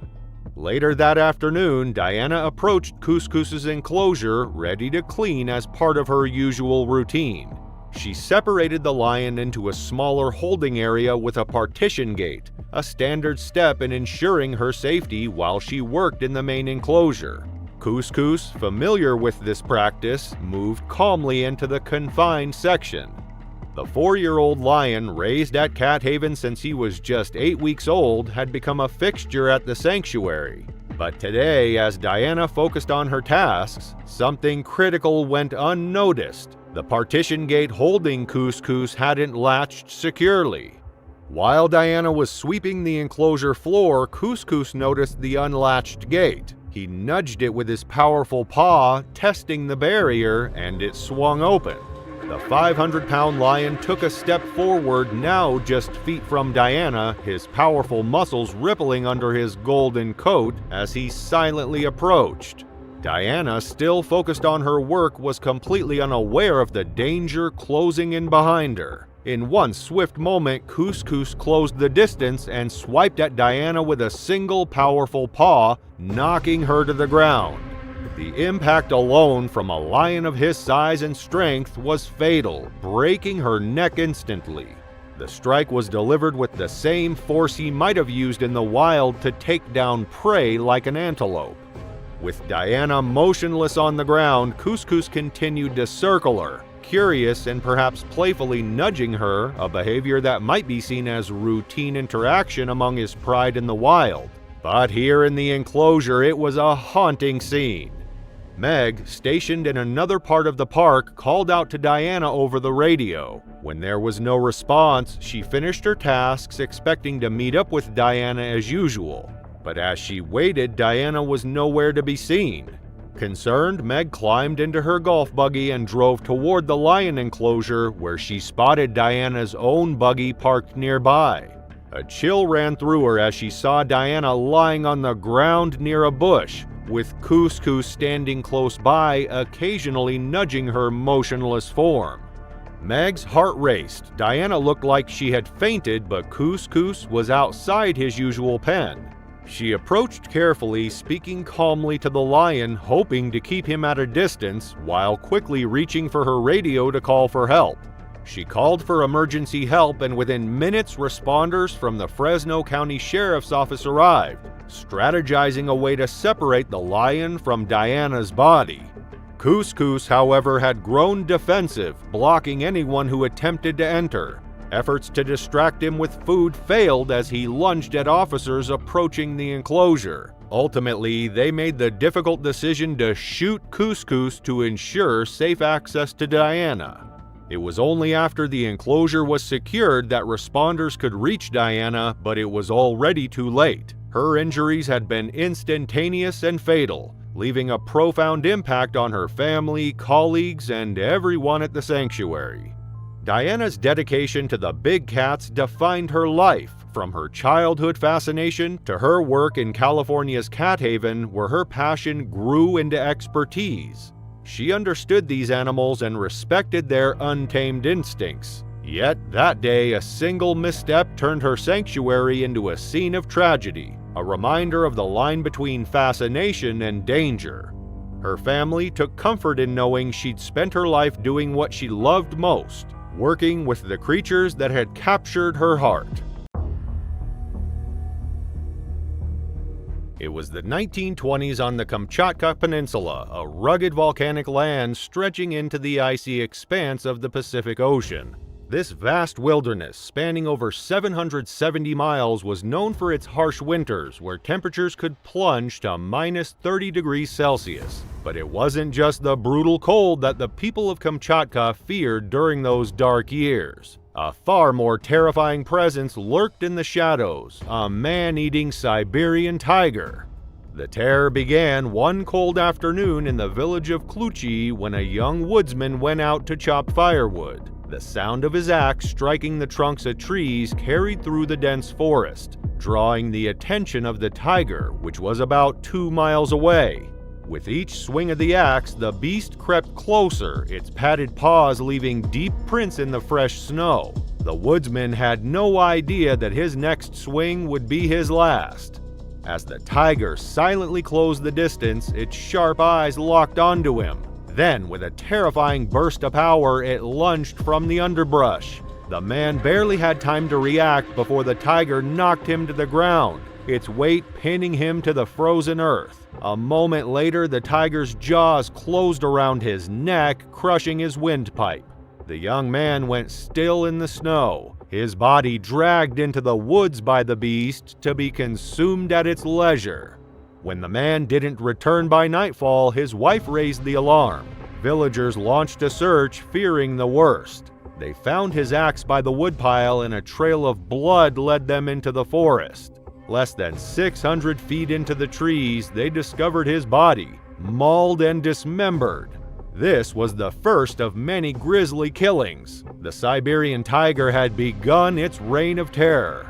Later that afternoon, Diana approached Couscous's enclosure, ready to clean as part of her usual routine. She separated the lion into a smaller holding area with a partition gate, a standard step in ensuring her safety while she worked in the main enclosure. Couscous, familiar with this practice, moved calmly into the confined section. The 4-year-old lion, raised at Cat Haven since he was just 8 weeks old, had become a fixture at the sanctuary. But today, as Diana focused on her tasks, something critical went unnoticed. The partition gate holding Couscous hadn't latched securely. While Diana was sweeping the enclosure floor, Couscous noticed the unlatched gate. He nudged it with his powerful paw, testing the barrier, and it swung open. The 500-pound lion took a step forward, now just feet from Diana, his powerful muscles rippling under his golden coat as he silently approached. Diana, still focused on her work, was completely unaware of the danger closing in behind her. In one swift moment, Couscous closed the distance and swiped at Diana with a single powerful paw, knocking her to the ground. The impact alone from a lion of his size and strength was fatal, breaking her neck instantly. The strike was delivered with the same force he might have used in the wild to take down prey like an antelope. With Diana motionless on the ground, Couscous continued to circle her, curious and perhaps playfully nudging her, a behavior that might be seen as routine interaction among his pride in the wild. But here in the enclosure, it was a haunting scene. Meg, stationed in another part of the park, called out to Diana over the radio. When there was no response, she finished her tasks, expecting to meet up with Diana as usual. But as she waited, Diana was nowhere to be seen. Concerned, Meg climbed into her golf buggy and drove toward the lion enclosure, where she spotted Diana's own buggy parked nearby. A chill ran through her as she saw Diana lying on the ground near a bush, with Couscous standing close by, occasionally nudging her motionless form. Meg's heart raced. Diana looked like she had fainted, but Couscous was outside his usual pen. She approached carefully, speaking calmly to the lion, hoping to keep him at a distance, while quickly reaching for her radio to call for help. She called for emergency help, and within minutes, responders from the Fresno County Sheriff's Office arrived, strategizing a way to separate the lion from Diana's body. Couscous, however, had grown defensive, blocking anyone who attempted to enter. Efforts to distract him with food failed as he lunged at officers approaching the enclosure. Ultimately, they made the difficult decision to shoot Couscous to ensure safe access to Diana. It was only after the enclosure was secured that responders could reach Diana, but it was already too late. Her injuries had been instantaneous and fatal, leaving a profound impact on her family, colleagues, and everyone at the sanctuary. Diana's dedication to the big cats defined her life, from her childhood fascination to her work in California's Cat Haven, where her passion grew into expertise. She understood these animals and respected their untamed instincts. Yet that day, a single misstep turned her sanctuary into a scene of tragedy, a reminder of the line between fascination and danger. Her family took comfort in knowing she'd spent her life doing what she loved most, working with the creatures that had captured her heart. It was the 1920s on the Kamchatka Peninsula, a rugged volcanic land stretching into the icy expanse of the Pacific Ocean. This vast wilderness, spanning over 770 miles, was known for its harsh winters, where temperatures could plunge to minus 30 degrees Celsius. But it wasn't just the brutal cold that the people of Kamchatka feared during those dark years. A far more terrifying presence lurked in the shadows, a man-eating Siberian tiger. The terror began one cold afternoon in the village of Kluchi when a young woodsman went out to chop firewood. The sound of his axe striking the trunks of trees carried through the dense forest, drawing the attention of the tiger, which was about 2 miles away. With each swing of the axe, the beast crept closer, its padded paws leaving deep prints in the fresh snow. The woodsman had no idea that his next swing would be his last. As the tiger silently closed the distance, its sharp eyes locked onto him. Then, with a terrifying burst of power, it lunged from the underbrush. The man barely had time to react before the tiger knocked him to the ground, its weight pinning him to the frozen earth. A moment later, the tiger's jaws closed around his neck, crushing his windpipe. The young man went still in the snow, his body dragged into the woods by the beast to be consumed at its leisure. When the man didn't return by nightfall, his wife raised the alarm. Villagers launched a search, fearing the worst. They found his axe by the woodpile, and a trail of blood led them into the forest. Less than 600 feet into the trees, they discovered his body, mauled and dismembered. This was the first of many grisly killings. The Siberian tiger had begun its reign of terror.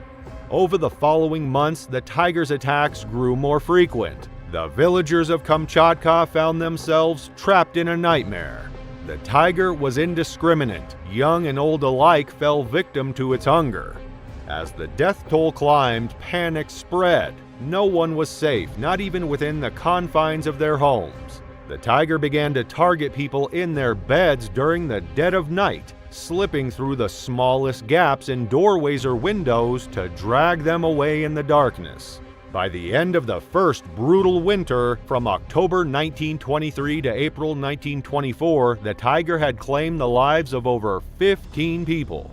Over the following months, the tiger's attacks grew more frequent. The villagers of Kamchatka found themselves trapped in a nightmare. The tiger was indiscriminate. Young and old alike fell victim to its hunger. As the death toll climbed, panic spread. No one was safe, not even within the confines of their homes. The tiger began to target people in their beds during the dead of night, slipping through the smallest gaps in doorways or windows to drag them away in the darkness. By the end of the first brutal winter, from October 1923 to April 1924, the tiger had claimed the lives of over 15 people.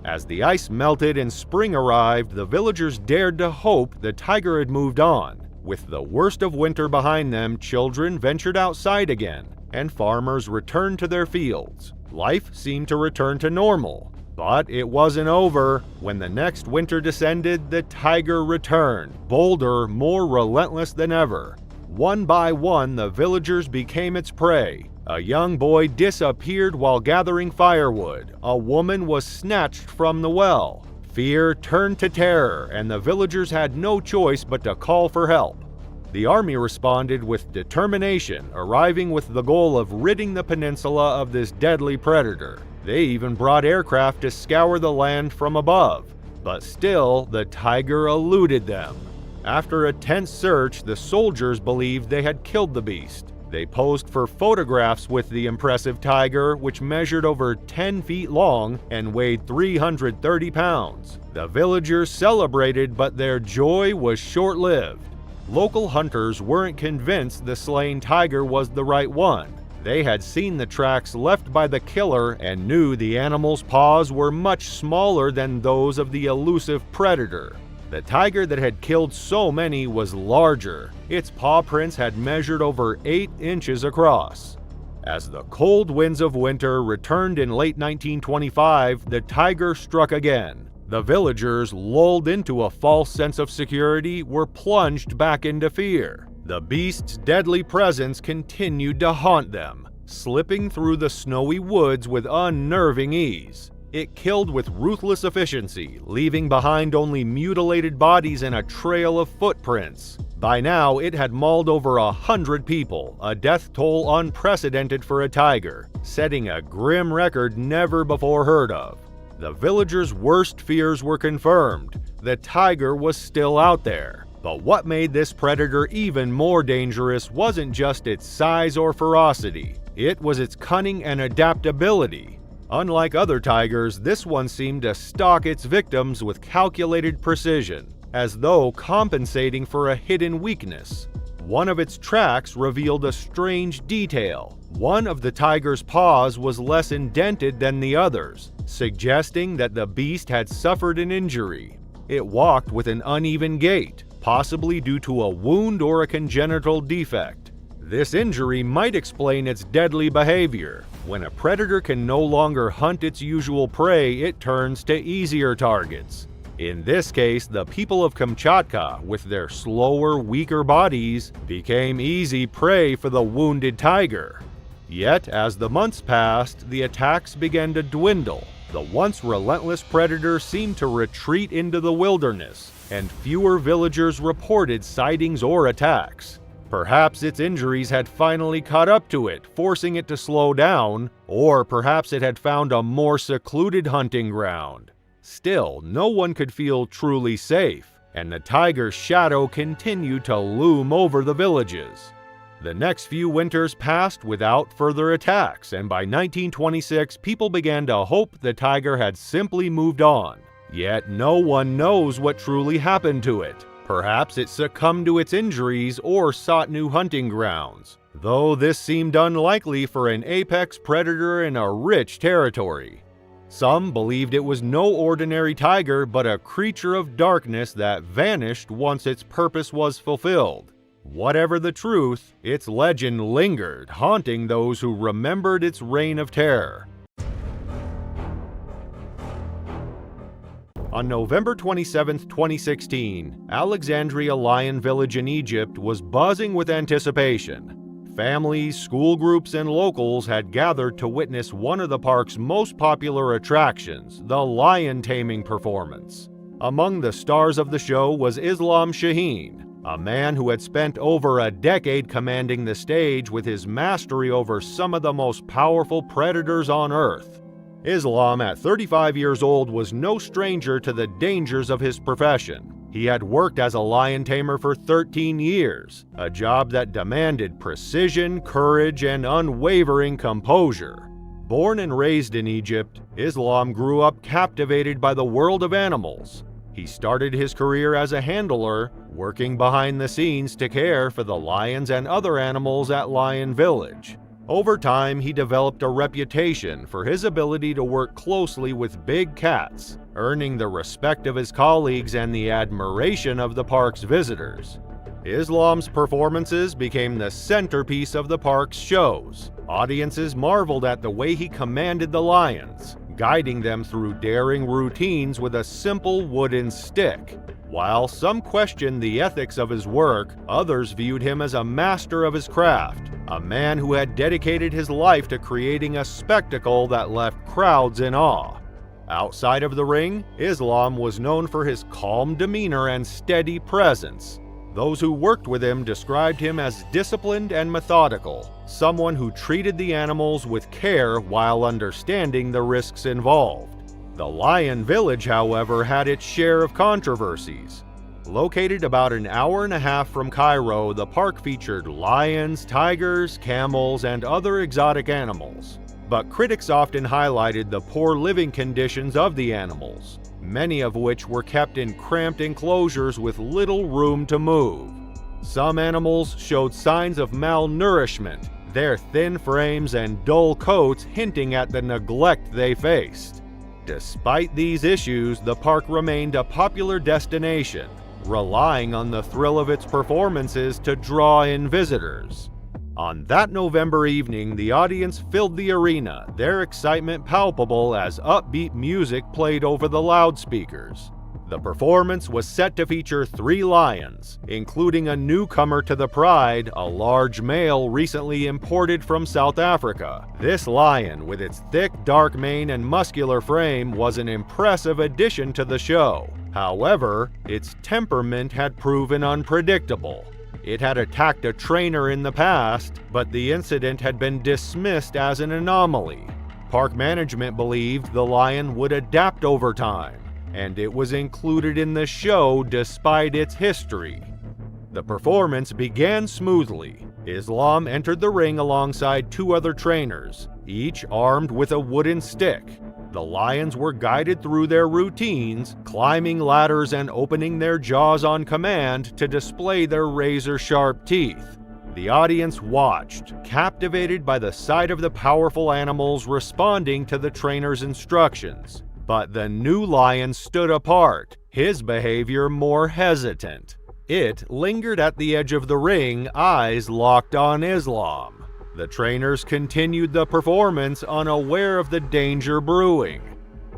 As the ice melted and spring arrived, the villagers dared to hope the tiger had moved on. With the worst of winter behind them, children ventured outside again, and farmers returned to their fields. Life seemed to return to normal. But it wasn't over. When the next winter descended, the tiger returned, bolder, more relentless than ever. One by one, the villagers became its prey. A young boy disappeared while gathering firewood. A woman was snatched from the well. Fear turned to terror, and the villagers had no choice but to call for help. The army responded with determination, arriving with the goal of ridding the peninsula of this deadly predator. They even brought aircraft to scour the land from above. But still, the tiger eluded them. After a tense search, the soldiers believed they had killed the beast. They posed for photographs with the impressive tiger, which measured over 10 feet long and weighed 330 pounds. The villagers celebrated, but their joy was short-lived. Local hunters weren't convinced the slain tiger was the right one. They had seen the tracks left by the killer and knew the animal's paws were much smaller than those of the elusive predator. The tiger that had killed so many was larger. Its paw prints had measured over 8 inches across. As the cold winds of winter returned in late 1925, the tiger struck again. The villagers, lulled into a false sense of security, were plunged back into fear. The beast's deadly presence continued to haunt them, slipping through the snowy woods with unnerving ease. It killed with ruthless efficiency, leaving behind only mutilated bodies and a trail of footprints. By now, it had mauled over 100 people, a death toll unprecedented for a tiger, setting a grim record never before heard of. The villagers' worst fears were confirmed. The tiger was still out there. But what made this predator even more dangerous wasn't just its size or ferocity. It was its cunning and adaptability. Unlike other tigers, this one seemed to stalk its victims with calculated precision, as though compensating for a hidden weakness. One of its tracks revealed a strange detail. One of the tiger's paws was less indented than the others, suggesting that the beast had suffered an injury. It walked with an uneven gait, possibly due to a wound or a congenital defect. This injury might explain its deadly behavior. When a predator can no longer hunt its usual prey, it turns to easier targets. In this case, the people of Kamchatka, with their slower, weaker bodies, became easy prey for the wounded tiger. Yet, as the months passed, the attacks began to dwindle. The once relentless predator seemed to retreat into the wilderness, and fewer villagers reported sightings or attacks. Perhaps its injuries had finally caught up to it, forcing it to slow down, or perhaps it had found a more secluded hunting ground. Still, no one could feel truly safe, and the tiger's shadow continued to loom over the villages. The next few winters passed without further attacks, and by 1926, people began to hope the tiger had simply moved on. Yet no one knows what truly happened to it. Perhaps it succumbed to its injuries or sought new hunting grounds, though this seemed unlikely for an apex predator in a rich territory. Some believed it was no ordinary tiger, but a creature of darkness that vanished once its purpose was fulfilled. Whatever the truth, its legend lingered, haunting those who remembered its reign of terror. On November 27, 2016, Alexandria Lion Village in Egypt was buzzing with anticipation. Families, school groups, and locals had gathered to witness one of the park's most popular attractions, the lion taming performance. Among the stars of the show was Islam Shaheen, a man who had spent over a decade commanding the stage with his mastery over some of the most powerful predators on Earth. Islam, at 35 years old, was no stranger to the dangers of his profession. He had worked as a lion tamer for 13 years, a job that demanded precision, courage, and unwavering composure. Born and raised in Egypt, Islam grew up captivated by the world of animals. He started his career as a handler, working behind the scenes to care for the lions and other animals at Lion Village. Over time, he developed a reputation for his ability to work closely with big cats, earning the respect of his colleagues and the admiration of the park's visitors. Islam's performances became the centerpiece of the park's shows. Audiences marveled at the way he commanded the lions, guiding them through daring routines with a simple wooden stick. While some questioned the ethics of his work, others viewed him as a master of his craft, a man who had dedicated his life to creating a spectacle that left crowds in awe. Outside of the ring, Islam was known for his calm demeanor and steady presence. Those who worked with him described him as disciplined and methodical, someone who treated the animals with care while understanding the risks involved. The Lion Village, however, had its share of controversies. Located about an hour and a half from Cairo, the park featured lions, tigers, camels, and other exotic animals. But critics often highlighted the poor living conditions of the animals, many of which were kept in cramped enclosures with little room to move. Some animals showed signs of malnourishment, their thin frames and dull coats hinting at the neglect they faced. Despite these issues, the park remained a popular destination, relying on the thrill of its performances to draw in visitors. On that November evening, the audience filled the arena, their excitement palpable as upbeat music played over the loudspeakers. The performance was set to feature 3 lions, including a newcomer to the Pride, a large male recently imported from South Africa. This lion, with its thick, dark mane and muscular frame, was an impressive addition to the show. However, its temperament had proven unpredictable. It had attacked a trainer in the past, but the incident had been dismissed as an anomaly. Park management believed the lion would adapt over time, and it was included in the show despite its history. The performance began smoothly. Islam entered the ring alongside 2 other trainers, each armed with a wooden stick. The lions were guided through their routines, climbing ladders and opening their jaws on command to display their razor-sharp teeth. The audience watched, captivated by the sight of the powerful animals responding to the trainer's instructions. But the new lion stood apart, his behavior more hesitant. It lingered at the edge of the ring, eyes locked on Islam. The trainers continued the performance, unaware of the danger brewing.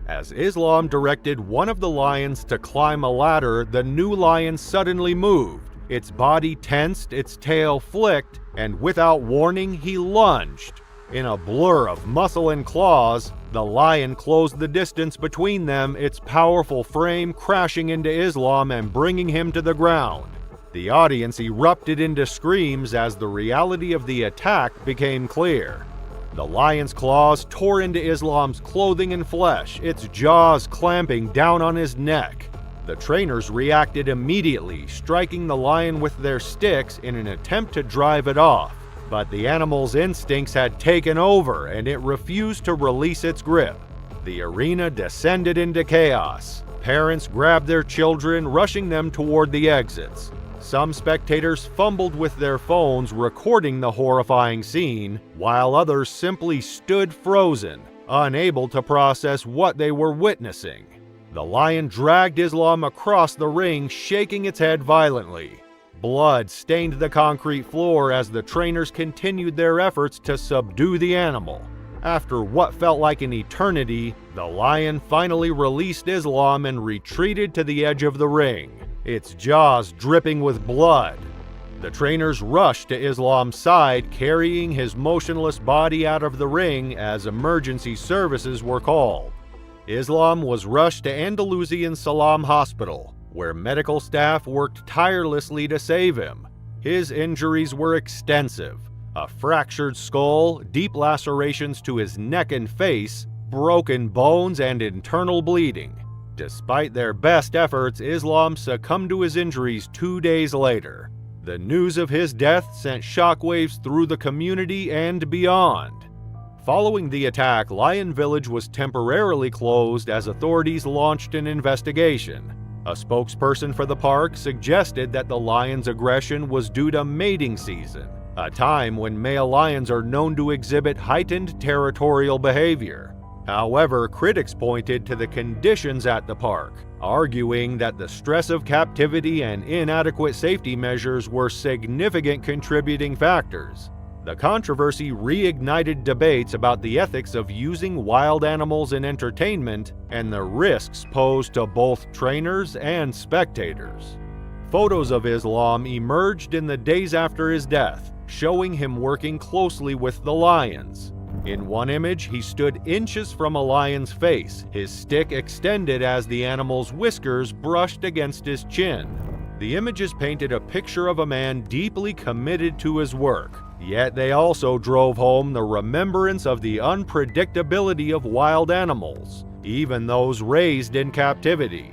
As Islam directed one of the lions to climb a ladder, the new lion suddenly moved. Its body tensed, its tail flicked, and without warning, he lunged. In a blur of muscle and claws, the lion closed the distance between them, its powerful frame crashing into Islam and bringing him to the ground. The audience erupted into screams as the reality of the attack became clear. The lion's claws tore into Islam's clothing and flesh, its jaws clamping down on his neck. The trainers reacted immediately, striking the lion with their sticks in an attempt to drive it off. But the animal's instincts had taken over, and it refused to release its grip. The arena descended into chaos. Parents grabbed their children, rushing them toward the exits. Some spectators fumbled with their phones, recording the horrifying scene, while others simply stood frozen, unable to process what they were witnessing. The lion dragged Islam across the ring, shaking its head violently. Blood stained the concrete floor as the trainers continued their efforts to subdue the animal. After what felt like an eternity, the lion finally released Islam and retreated to the edge of the ring, its jaws dripping with blood. The trainers rushed to Islam's side, carrying his motionless body out of the ring as emergency services were called. Islam was rushed to Andalusian Salam Hospital, where medical staff worked tirelessly to save him. His injuries were extensive: a fractured skull, deep lacerations to his neck and face, broken bones, and internal bleeding. Despite their best efforts, Islam succumbed to his injuries 2 days later. The news of his death sent shockwaves through the community and beyond. Following the attack, Lion Village was temporarily closed as authorities launched an investigation. A spokesperson for the park suggested that the lion's aggression was due to mating season, a time when male lions are known to exhibit heightened territorial behavior. However, critics pointed to the conditions at the park, arguing that the stress of captivity and inadequate safety measures were significant contributing factors. The controversy reignited debates about the ethics of using wild animals in entertainment and the risks posed to both trainers and spectators. Photos of Islam emerged in the days after his death, showing him working closely with the lions. In one image, he stood inches from a lion's face, his stick extended as the animal's whiskers brushed against his chin. The images painted a picture of a man deeply committed to his work, yet they also drove home the remembrance of the unpredictability of wild animals, even those raised in captivity.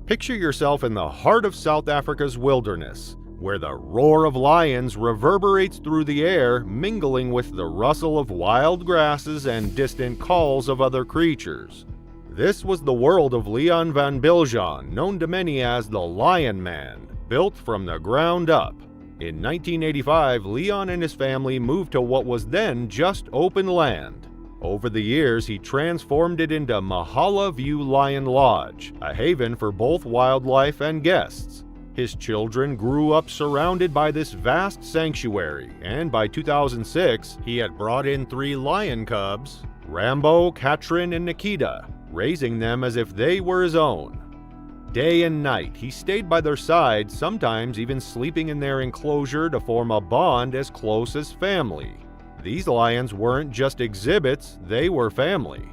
Picture yourself in the heart of South Africa's wilderness, where the roar of lions reverberates through the air, mingling with the rustle of wild grasses and distant calls of other creatures. This was the world of Leon van Biljon, known to many as the Lion Man, built from the ground up. In 1985, Leon and his family moved to what was then just open land. Over the years, he transformed it into Mahala View Lion Lodge, a haven for both wildlife and guests. His children grew up surrounded by this vast sanctuary, and by 2006, he had brought in 3 lion cubs, Rambo, Katrin, and Nikita, raising them as if they were his own. Day and night, he stayed by their side, sometimes even sleeping in their enclosure to form a bond as close as family. These lions weren't just exhibits, they were family.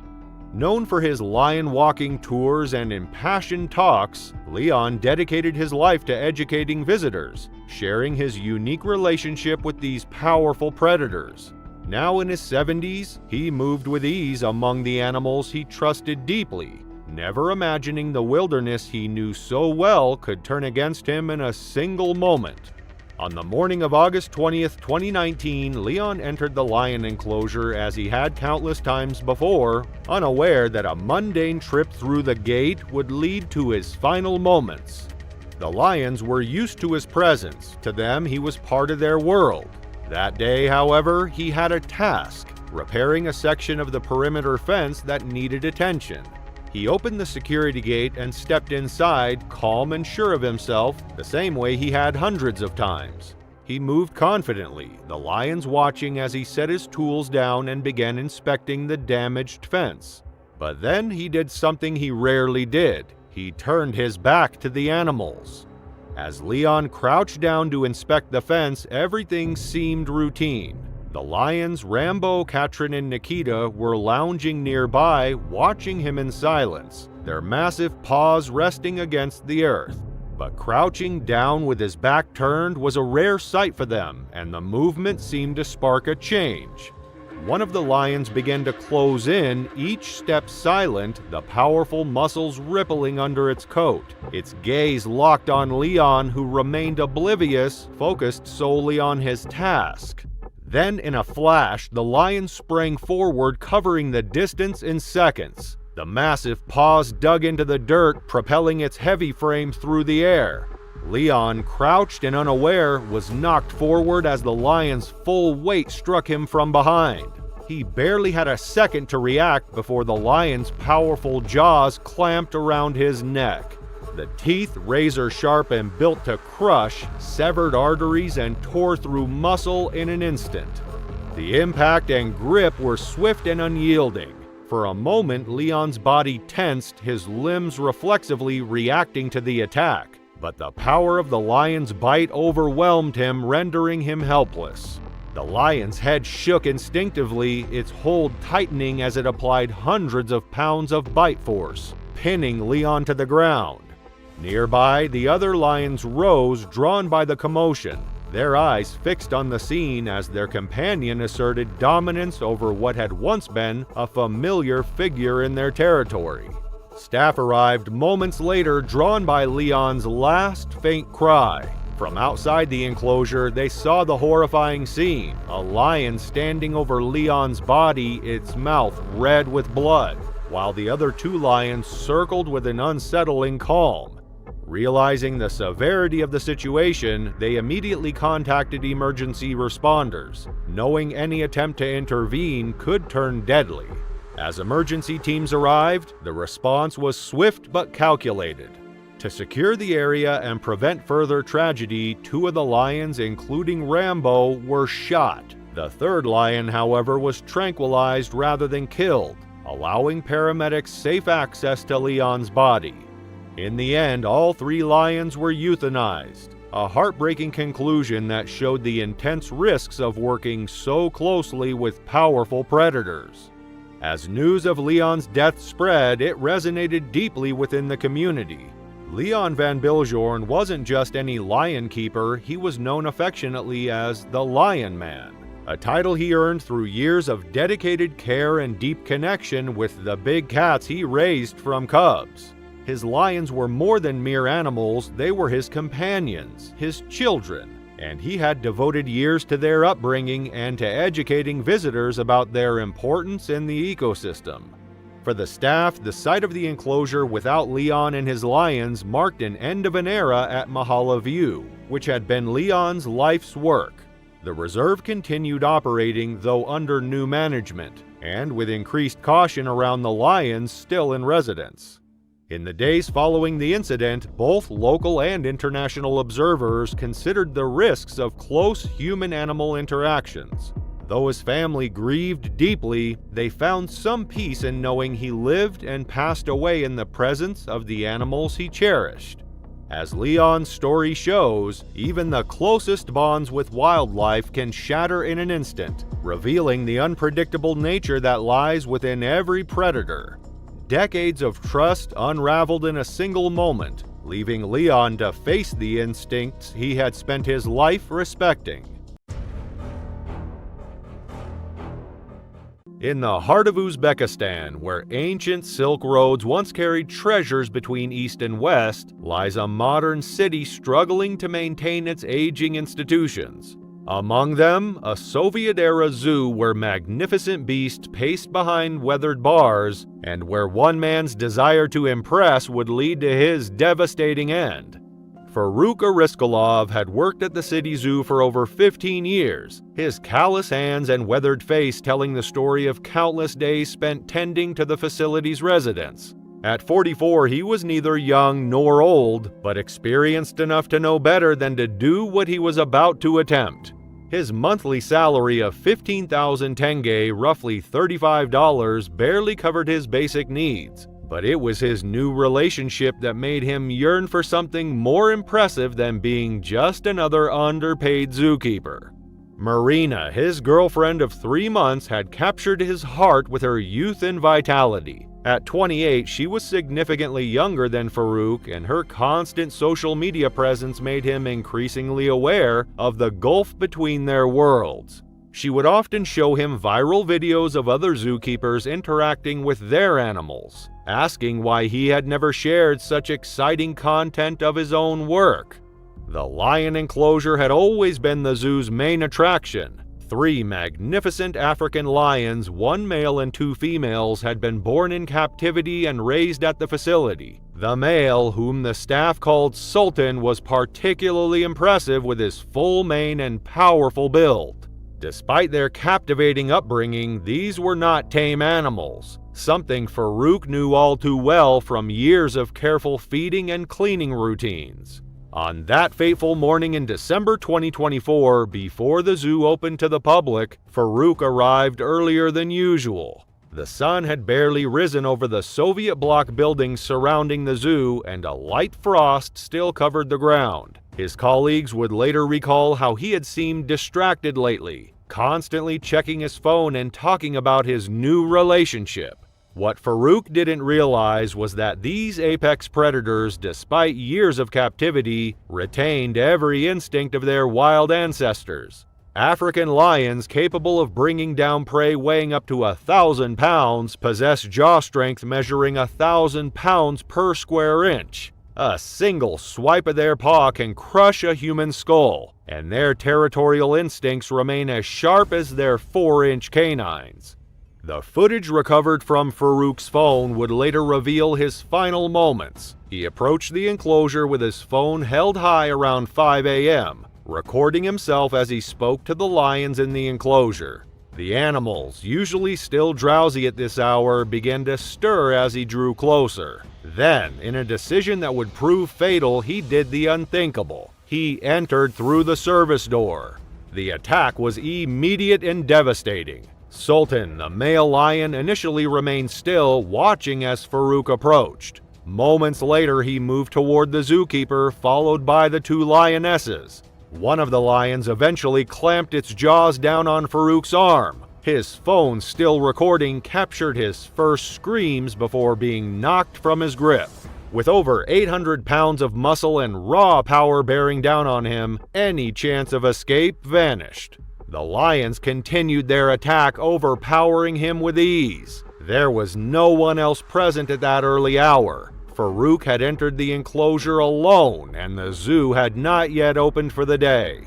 Known for his lion walking tours and impassioned talks, Leon dedicated his life to educating visitors, sharing his unique relationship with these powerful predators. Now in his 70s, he moved with ease among the animals he trusted deeply, never imagining the wilderness he knew so well could turn against him in a single moment. On the morning of August 20th, 2019, Leon entered the lion enclosure as he had countless times before, unaware that a mundane trip through the gate would lead to his final moments. The lions were used to his presence. To them, he was part of their world. That day, however, he had a task, repairing a section of the perimeter fence that needed attention. He opened the security gate and stepped inside, calm and sure of himself, the same way he had hundreds of times. He moved confidently, the lions watching as he set his tools down and began inspecting the damaged fence. But then he did something he rarely did. He turned his back to the animals. As Leon crouched down to inspect the fence, everything seemed routine. The lions, Rambo, Katrin, and Nikita, were lounging nearby, watching him in silence, their massive paws resting against the earth. But crouching down with his back turned was a rare sight for them, and the movement seemed to spark a change. One of the lions began to close in, each step silent, the powerful muscles rippling under its coat. Its gaze locked on Leon, who remained oblivious, focused solely on his task. Then, in a flash, the lion sprang forward, covering the distance in seconds. The massive paws dug into the dirt, propelling its heavy frame through the air. Leon, crouched and unaware, was knocked forward as the lion's full weight struck him from behind. He barely had a second to react before the lion's powerful jaws clamped around his neck. The teeth, razor sharp and built to crush, severed arteries and tore through muscle in an instant. The impact and grip were swift and unyielding. For a moment, Leon's body tensed, his limbs reflexively reacting to the attack. But the power of the lion's bite overwhelmed him, rendering him helpless. The lion's head shook instinctively, its hold tightening as it applied hundreds of pounds of bite force, pinning Leon to the ground. Nearby, the other lions rose, drawn by the commotion, their eyes fixed on the scene as their companion asserted dominance over what had once been a familiar figure in their territory. Staff arrived moments later, drawn by Leon's last faint cry. From outside the enclosure, they saw the horrifying scene, a lion standing over Leon's body, its mouth red with blood, while the other 2 lions circled with an unsettling calm. Realizing the severity of the situation, they immediately contacted emergency responders, knowing any attempt to intervene could turn deadly. As emergency teams arrived, the response was swift but calculated. To secure the area and prevent further tragedy, 2 of the lions, including Rambo, were shot. The third lion, however, was tranquilized rather than killed, allowing paramedics safe access to Leon's body. In the end, all 3 lions were euthanized, a heartbreaking conclusion that showed the intense risks of working so closely with powerful predators. As news of Leon's death spread, it resonated deeply within the community. Leon Van Biljorn wasn't just any lion keeper, he was known affectionately as the Lion Man, a title he earned through years of dedicated care and deep connection with the big cats he raised from cubs. His lions were more than mere animals, they were his companions, his children, and he had devoted years to their upbringing and to educating visitors about their importance in the ecosystem. For the staff, the sight of the enclosure without Leon and his lions marked an end of an era at Mahala View, which had been Leon's life's work. The reserve continued operating, though under new management, and with increased caution around the lions still in residence. In the days following the incident, both local and international observers considered the risks of close human-animal interactions. Though his family grieved deeply, they found some peace in knowing he lived and passed away in the presence of the animals he cherished. As Leon's story shows, even the closest bonds with wildlife can shatter in an instant, revealing the unpredictable nature that lies within every predator. Decades of trust unraveled in a single moment, leaving Leon to face the instincts he had spent his life respecting. In the heart of Uzbekistan, where ancient silk roads once carried treasures between east and west, lies a modern city struggling to maintain its aging institutions. Among them, a Soviet-era zoo where magnificent beasts paced behind weathered bars, and where one man's desire to impress would lead to his devastating end. Farouk Ariskalov had worked at the city zoo for over 15 years, his callous hands and weathered face telling the story of countless days spent tending to the facility's residents. At 44, he was neither young nor old, but experienced enough to know better than to do what he was about to attempt. His monthly salary of 15,000 tenge, roughly $35, barely covered his basic needs. But it was his new relationship that made him yearn for something more impressive than being just another underpaid zookeeper. Marina, his girlfriend of 3 months, had captured his heart with her youth and vitality. At 28, she was significantly younger than Farouk, and her constant social media presence made him increasingly aware of the gulf between their worlds. She would often show him viral videos of other zookeepers interacting with their animals, asking why he had never shared such exciting content of his own work. The lion enclosure had always been the zoo's main attraction. 3 magnificent African lions, 1 male and 2 females, had been born in captivity and raised at the facility. The male, whom the staff called Sultan, was particularly impressive with his full mane and powerful build. Despite their captivating upbringing, these were not tame animals, something Farouk knew all too well from years of careful feeding and cleaning routines. On that fateful morning in December 2024, before the zoo opened to the public, Farouk arrived earlier than usual. The sun had barely risen over the Soviet bloc buildings surrounding the zoo, and a light frost still covered the ground. His colleagues would later recall how he had seemed distracted lately, constantly checking his phone and talking about his new relationship. What Farouk didn't realize was that these apex predators, despite years of captivity, retained every instinct of their wild ancestors. African lions capable of bringing down prey weighing up to 1,000 pounds possess jaw strength measuring 1,000 pounds per square inch. A single swipe of their paw can crush a human skull, and their territorial instincts remain as sharp as their 4-inch canines. The footage recovered from Farouk's phone would later reveal his final moments. He approached the enclosure with his phone held high around 5 a.m., recording himself as he spoke to the lions in the enclosure. The animals, usually still drowsy at this hour, began to stir as he drew closer. Then, in a decision that would prove fatal, he did the unthinkable. He entered through the service door. The attack was immediate and devastating. Sultan, the male lion, initially remained still, watching as Farouk approached. Moments later, he moved toward the zookeeper, followed by the two lionesses. One of the lions eventually clamped its jaws down on Farouk's arm. His phone, still recording, captured his first screams before being knocked from his grip. With over 800 pounds of muscle and raw power bearing down on him, any chance of escape vanished. The lions continued their attack, overpowering him with ease. There was no one else present at that early hour. Farouk had entered the enclosure alone, and the zoo had not yet opened for the day.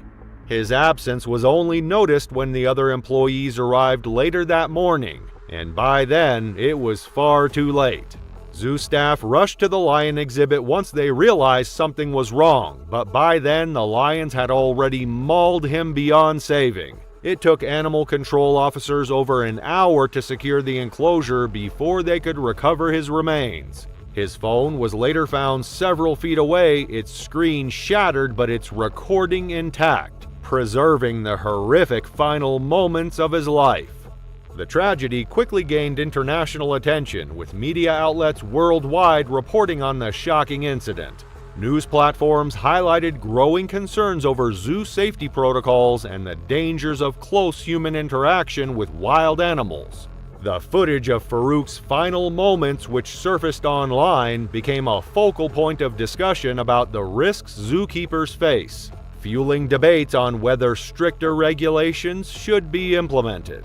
His absence was only noticed when the other employees arrived later that morning, and by then, it was far too late. Zoo staff rushed to the lion exhibit once they realized something was wrong, but by then the lions had already mauled him beyond saving. It took animal control officers over an hour to secure the enclosure before they could recover his remains. His phone was later found several feet away, its screen shattered but its recording intact, preserving the horrific final moments of his life. The tragedy quickly gained international attention, with media outlets worldwide reporting on the shocking incident. News platforms highlighted growing concerns over zoo safety protocols and the dangers of close human interaction with wild animals. The footage of Farouk's final moments, which surfaced online, became a focal point of discussion about the risks zookeepers face, fueling debates on whether stricter regulations should be implemented.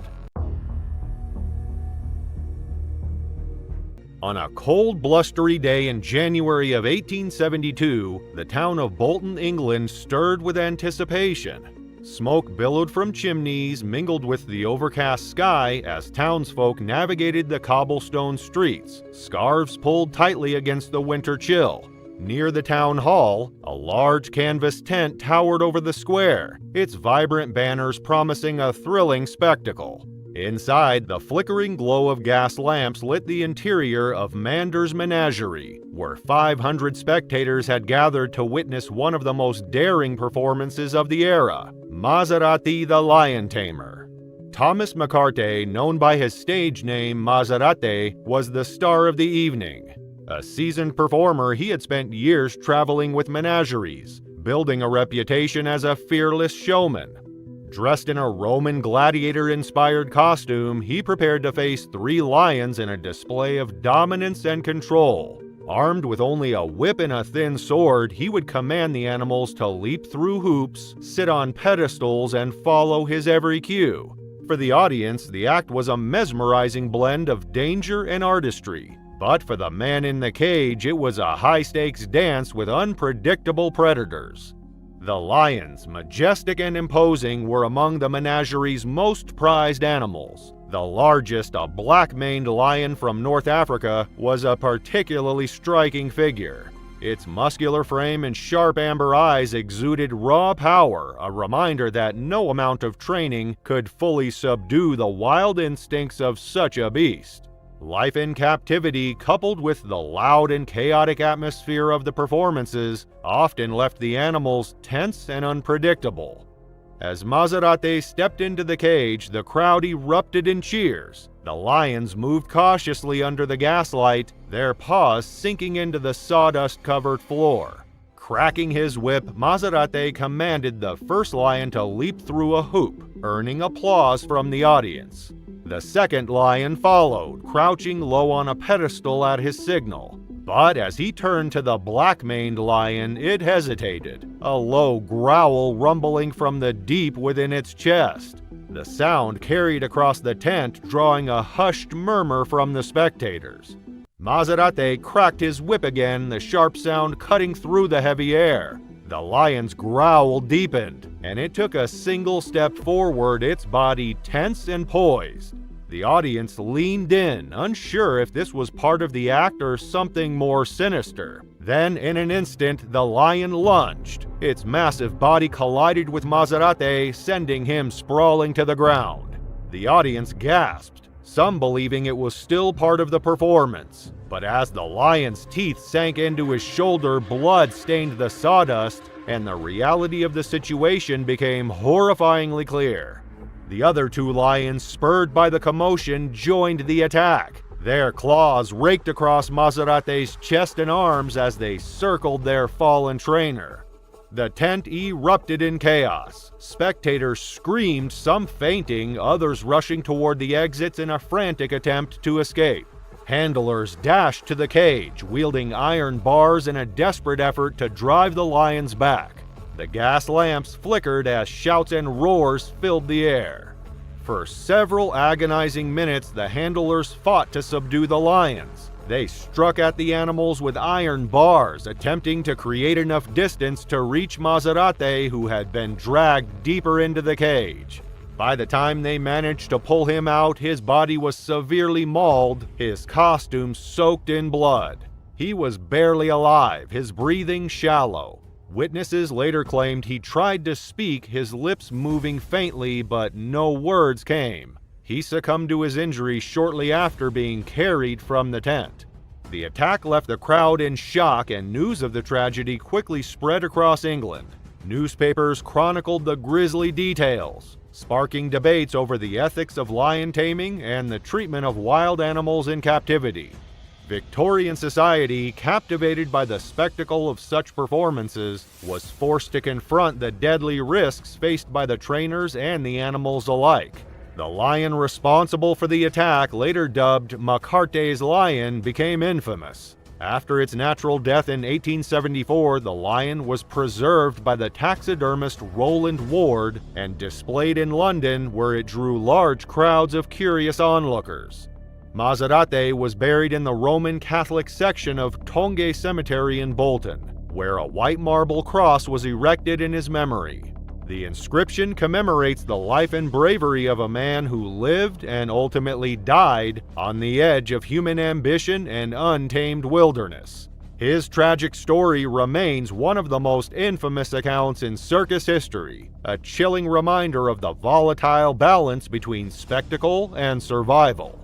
On a cold, blustery day in January of 1872, the town of Bolton, England stirred with anticipation. Smoke billowed from chimneys, mingled with the overcast sky as townsfolk navigated the cobblestone streets, scarves pulled tightly against the winter chill. Near the town hall, a large canvas tent towered over the square, its vibrant banners promising a thrilling spectacle. Inside, the flickering glow of gas lamps lit the interior of Mander's Menagerie, where 500 spectators had gathered to witness one of the most daring performances of the era, Maserati the Lion Tamer. Thomas McCarthy, known by his stage name Maserati, was the star of the evening. A seasoned performer, he had spent years traveling with menageries, building a reputation as a fearless showman. Dressed in a Roman gladiator-inspired costume, he prepared to face 3 lions in a display of dominance and control. Armed with only a whip and a thin sword, he would command the animals to leap through hoops, sit on pedestals, and follow his every cue. For the audience, the act was a mesmerizing blend of danger and artistry. But for the man in the cage, it was a high-stakes dance with unpredictable predators. The lions, majestic and imposing, were among the menagerie's most prized animals. The largest, a black-maned lion from North Africa, was a particularly striking figure. Its muscular frame and sharp amber eyes exuded raw power, a reminder that no amount of training could fully subdue the wild instincts of such a beast. Life in captivity, coupled with the loud and chaotic atmosphere of the performances, often left the animals tense and unpredictable. As Maserati stepped into the cage, the crowd erupted in cheers. The lions moved cautiously under the gaslight, their paws sinking into the sawdust-covered floor. Cracking his whip, Maserati commanded the first lion to leap through a hoop, earning applause from the audience. The second lion followed, crouching low on a pedestal at his signal. But as he turned to the black-maned lion, it hesitated, a low growl rumbling from the deep within its chest. The sound carried across the tent, drawing a hushed murmur from the spectators. Maserati cracked his whip again, the sharp sound cutting through the heavy air. The lion's growl deepened, and it took a single step forward, its body tense and poised. The audience leaned in, unsure if this was part of the act or something more sinister. Then, in an instant, the lion lunged. Its massive body collided with Maserati, sending him sprawling to the ground. The audience gasped, some believing it was still part of the performance. But as the lion's teeth sank into his shoulder, blood stained the sawdust, and the reality of the situation became horrifyingly clear. The other two lions, spurred by the commotion, joined the attack. Their claws raked across Mazarate's chest and arms as they circled their fallen trainer. The tent erupted in chaos. Spectators screamed, some fainting, others rushing toward the exits in a frantic attempt to escape. Handlers dashed to the cage, wielding iron bars in a desperate effort to drive the lions back. The gas lamps flickered as shouts and roars filled the air. For several agonizing minutes, the handlers fought to subdue the lions. They struck at the animals with iron bars, attempting to create enough distance to reach Mazarate, who had been dragged deeper into the cage. By the time they managed to pull him out, his body was severely mauled, his costume soaked in blood. He was barely alive, his breathing shallow. Witnesses later claimed he tried to speak, his lips moving faintly, but no words came. He succumbed to his injuries shortly after being carried from the tent. The attack left the crowd in shock, and news of the tragedy quickly spread across England. Newspapers chronicled the grisly details, sparking debates over the ethics of lion taming and the treatment of wild animals in captivity. Victorian society, captivated by the spectacle of such performances, was forced to confront the deadly risks faced by the trainers and the animals alike. The lion responsible for the attack, later dubbed Macarte's lion, became infamous. After its natural death in 1874, the lion was preserved by the taxidermist Roland Ward and displayed in London, where it drew large crowds of curious onlookers. Mazarate was buried in the Roman Catholic section of Tonge Cemetery in Bolton, where a white marble cross was erected in his memory. The inscription commemorates the life and bravery of a man who lived and ultimately died on the edge of human ambition and untamed wilderness. His tragic story remains one of the most infamous accounts in circus history, a chilling reminder of the volatile balance between spectacle and survival.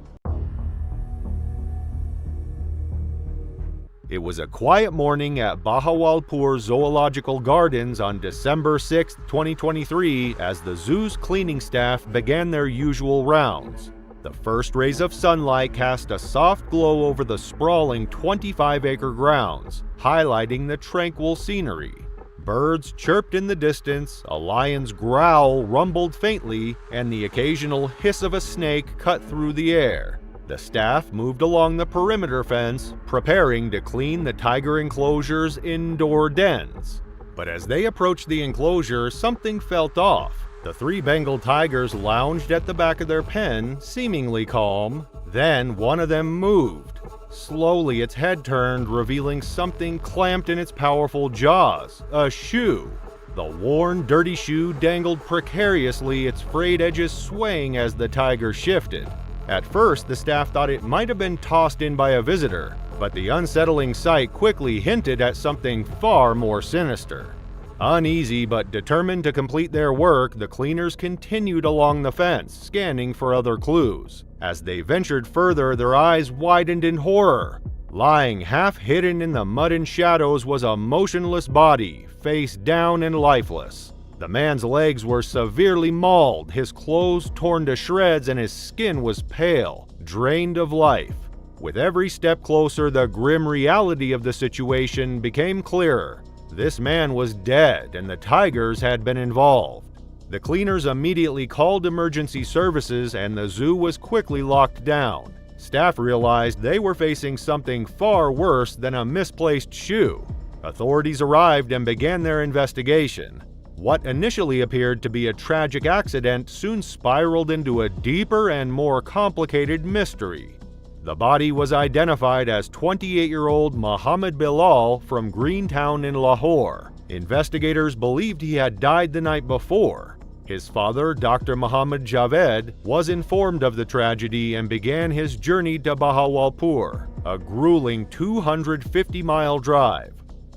It was a quiet morning at Bahawalpur Zoological Gardens on December 6, 2023, as the zoo's cleaning staff began their usual rounds. The first rays of sunlight cast a soft glow over the sprawling 25-acre grounds, highlighting the tranquil scenery. Birds chirped in the distance, a lion's growl rumbled faintly, and the occasional hiss of a snake cut through the air. The staff moved along the perimeter fence, preparing to clean the tiger enclosure's indoor dens. But as they approached the enclosure, something felt off. The three Bengal tigers lounged at the back of their pen, seemingly calm. Then one of them moved. Slowly, its head turned, revealing something clamped in its powerful jaws, a shoe. The worn, dirty shoe dangled precariously, its frayed edges swaying as the tiger shifted. At first, the staff thought it might have been tossed in by a visitor, but the unsettling sight quickly hinted at something far more sinister. Uneasy but determined to complete their work, the cleaners continued along the fence, scanning for other clues. As they ventured further, their eyes widened in horror. Lying half hidden in the mud and shadows was a motionless body, face down and lifeless. The man's legs were severely mauled, his clothes torn to shreds, and his skin was pale, drained of life. With every step closer, the grim reality of the situation became clearer. This man was dead, and the tigers had been involved. The cleaners immediately called emergency services, and the zoo was quickly locked down. Staff realized they were facing something far worse than a misplaced shoe. Authorities arrived and began their investigation. What initially appeared to be a tragic accident soon spiraled into a deeper and more complicated mystery. The body was identified as 28-year-old Muhammad Bilal from Greentown in Lahore. Investigators believed he had died the night before. His father, Dr. Muhammad Javed, was informed of the tragedy and began his journey to Bahawalpur, a grueling 250-mile drive.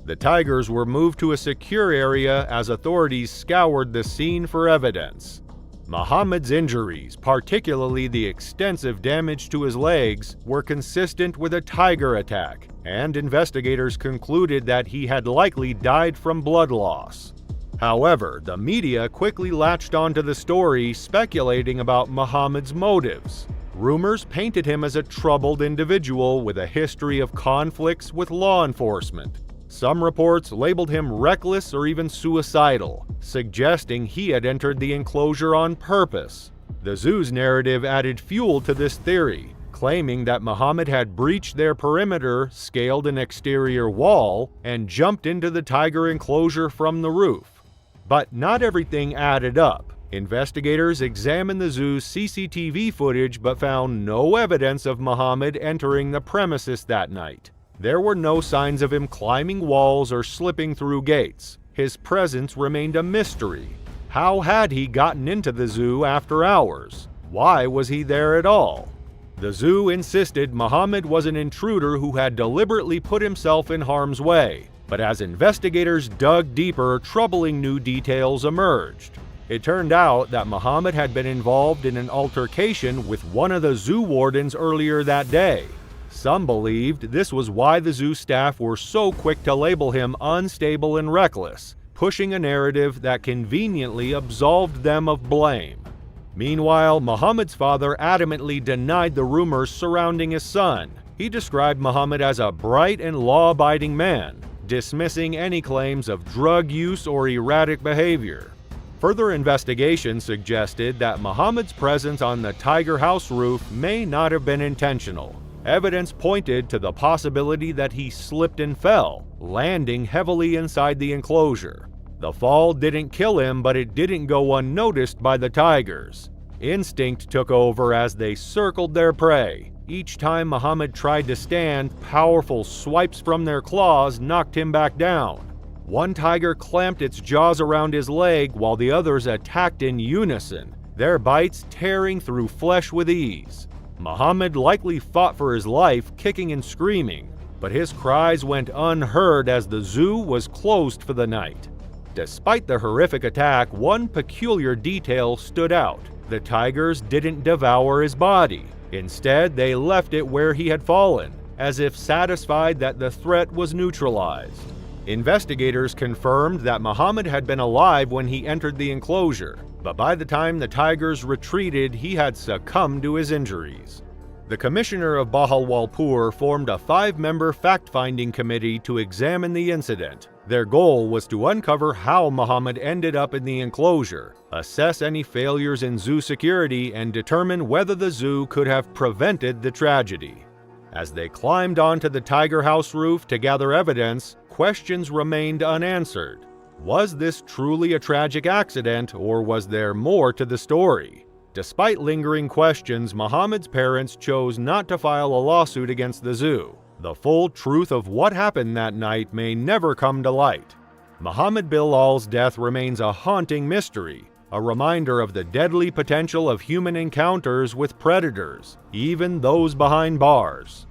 The tigers were moved to a secure area as authorities scoured the scene for evidence. Muhammad's injuries, particularly the extensive damage to his legs, were consistent with a tiger attack, and investigators concluded that he had likely died from blood loss. However, the media quickly latched onto the story, speculating about Muhammad's motives. Rumors painted him as a troubled individual with a history of conflicts with law enforcement. Some reports labeled him reckless or even suicidal, suggesting he had entered the enclosure on purpose. The zoo's narrative added fuel to this theory, claiming that Muhammad had breached their perimeter, scaled an exterior wall, and jumped into the tiger enclosure from the roof. But not everything added up. Investigators examined the zoo's CCTV footage but found no evidence of Muhammad entering the premises that night. There were no signs of him climbing walls or slipping through gates. His presence remained a mystery. How had he gotten into the zoo after hours? Why was he there at all? The zoo insisted Muhammad was an intruder who had deliberately put himself in harm's way. But as investigators dug deeper, troubling new details emerged. It turned out that Muhammad had been involved in an altercation with one of the zoo wardens earlier that day. Some believed this was why the zoo staff were so quick to label him unstable and reckless, pushing a narrative that conveniently absolved them of blame. Meanwhile, Muhammad's father adamantly denied the rumors surrounding his son. He described Muhammad as a bright and law-abiding man, dismissing any claims of drug use or erratic behavior. Further investigation suggested that Muhammad's presence on the Tiger House roof may not have been intentional. Evidence pointed to the possibility that he slipped and fell, landing heavily inside the enclosure. The fall didn't kill him, but it didn't go unnoticed by the tigers. Instinct took over as they circled their prey. Each time Muhammad tried to stand, powerful swipes from their claws knocked him back down. One tiger clamped its jaws around his leg while the others attacked in unison, their bites tearing through flesh with ease. Muhammad likely fought for his life, kicking and screaming, but his cries went unheard as the zoo was closed for the night. Despite the horrific attack, one peculiar detail stood out. The tigers didn't devour his body. Instead, they left it where he had fallen, as if satisfied that the threat was neutralized. Investigators confirmed that Muhammad had been alive when he entered the enclosure, but by the time the tigers retreated, he had succumbed to his injuries. The commissioner of Bahawalpur formed a 5-member fact-finding committee to examine the incident. Their goal was to uncover how Muhammad ended up in the enclosure, assess any failures in zoo security, and determine whether the zoo could have prevented the tragedy. As they climbed onto the Tiger House roof to gather evidence, questions remained unanswered. Was this truly a tragic accident, or was there more to the story? Despite lingering questions, Muhammad's parents chose not to file a lawsuit against the zoo. The full truth of what happened that night may never come to light. Muhammad Bilal's death remains a haunting mystery, a reminder of the deadly potential of human encounters with predators, even those behind bars.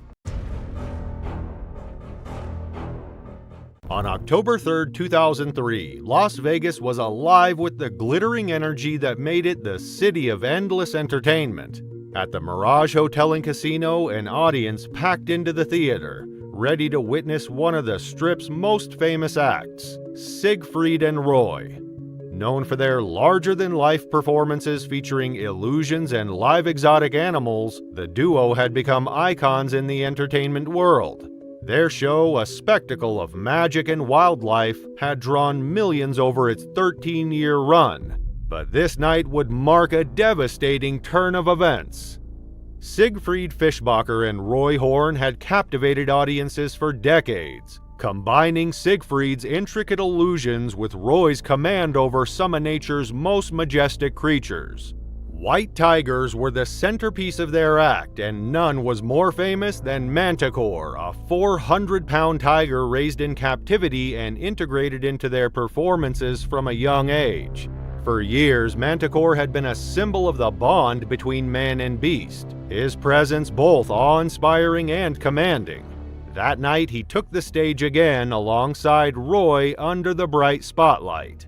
On October 3, 2003, Las Vegas was alive with the glittering energy that made it the city of endless entertainment. At the Mirage Hotel and Casino, an audience packed into the theater, ready to witness one of the Strip's most famous acts, Siegfried and Roy. Known for their larger-than-life performances featuring illusions and live exotic animals, the duo had become icons in the entertainment world. Their show, a spectacle of magic and wildlife, had drawn millions over its 13-year run. But this night would mark a devastating turn of events. Siegfried Fischbacher and Roy Horn had captivated audiences for decades, combining Siegfried's intricate illusions with Roy's command over some of nature's most majestic creatures. White tigers were the centerpiece of their act, and none was more famous than Manticore, a 400-pound tiger raised in captivity and integrated into their performances from a young age. For years, Manticore had been a symbol of the bond between man and beast, his presence both awe-inspiring and commanding. That night, he took the stage again alongside Roy under the bright spotlight.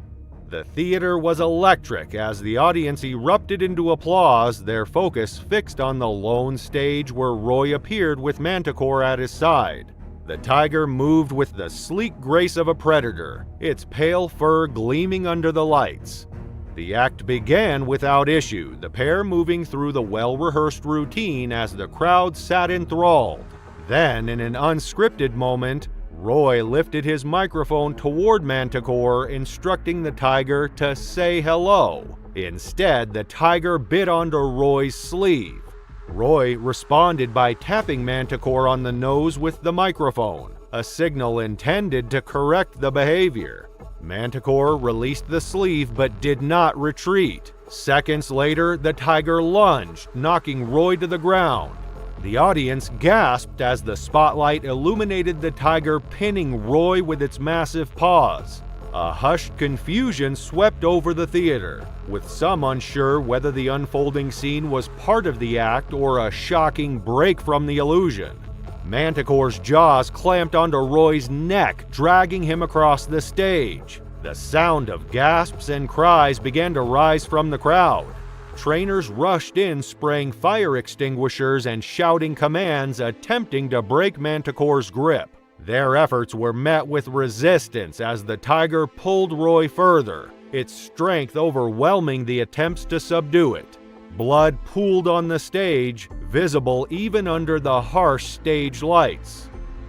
The theater was electric as the audience erupted into applause, their focus fixed on the lone stage where Roy appeared with Manticore at his side. The tiger moved with the sleek grace of a predator, its pale fur gleaming under the lights. The act began without issue, the pair moving through the well-rehearsed routine as the crowd sat enthralled. Then, in an unscripted moment, Roy lifted his microphone toward Manticore, instructing the tiger to say hello. Instead, the tiger bit onto Roy's sleeve. Roy responded by tapping Manticore on the nose with the microphone, a signal intended to correct the behavior. Manticore released the sleeve but did not retreat. Seconds later, the tiger lunged, knocking Roy to the ground. The audience gasped as the spotlight illuminated the tiger pinning Roy with its massive paws. A hushed confusion swept over the theater, with some unsure whether the unfolding scene was part of the act or a shocking break from the illusion. Manticore's jaws clamped onto Roy's neck, dragging him across the stage. The sound of gasps and cries began to rise from the crowd. Trainers rushed in, spraying fire extinguishers and shouting commands, attempting to break Manticore's grip. Their efforts were met with resistance as the tiger pulled Roy further, its strength overwhelming the attempts to subdue it. Blood pooled on the stage, visible even under the harsh stage lights.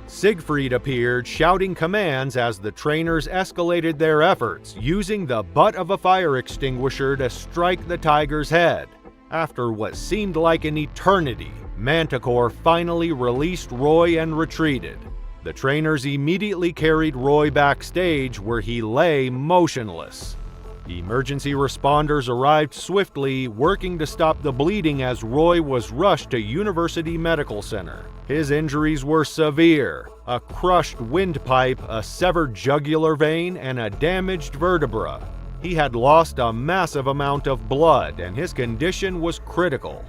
Siegfried appeared, shouting commands as the trainers escalated their efforts, using the butt of a fire extinguisher to strike the tiger's head. After what seemed like an eternity, Manticore finally released Roy and retreated. The trainers immediately carried Roy backstage, where he lay motionless. Emergency responders arrived swiftly, working to stop the bleeding as Roy was rushed to University Medical Center. His injuries were severe: a crushed windpipe, a severed jugular vein, and a damaged vertebra. He had lost a massive amount of blood, and his condition was critical.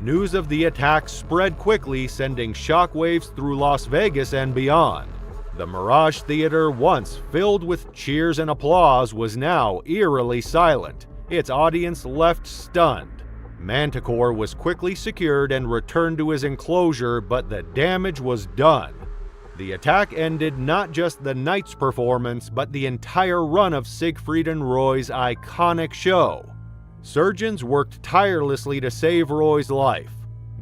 News of the attack spread quickly, sending shockwaves through Las Vegas and beyond. The Mirage Theater, once filled with cheers and applause, was now eerily silent, its audience left stunned. Manticore was quickly secured and returned to his enclosure, but the damage was done. The attack ended not just the night's performance, but the entire run of Siegfried and Roy's iconic show. Surgeons worked tirelessly to save Roy's life.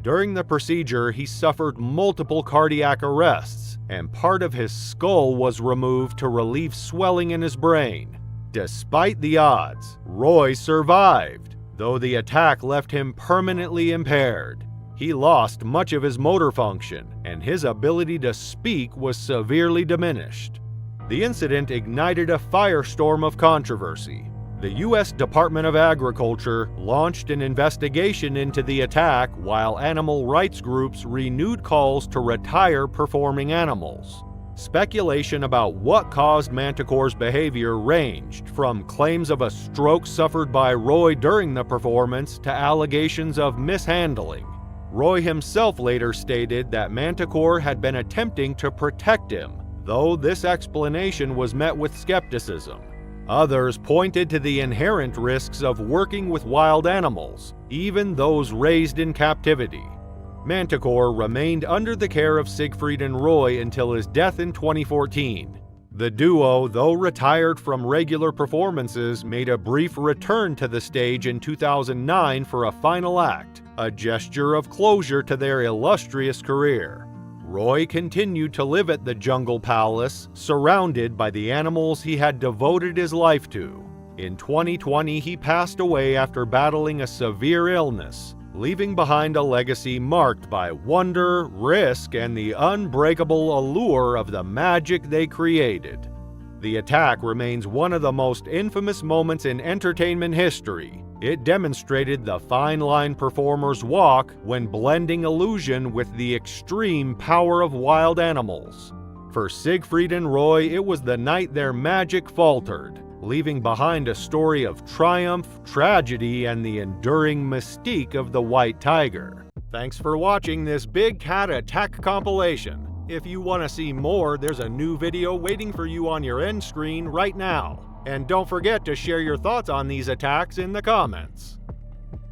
During the procedure, he suffered multiple cardiac arrests, and part of his skull was removed to relieve swelling in his brain. Despite the odds, Roy survived, though the attack left him permanently impaired. He lost much of his motor function, and his ability to speak was severely diminished. The incident ignited a firestorm of controversy. The U.S. Department of Agriculture launched an investigation into the attack, while animal rights groups renewed calls to retire performing animals. Speculation about what caused Manticore's behavior ranged from claims of a stroke suffered by Roy during the performance to allegations of mishandling. Roy himself later stated that Manticore had been attempting to protect him, though this explanation was met with skepticism. Others pointed to the inherent risks of working with wild animals, even those raised in captivity. Manticore remained under the care of Siegfried and Roy until his death in 2014. The duo, though retired from regular performances, made a brief return to the stage in 2009 for a final act, a gesture of closure to their illustrious career. Roy continued to live at the Jungle Palace, surrounded by the animals he had devoted his life to. In 2020, he passed away after battling a severe illness, leaving behind a legacy marked by wonder, risk, and the unbreakable allure of the magic they created. The attack remains one of the most infamous moments in entertainment history. It demonstrated the fine line performers walk when blending illusion with the extreme power of wild animals. For Siegfried and Roy, it was the night their magic faltered, leaving behind a story of triumph, tragedy, and the enduring mystique of the white tiger. Thanks for watching this Big Cat Attack compilation. If you want to see more, there's a new video waiting for you on your end screen right now. And don't forget to share your thoughts on these attacks in the comments.